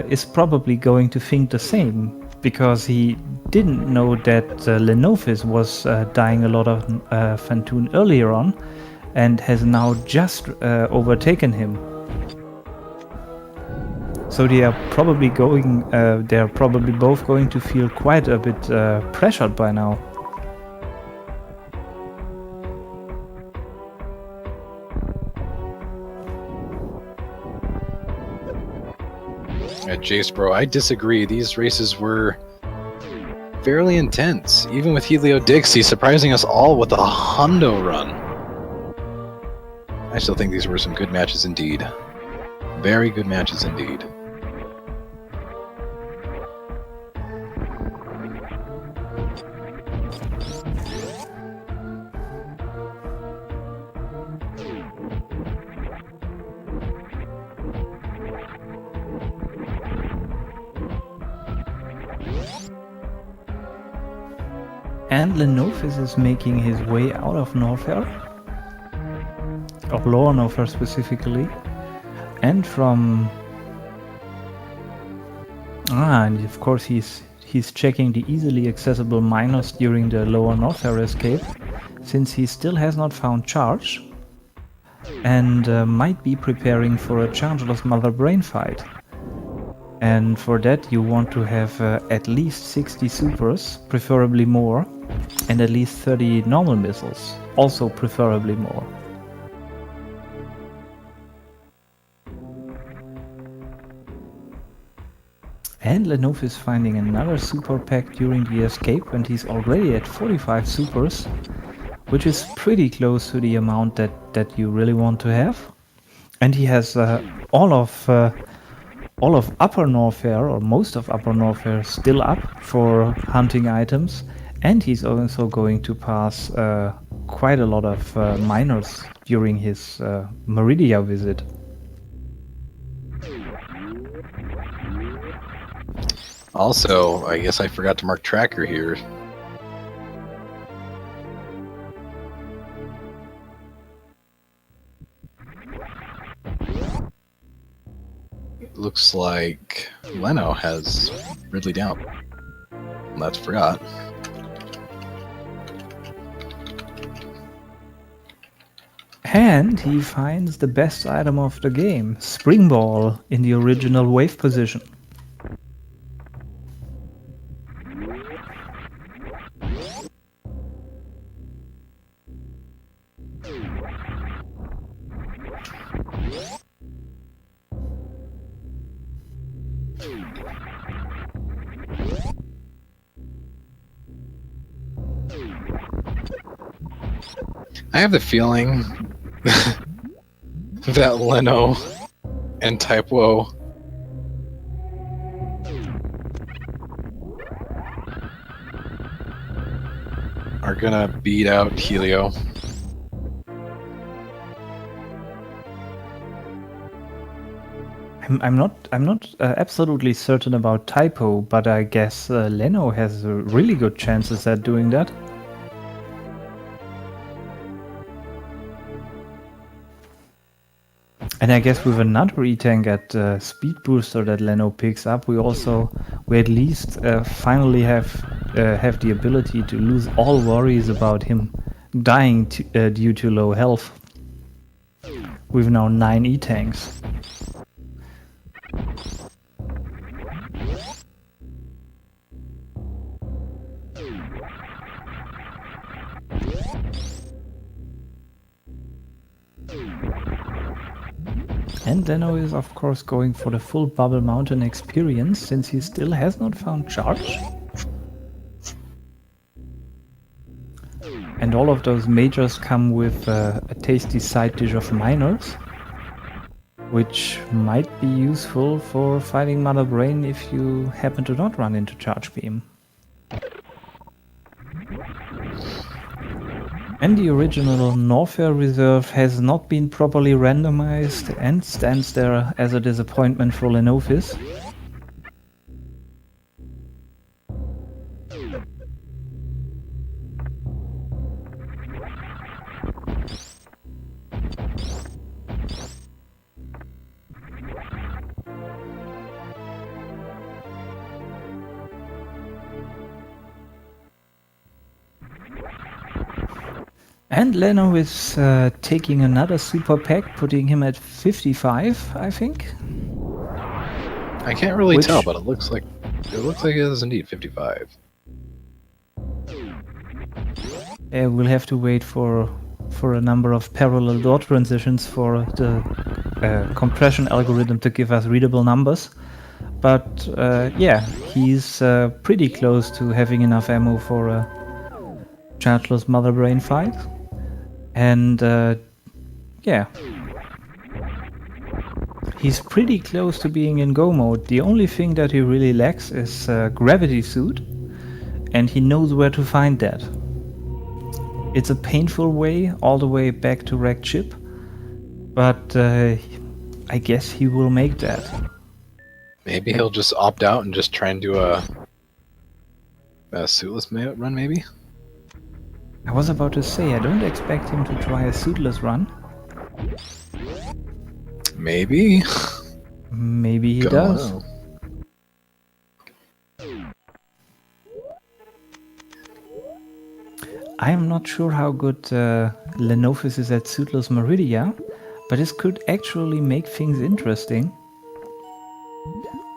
is probably going to think the same because he didn't know that Lenophis was dying a lot on Fantoon earlier on, and has now just overtaken him. So they are probably both going to feel quite a bit pressured by now. Jace, bro, I disagree. These races were fairly intense, even with HelioDixy surprising us all with a hundo run. I still think these were some good matches indeed. Very good matches indeed. And Lenophis is making his way out of Norfair, of Lower Norfair specifically, and from... and of course he's checking the easily accessible miners during the Lower Norfair escape, since he still has not found charge, and might be preparing for a chargeless Mother Brain fight. And for that you want to have at least 60 supers, preferably more, and at least 30 normal missiles, also preferably more. And Lenophis finding another super pack during the escape, and he's already at 45 supers, which is pretty close to the amount that you really want to have. And he has all of Upper Norfair, or most of Upper Norfair, still up for hunting items, and he's also going to pass quite a lot of miners during his Meridia visit. Also, I guess I forgot to mark tracker here. Looks like Leno has Ridley down. That's forgot. And he finds the best item of the game, Spring Ball, in the original wave position. I have the feeling that Leno and typwo are gonna beat out Helio. I'm not absolutely certain about typwo, but I guess Leno has really good chances at doing that. And I guess with another E-Tank at Speed Booster that Leno picks up, we at least finally have the ability to lose all worries about him dying due to low health. We've now 9 E-Tanks. And Leno is of course going for the full Bubble Mountain experience since he still has not found charge. And all of those majors come with a tasty side dish of minors, which might be useful for fighting Mother Brain if you happen to not run into Charge Beam. And the original Norfair reserve has not been properly randomized and stands there as a disappointment for Lenophis. And Leno is taking another super pack, putting him at 55, I think. I can't really tell, but it looks like it is indeed 55. We'll have to wait for a number of parallel door transitions for the compression algorithm to give us readable numbers. But yeah, he's pretty close to having enough ammo for a chargeless Mother Brain fight. And yeah, he's pretty close to being in go mode. The only thing that he really lacks is gravity suit, and he knows where to find that. It's a painful way all the way back to wrecked ship, but I guess he will make that. Maybe he'll just opt out and just try and do a suitless run, maybe? I was about to say, I don't expect him to try a suitless run. Maybe. Maybe he does. Know. I am not sure how good Lenophis is at suitless Meridia, but this could actually make things interesting.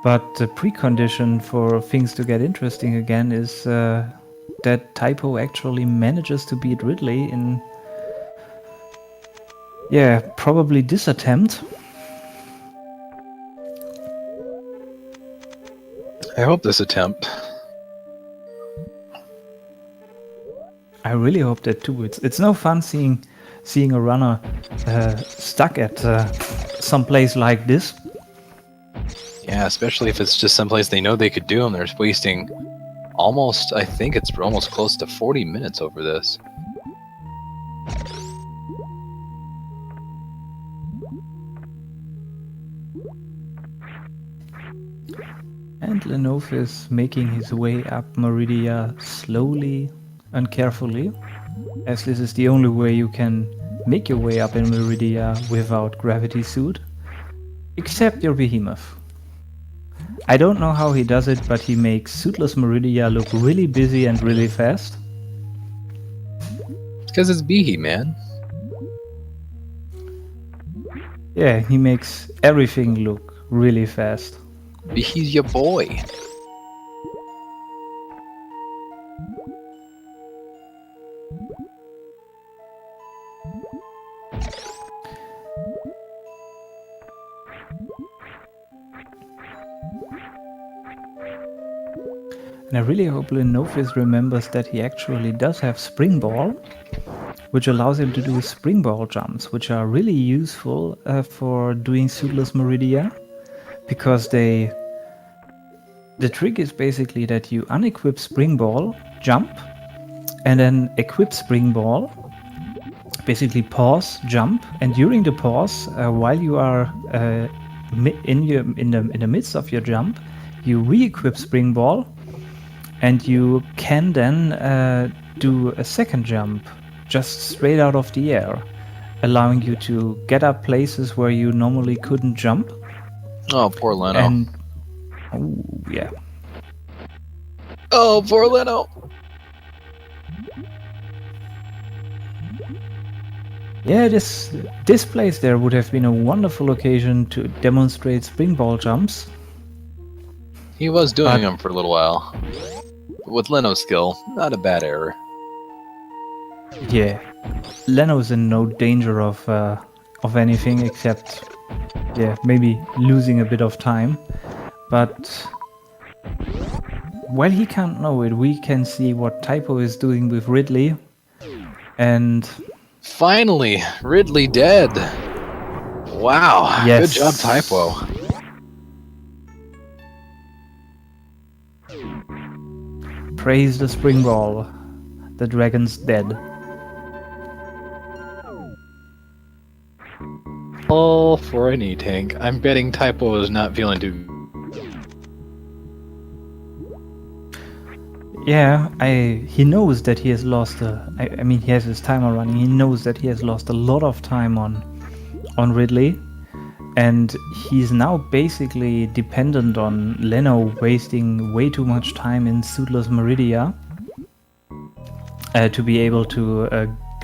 But the precondition for things to get interesting again is that typwo actually manages to beat Ridley in, yeah, probably this attempt. I hope this attempt. I really hope that too. It's no fun seeing a runner stuck at some place like this. Yeah, especially if it's just someplace they know they could do, and they're wasting almost, I think it's almost close to 40 minutes over this. And Lenophis making his way up Meridia slowly and carefully, as this is the only way you can make your way up in Meridia without gravity suit, except your behemoth. I don't know how he does it, but he makes suitless Meridia look really busy and really fast. Because it's Behe, man. Yeah, he makes everything look really fast. Behe's your boy. And I really hope Lenophis remembers that he actually does have Spring Ball, which allows him to do springball jumps, which are really useful for doing suitless Meridia, because the trick is basically that you unequip springball, jump, and then equip springball, basically pause, jump, and during the pause, while you are in the midst of your jump, you re-equip springball, and you can then do a second jump just straight out of the air, allowing you to get up places where you normally couldn't jump. Oh, poor Leno. And oh yeah, Oh, poor Leno. yeah. This place there would have been a wonderful occasion to demonstrate springball jumps. He was doing them for a little while. With Leno's skill, not a bad error. Yeah, Leno's in no danger of anything except, yeah, maybe losing a bit of time. But while he can't know it, we can see what Typo is doing with Ridley. And finally, Ridley dead. Wow, yes. Good job, Typo. Praise the springball. The dragon's dead. All for an E-Tank. I'm betting Typo is not feeling too... Yeah, he knows that he has lost I mean, he has his timer running. He knows that he has lost a lot of time on Ridley. And he's now basically dependent on Leno wasting way too much time in suitless Meridia to be able to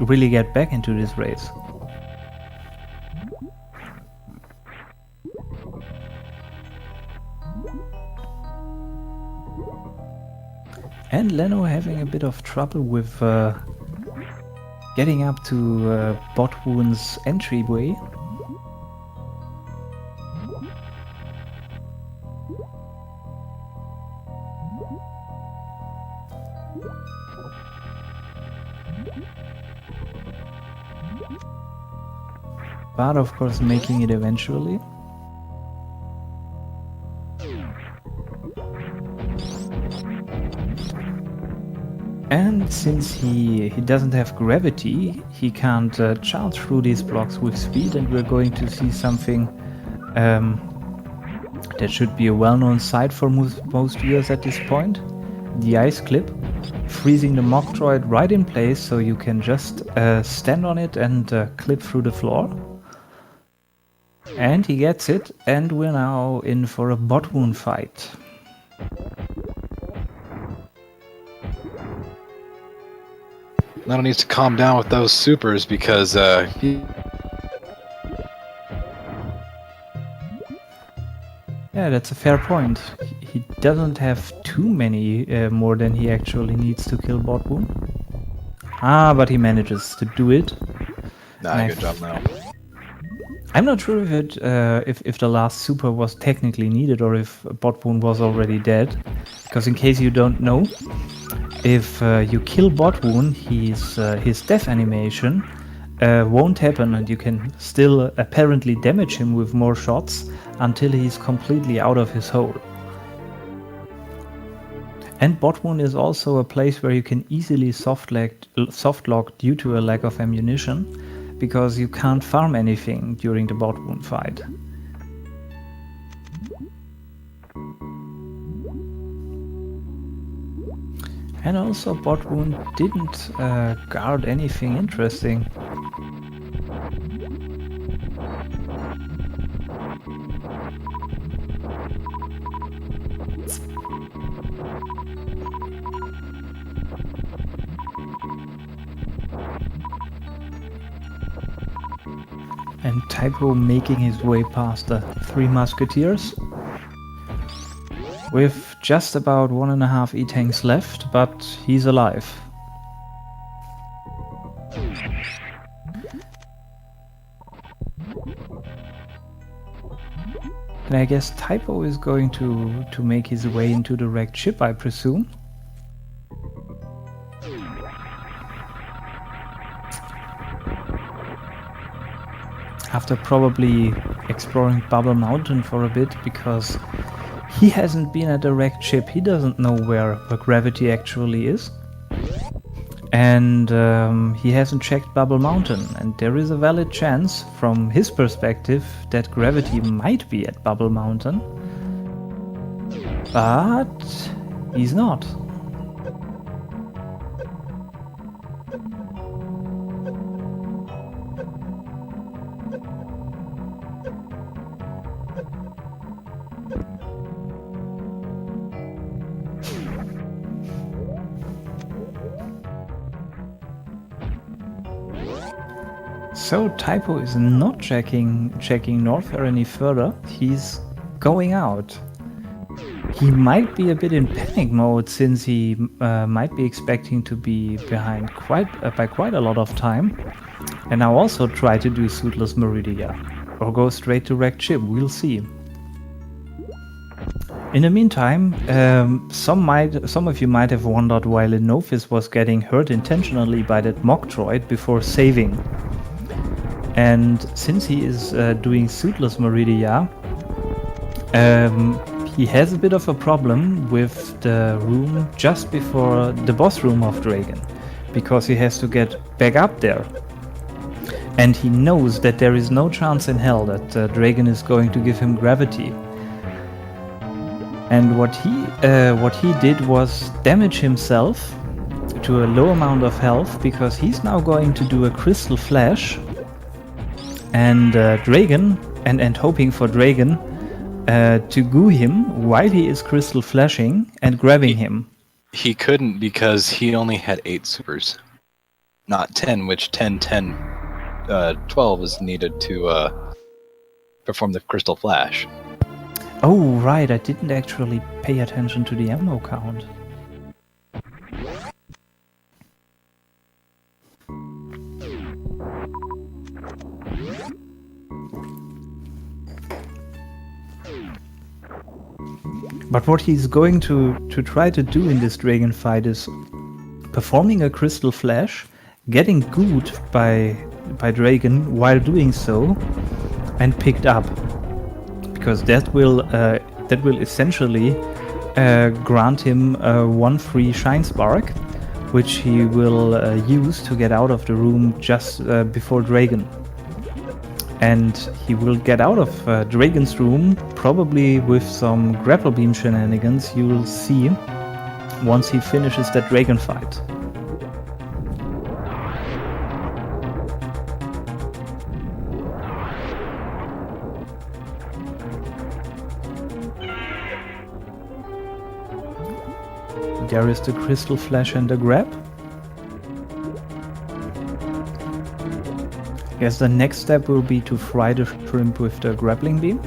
really get back into this race. And Leno having a bit of trouble with getting up to Botwoon's entryway. But of course making it eventually. And since he doesn't have gravity, he can't charge through these blocks with speed, and we're going to see something that should be a well-known sight for most viewers at this point. The ice clip, freezing the mock droid right in place so you can just stand on it and clip through the floor. And he gets it, and we're now in for a Botwoon fight. Leno needs to calm down with those supers because Yeah, that's a fair point. He doesn't have too many more than he actually needs to kill Botwoon. But he manages to do it. Nah, good job now. I'm not sure if the last super was technically needed or if Botwoon was already dead. Because in case you don't know, if you kill Botwoon, his death animation won't happen, and you can still apparently damage him with more shots until he's completely out of his hole. And Botwoon is also a place where you can easily softlock due to a lack of ammunition, because you can't farm anything during the Botwoon fight. And also Botwoon didn't guard anything interesting. And Typo making his way past the Three Musketeers with just about 1.5 E-tanks left, but he's alive. And I guess Typo is going to make his way into the wrecked ship, I presume. after probably exploring Bubble Mountain for a bit, because he hasn't been at a wrecked ship. He doesn't know where gravity actually is. And he hasn't checked Bubble Mountain. And there is a valid chance, from his perspective, that gravity might be at Bubble Mountain. But he's not. So typwo is not checking Norfair any further. He's going out. He might be a bit in panic mode, since he might be expecting to be behind by quite a lot of time. And now also try to do Suitless Meridia, or go straight to wrecked ship. We'll see. In the meantime, some of you might have wondered why Lenophis was getting hurt intentionally by that mock droid before saving. And since he is doing Suitless Meridia, he has a bit of a problem with the room just before the boss room of Dragon, because he has to get back up there. And he knows that there is no chance in hell that Dragon is going to give him gravity. And what he did was damage himself to a low amount of health, because he's now going to do a Crystal Flash. And Dragon, and hoping for Dragon to goo him while he is Crystal Flashing and grabbing him. He couldn't, because he only had 8 supers. Not 10, which 10, 10, 12 is needed to perform the Crystal Flash. Oh, right, I didn't actually pay attention to the ammo count. But what he's going to try to do in this Dragon fight is performing a Crystal Flash, getting gooed by Dragon while doing so, and picked up. Because that will essentially grant him 1 free Shine Spark, which he will use to get out of the room just before Dragon. And he will get out of Dragon's room, probably with some grapple beam shenanigans you will see once he finishes that Dragon fight. There is the Crystal Flash and the grab. I guess the next step will be to fry the shrimp with the grappling beam.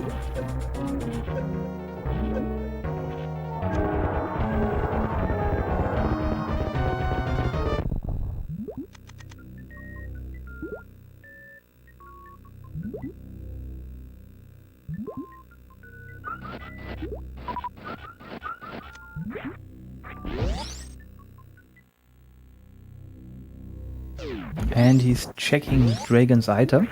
And he's checking Dragon's item,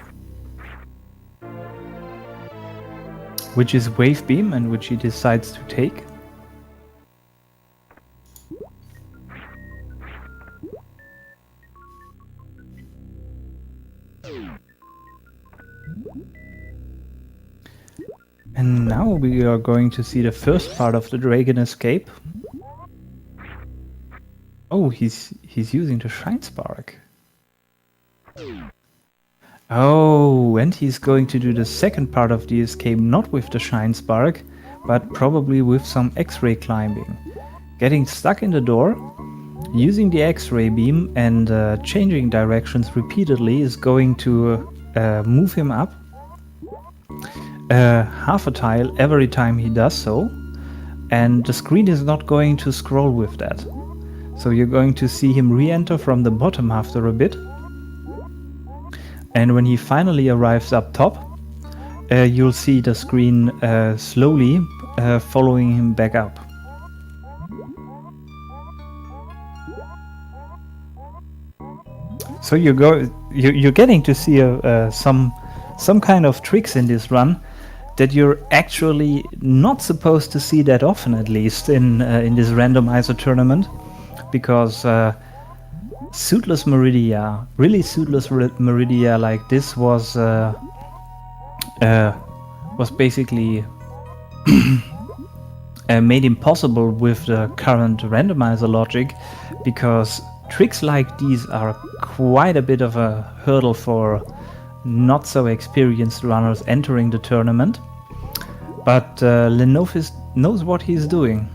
which is Wave Beam, and which he decides to take. And now we are going to see the first part of the Dragon escape. Oh, he's using the Shine Spark. Oh, and he's going to do the second part of the escape not with the Shine Spark, but probably with some X-ray climbing. Getting stuck in the door, using the X-ray beam and changing directions repeatedly is going to move him up half a tile every time he does so, and the screen is not going to scroll with that. So you're going to see him re-enter from the bottom after a bit. And when he finally arrives up top, you'll see the screen slowly following him back up. So you're getting to see some some kind of tricks in this run that you're actually not supposed to see that often, at least in this randomizer tournament, because suitless Meridia, really suitless Meridia like this was basically made impossible with the current randomizer logic, because tricks like these are quite a bit of a hurdle for not so experienced runners entering the tournament. But Lenophis knows what he's doing.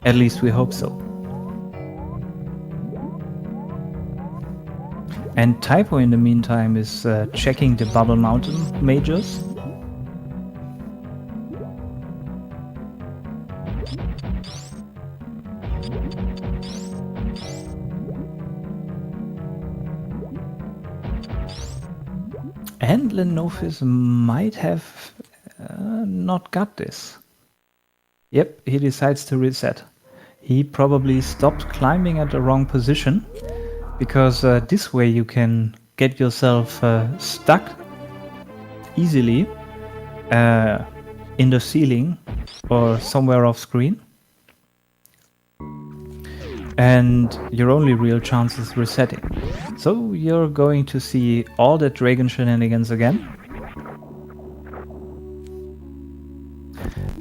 At least we hope so. And typwo in the meantime is checking the Bubble Mountain majors. And Lenophis might have not got this. Yep, he decides to reset. He probably stopped climbing at the wrong position, because this way you can get yourself stuck easily in the ceiling or somewhere off screen. And your only real chance is resetting. So you're going to see all the dragon shenanigans again.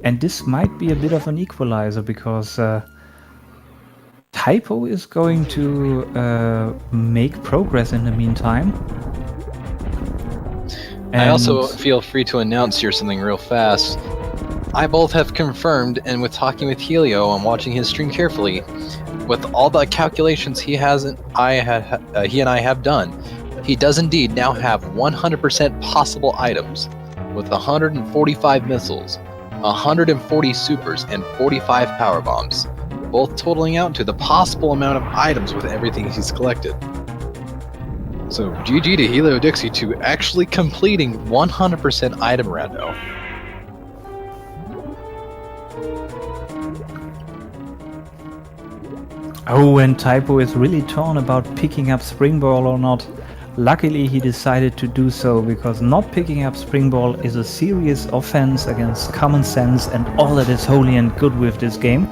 And this might be a bit of an equalizer, because typwo is going to make progress in the meantime. And I also feel free to announce here something real fast. I both have confirmed, and with talking with Helio and watching his stream carefully, with all the calculations he and I have done, he does indeed now have 100% possible items, with 145 missiles, 140 supers, and 45 power bombs, both totaling out to the possible amount of items with everything he's collected. So GG to HelioDixy to actually completing 100% item rando. Oh, and typwo is really torn about picking up Springball or not. Luckily he decided to do so, because not picking up Springball is a serious offense against common sense and all that is holy and good with this game.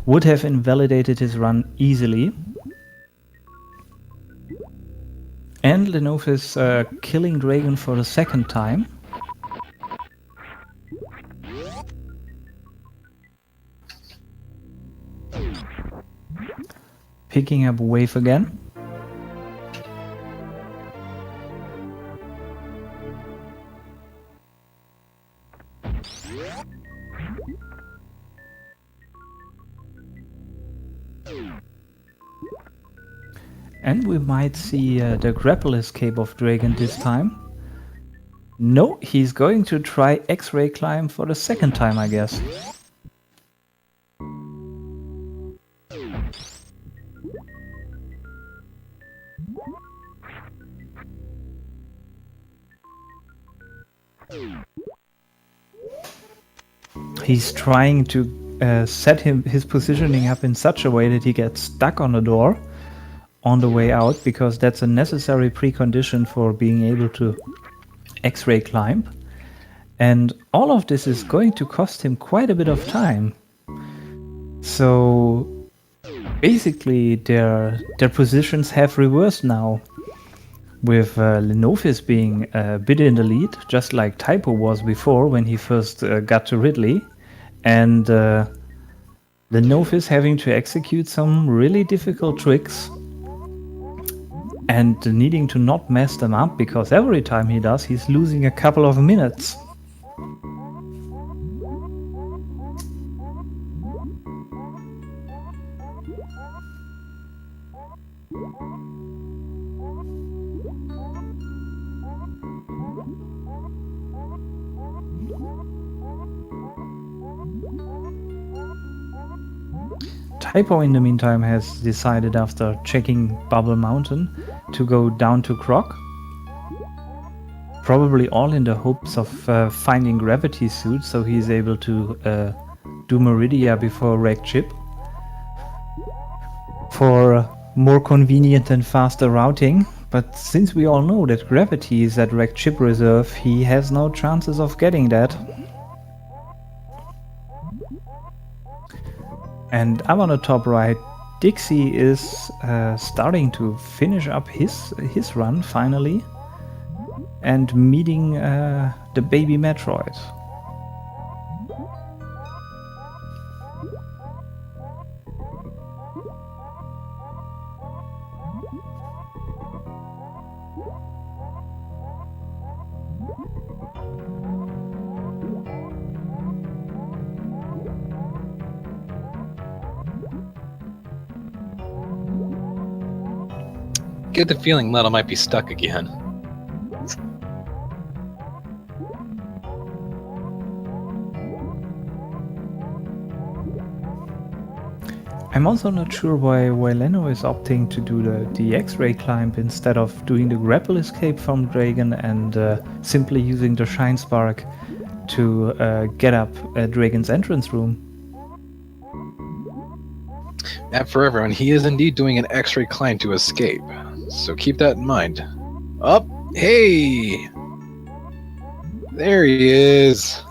Would have invalidated his run easily. And Lenophis killing Dragon for the second time. Picking up Wave again. And we might see the grapple escape of Dragon this time. No, he's going to try X-ray climb for the second time, I guess. He's trying to set his positioning up in such a way that he gets stuck on the door on the way out, because that's a necessary precondition for being able to X-ray climb. And all of this is going to cost him quite a bit of time. So basically their positions have reversed now, with Lenophis being a bit in the lead, just like typwo was before when he first got to Ridley, and Lenophis having to execute some really difficult tricks and needing to not mess them up, because every time he does, he's losing a couple of minutes. typwo in the meantime has decided, after checking Bubble Mountain, to go down to Croc. Probably all in the hopes of finding Gravity Suit, so he's able to do Meridia before Wreck Chip. For more convenient and faster routing, But since we all know that gravity is at Rekt chip reserve, he has no chances of getting that. And up on the top right, Dixy is starting to finish up his run finally, and meeting the baby Metroid. Get the feeling Leno might be stuck again. I'm also not sure why Leno is opting to do the X-ray climb instead of doing the grapple escape from Dragon and simply using the Shine Spark to get up Dragon's entrance room. And for everyone, he is indeed doing an X-ray climb to escape. So keep that in mind. Up! Hey! There he is!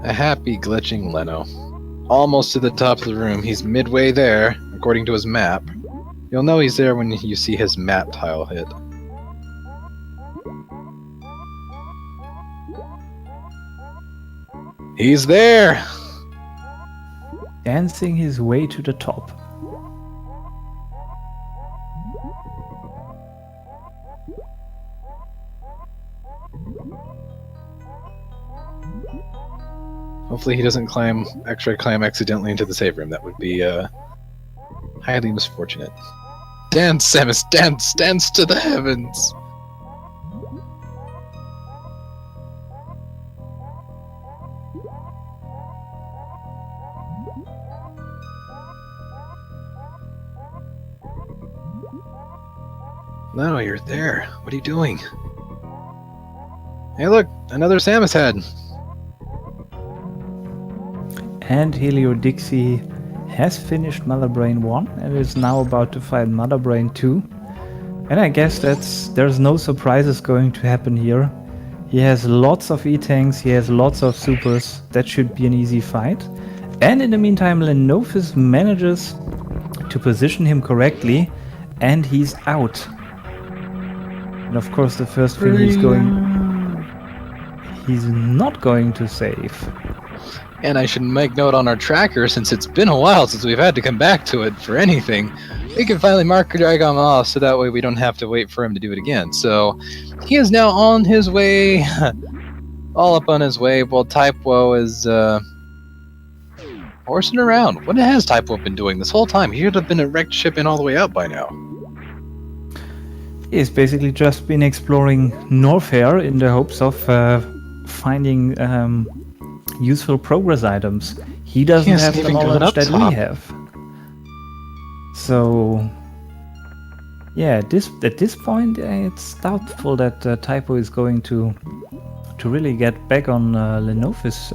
A happy glitching Leno. Almost to the top of the room. He's midway there, according to his map. You'll know he's there when you see his map tile hit. He's there! Dancing his way to the top. Hopefully he doesn't X-ray climb accidentally into the save room. That would be highly misfortunate. Dance, Samus, dance! Dance to the heavens! No, you're there. What are you doing? Hey look, another Samus head! And HelioDixy has finished Mother Brain 1 and is now about to fight Mother Brain 2. And I guess there's no surprises going to happen here. He has lots of E-Tanks, he has lots of supers. That should be an easy fight. And in the meantime, Lenophis manages to position him correctly, and he's out. And of course the first thing he's not going to save. And I should make note on our tracker, since it's been a while since we've had to come back to it for anything, we can finally mark Dragon off so that way we don't have to wait for him to do it again. So he is now on his way, all up on his way, while typwo is horsing around. What has typwo been doing this whole time? He should have been a wrecked ship and all the way out by now. He's basically just been exploring Norfair in the hopes of finding useful progress items. He doesn't have the knowledge that we have. So, yeah, at this point, it's doubtful that typwo is going to really get back on Lenophis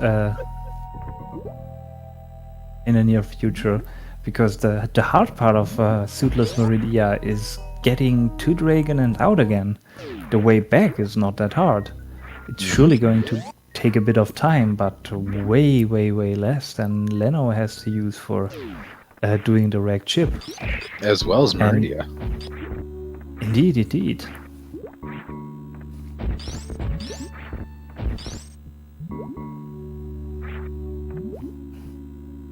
in the near future, because the hard part of Suitless Meridia is getting to Dragon and out again. The way back is not that hard. It's surely going to take a bit of time, but way less than Leno has to use for doing the Rekt chip. As well as Meridia. Indeed.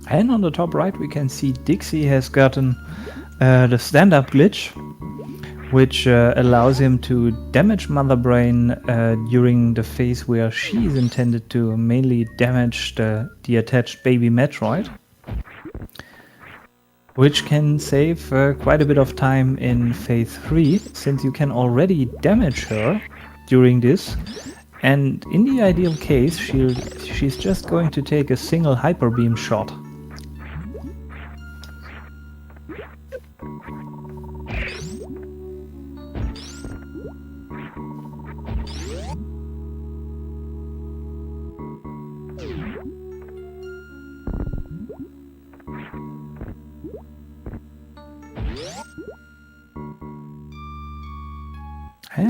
And on the top right we can see Dixy has gotten the stand-up glitch, which allows him to damage Mother Brain during the phase where she is intended to mainly damage the attached baby Metroid, which can save quite a bit of time in phase 3, since you can already damage her during this, and in the ideal case she's just going to take a single hyper beam shot.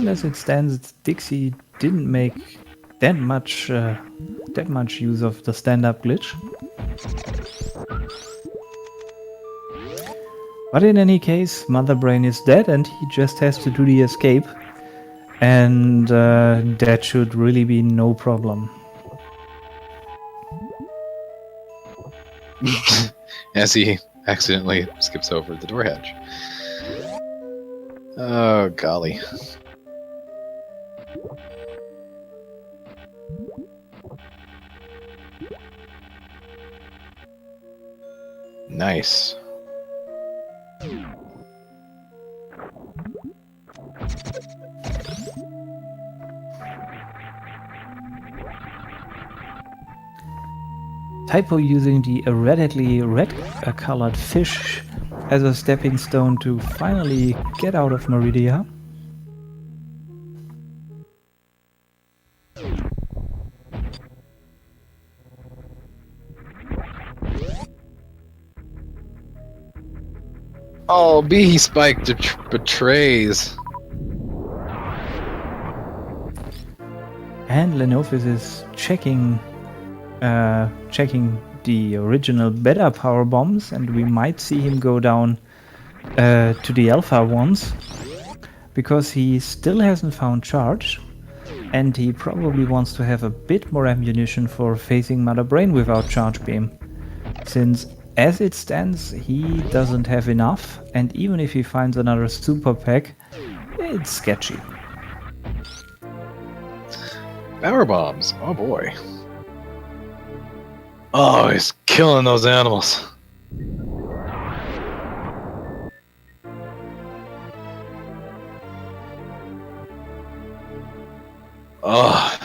And as it stands, Dixie didn't make that much use of the stand-up glitch. But in any case, Mother Brain is dead and he just has to do the escape. And that should really be no problem. As he accidentally skips over the door hatch. Oh, golly. Nice. Typo using the erratically red-colored fish as a stepping stone to finally get out of Meridia. Oh, Bee Spike betrays. And Lenophis is checking the original beta power bombs, and we might see him go down to the alpha ones, because he still hasn't found charge, and he probably wants to have a bit more ammunition for facing Mother Brain without charge beam, since as it stands he doesn't have enough, and even if he finds another super pack, it's sketchy. Power bombs. Oh boy. Oh, he's killing those animals. Oh.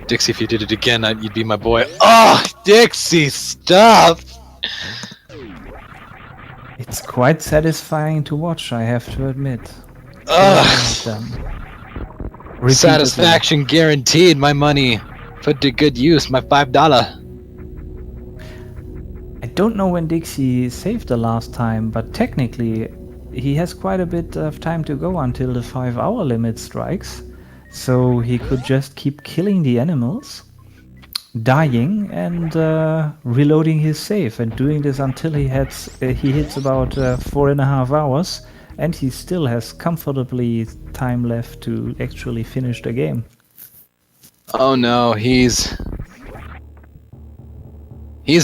Dixie, if you did it again, you'd be my boy. Oh, Dixie, stop! It's quite satisfying to watch, I have to admit. Satisfaction guaranteed. My money put to good use. My $5. I don't know when Dixie saved the last time, but technically he has quite a bit of time to go until the 5-hour limit strikes. So he could just keep killing the animals, dying, and reloading his save, and doing this until he hits about 4.5 hours, and he still has comfortably time left to actually finish the game. Oh no, he's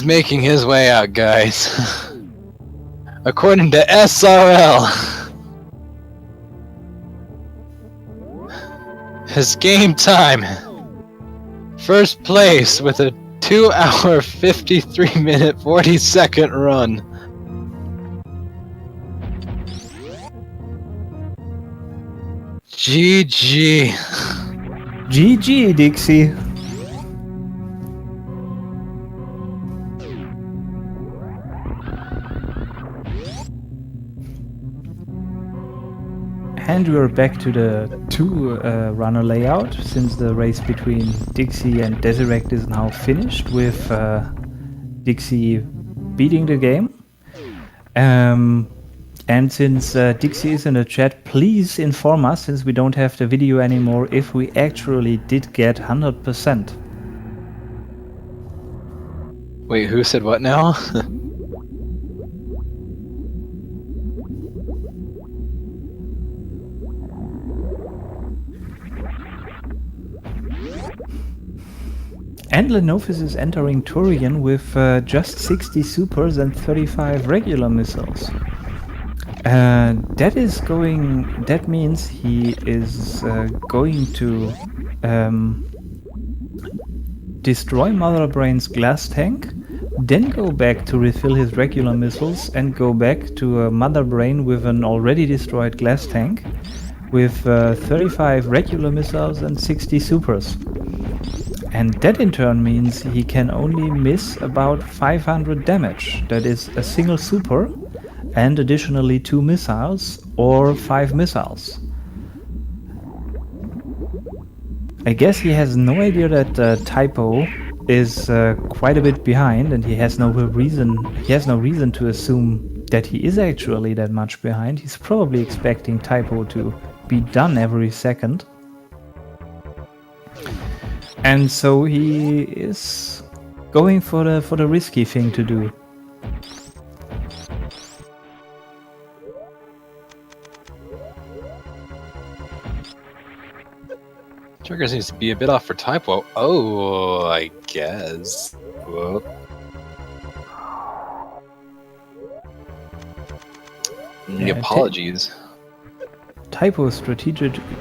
making his way out, guys. According to SRL. His game time. First place with a 2-hour, 53-minute, 40-second run. GG. GG, Dixie. And we're back to the two-runner layout, since the race between Dixie and Dessyreqt is now finished, with Dixie beating the game. And since Dixie is in the chat, please inform us, since we don't have the video anymore, if we actually did get 100%. Wait, who said what now? And Lenophis is entering Turian with just 60 supers and 35 regular missiles. That means he is going to destroy Mother Brain's glass tank, then go back to refill his regular missiles, and go back to Mother Brain with an already destroyed glass tank, with 35 regular missiles and 60 supers. And that in turn means he can only miss about 500 damage. That is a single super, and additionally 2 missiles or 5 missiles. I guess he has no idea that typo is quite a bit behind, and he has no reason to assume that he is actually that much behind. He's probably expecting typo to be done every second. And so he is going for the risky thing to do. Trigger seems to be a bit off for typwo. Oh, I guess. Whoa. Yeah, Apologies. typwo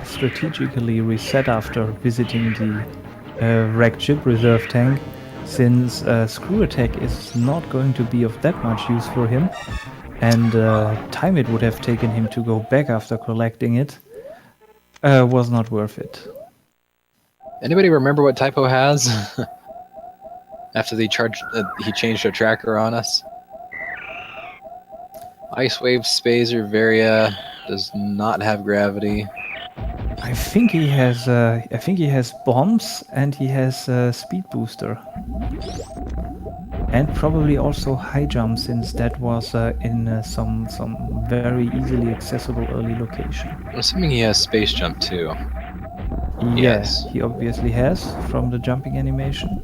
strategically reset after visiting the wrecked ship reserve tank, since screw attack is not going to be of that much use for him, and time it would have taken him to go back after collecting it was not worth it. Anybody remember what typwo has? After he changed their tracker on us? Ice Wave, Spazer, Varia does not have gravity. I think he has bombs and he has speed booster, and probably also high jump, since that was in some very easily accessible early location. I'm assuming he has space jump too. Yes, he obviously has from the jumping animation.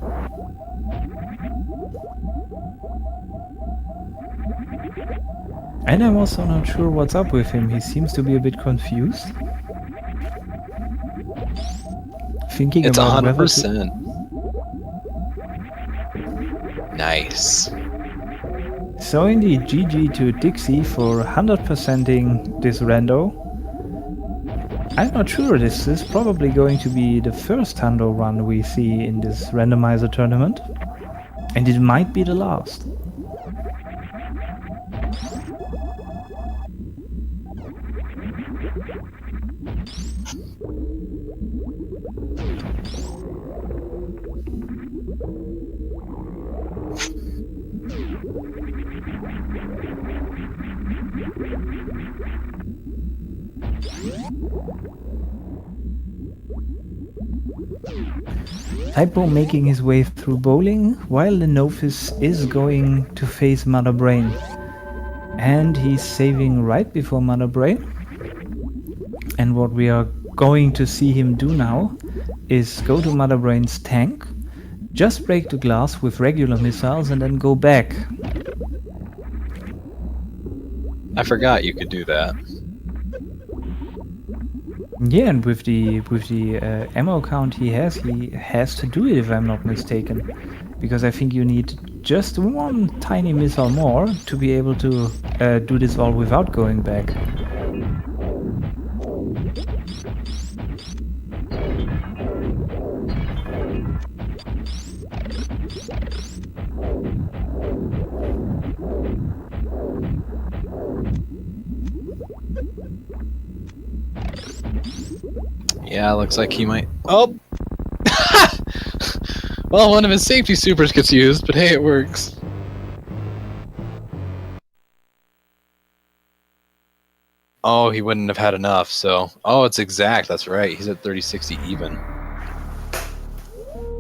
And I'm also not sure what's up with him. He seems to be a bit confused. Thinking It's about 100%. Nice. So indeed, GG to Dixy for 100%ing this rando. I'm not sure, this is probably going to be the first Hundo run we see in this randomizer tournament. And it might be the last. typwo making his way through bowling, while Lenophis is going to face Mother Brain. And he's saving right before Mother Brain. And what we are going to see him do now is go to Mother Brain's tank, just break the glass with regular missiles and then go back. I forgot you could do that. Yeah, and with the ammo count he has to do it, if I'm not mistaken. Because I think you need just one tiny missile more to be able to do this all without going back. Yeah, looks like he might... Oh! Well, one of his safety supers gets used, but hey, it works. Oh, he wouldn't have had enough, so... Oh, it's exact, that's right. He's at 30-60 even.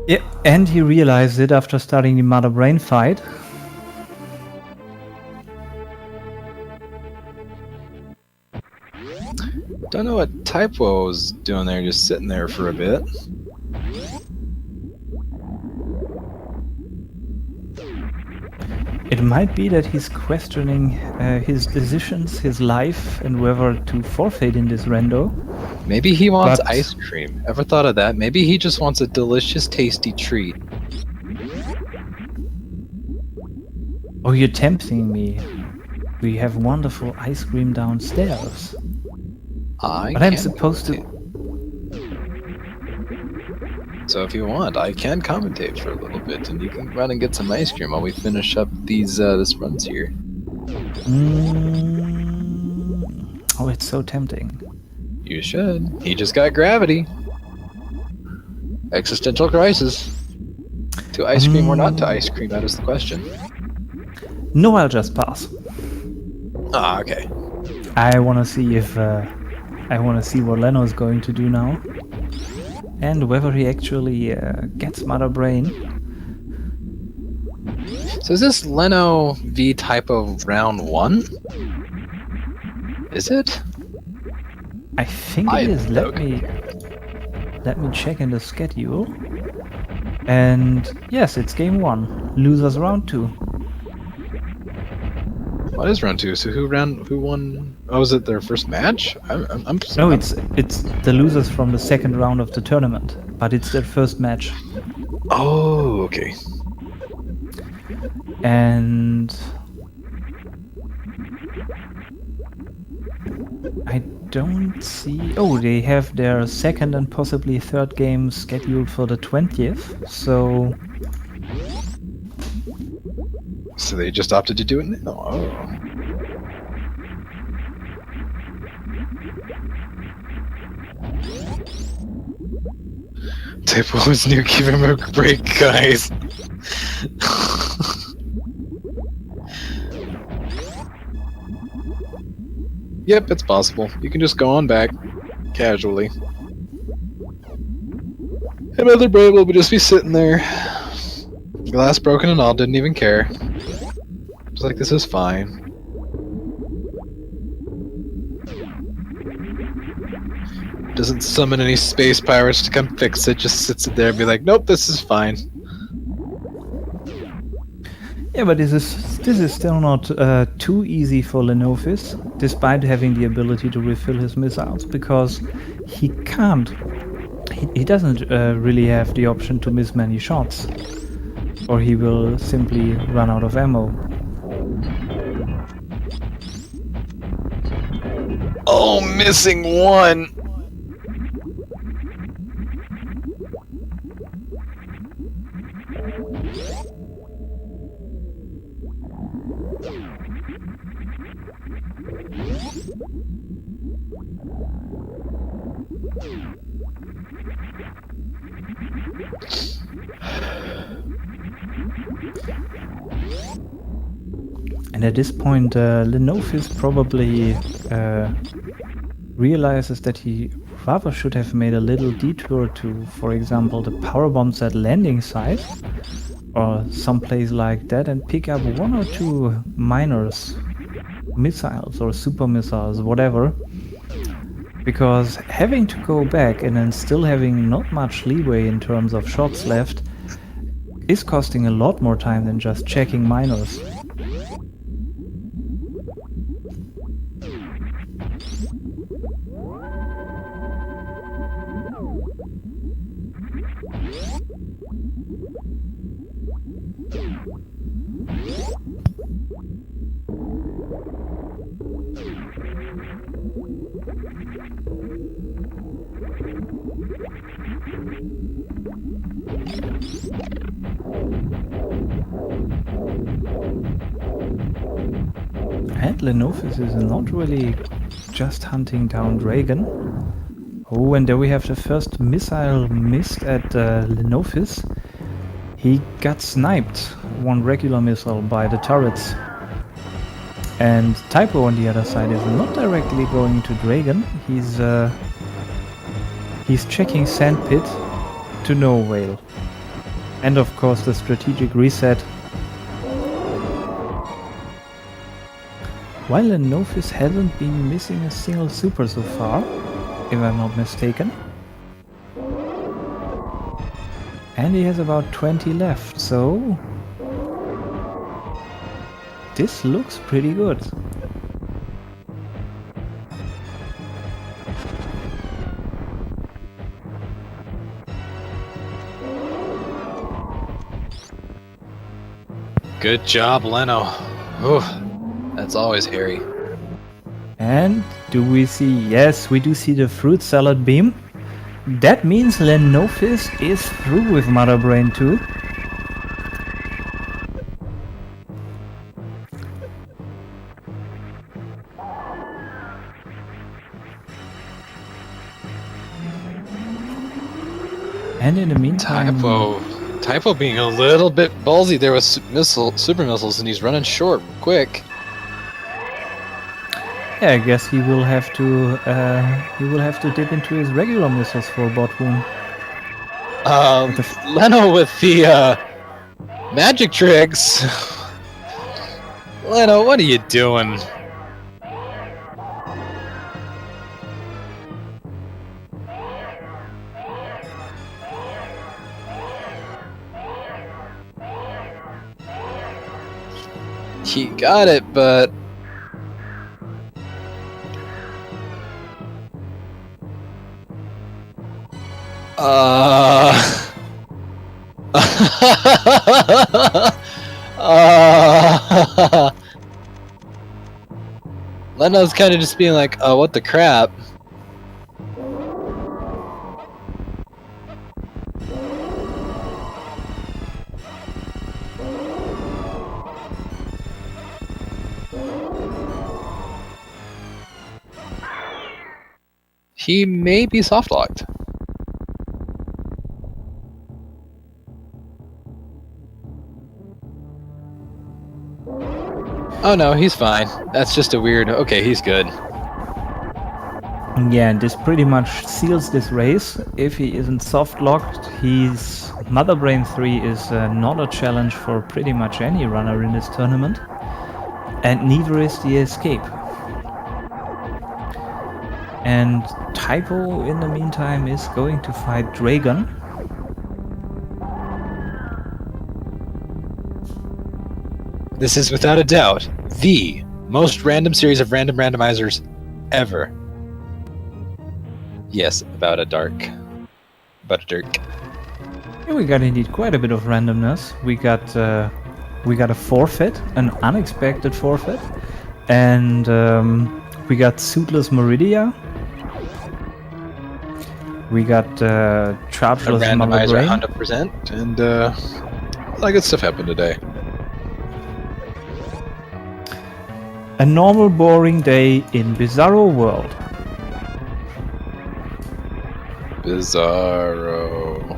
Yeah, and he realized it after starting the Mother Brain fight. Don't know what typwo was doing there, just sitting there for a bit. It might be that he's questioning his decisions, his life, and whether to forfeit in this rando. Maybe he wants ice cream. Ever thought of that? Maybe he just wants a delicious, tasty treat. Oh, you're tempting me. We have wonderful ice cream downstairs. But I'm supposed to... So if you want, I can commentate for a little bit, and you can run and get some ice cream while we finish up these this runs here. Oh, it's so tempting. You should. He just got gravity. Existential crisis. To ice cream or not to ice cream, that is the question. No, I'll just pass. Ah, okay. I want to see if... I want to see what Leno's going to do now. And whether he actually gets Mother Brain. So is this Leno v type of round 1? Is it? I think it is. Let me check in the schedule. And yes, it's game 1. Losers round 2. What is round 2? So who won? Oh, was it their first match? No, it's the losers from the second round of the tournament, but it's their first match. Oh, okay. And I don't see... Oh, they have their second and possibly third game scheduled for the 20th, so... So they just opted to do it now? Oh. Typwo is new, give him a break, guys. Yep, it's possible. You can just go on back, casually. Another Brave will just be sitting there. Glass broken and all, didn't even care. Just like, this is fine. Doesn't summon any space pirates to come fix it, just sits it there and be like, nope, this is fine. Yeah, but this is still not too easy for Lenophis, despite having the ability to refill his missiles, because he can't. He doesn't really have the option to miss many shots, or he will simply run out of ammo. Oh, missing one! And at this point, Lenophis probably realizes that he rather should have made a little detour to, for example, the power bombs at landing site, or someplace like that, and pick up 1 or 2 minors, missiles or super missiles, whatever. Because having to go back and then still having not much leeway in terms of shots left is costing a lot more time than just checking minors. And Lenophis is not really just hunting down Dragon. Oh, and there we have the first missile missed at Lenophis. He got sniped, 1 regular missile by the turrets. And typwo on the other side is not directly going to Dragon. He's checking Sandpit to no whale. And of course the strategic reset. While Lenophis hasn't been missing a single super so far, if I'm not mistaken. And he has about 20 left, so this looks pretty good. Good job, Leno. Ooh, that's always hairy. And do we see? Yes, we do see the fruit salad beam. That means Lenophis is through with Mother Brain 2. And in the meantime... Typwo being a little bit ballsy there with super missiles, and he's running short quick. Yeah, I guess he will have to dip into his regular missiles for bot wound. Leno with the magic tricks. Leno, what are you doing? He got it, but... Leno's kind of just being like, oh, what the crap? He may be soft-locked. Oh no, he's fine. That's just a weird... Okay, he's good. Yeah, and this pretty much seals this race. If he isn't soft-locked, his Mother Brain 3 is not a challenge for pretty much any runner in this tournament. And neither is the Escape. And typwo, in the meantime, is going to fight Dragon. This is without a doubt the most random series of random randomizers ever. Yes, about a dark. Yeah, we got indeed quite a bit of randomness. We got a forfeit, an unexpected forfeit, and we got Suitless Meridia. We got Chargeless A Mother randomizer Brain. 100%, and a lot of good stuff happened today. A normal boring day in Bizarro World. Bizarro.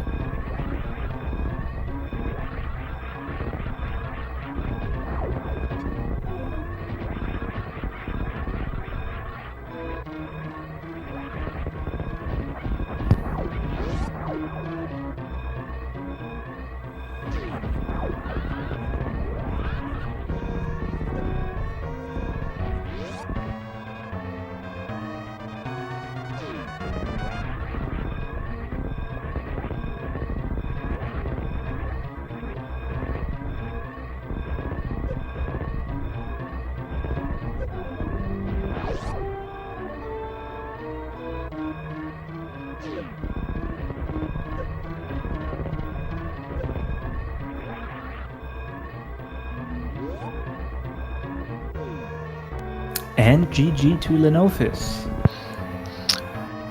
And GG to Lenophis.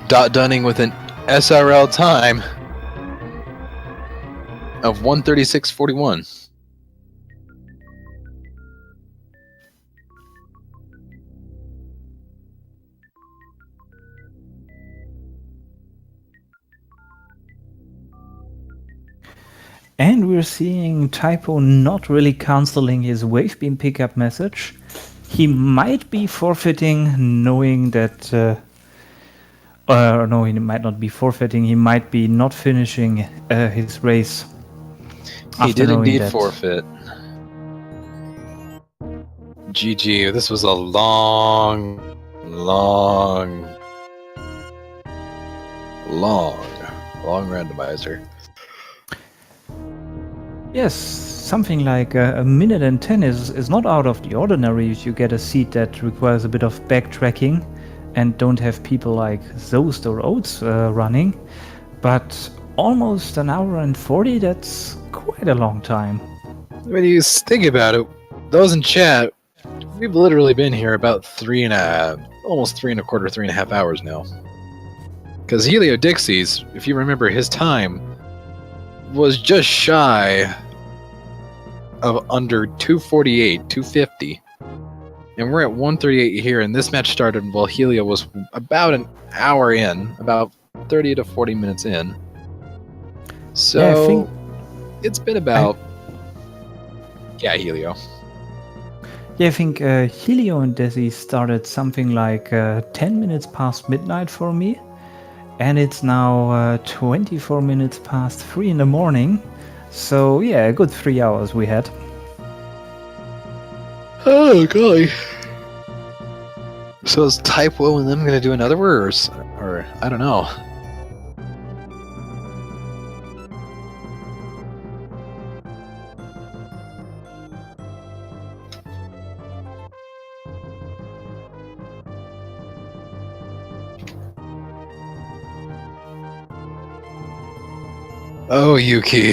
Dot Dunning with an SRL time of 1:36.41. And we're seeing typwo not really cancelling his Wavebeam pickup message. He might be forfeiting, knowing that... no, he might not be forfeiting. He might be not finishing his race. He did indeed forfeit. GG. This was a long randomizer. Yes, something like a minute and 10 is not out of the ordinary if you get a seat that requires a bit of backtracking and don't have people like Zost or Oates running. But almost an hour and 40, that's quite a long time. When you think about it, those in chat, we've literally been here about almost 3.25 hours now. Because HelioDixy's, if you remember his time, was just shy of under 248, 250. And we're at 138 here, and this match started while Helio was about an hour in, about 30 to 40 minutes in. So, yeah, I think it's been about... Yeah, Helio. Yeah, I think Helio and Desi started something like 10 minutes past midnight for me. And it's now 24 minutes past 3 in the morning. So yeah, a good 3 hours we had. Oh, golly. So is typwo and them going to do another or I don't know. Oh, Yuki.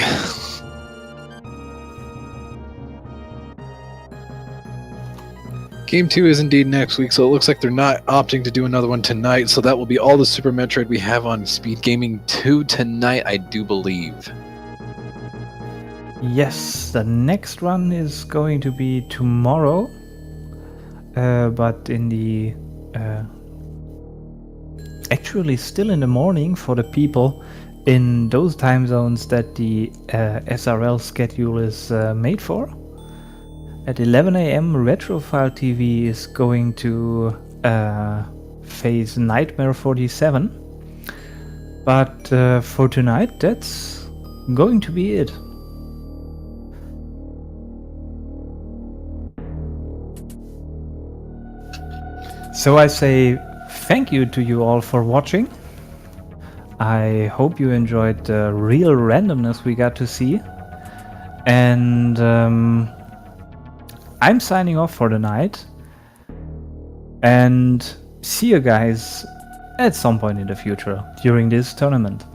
Game 2 is indeed next week, so it looks like they're not opting to do another one tonight, so that will be all the Super Metroid we have on Speed Gaming 2 tonight, I do believe. Yes, the next one is going to be tomorrow, but in the actually still in the morning for the people in those time zones that the SRL schedule is made for. At 11 a.m. Retrofile TV is going to face Nightmare 47. But for tonight, that's going to be it. So I say thank you to you all for watching. I hope you enjoyed the real randomness we got to see. And I'm signing off for the night. And see you guys at some point in the future during this tournament.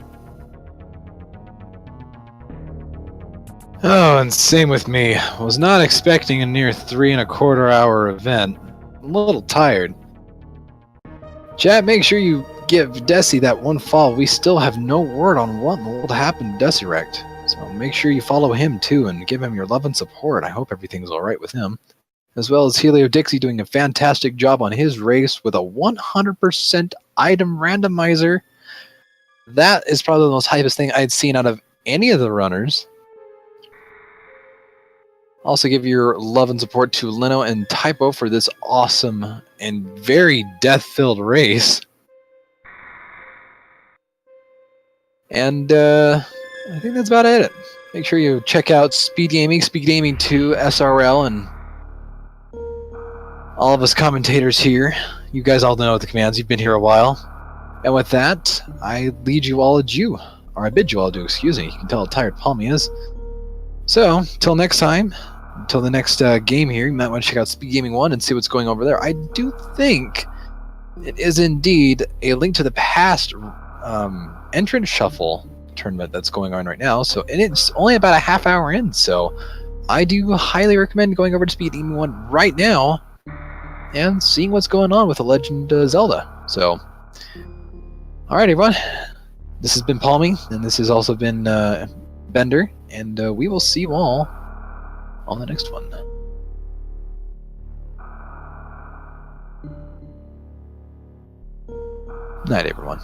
Oh, and same with me. I was not expecting a near 3¼ hour event. I'm a little tired. Chat, make sure you give Dessy that one follow. We still have no word on what in the world happened to Dessyreqt. So make sure you follow him too and give him your love and support. I hope everything's alright with him. As well as HelioDixy doing a fantastic job on his race with a 100% item randomizer. That is probably the most hypest thing I'd seen out of any of the runners. Also give your love and support to Leno and typwo for this awesome and very death-filled race. And I think that's about it. Make sure you check out Speed Gaming 2, SRL, and all of us commentators here. You guys all know the commands. You've been here a while. And with that, I lead you all adieu. Or I bid you all adieu, excuse me. You can tell how tired Palmy is. So, till next time, until the next game here, you might want to check out Speed Gaming 1 and see what's going over there. I do think it is indeed a Link to the Past entrance shuffle tournament that's going on right now. So, and it's only about a half hour in, so I do highly recommend going over to Speed Gaming 1 right now and seeing what's going on with The Legend of Zelda. So, alright everyone, this has been Palmy, and this has also been Bender, and we will see you all on the next one. Night everyone.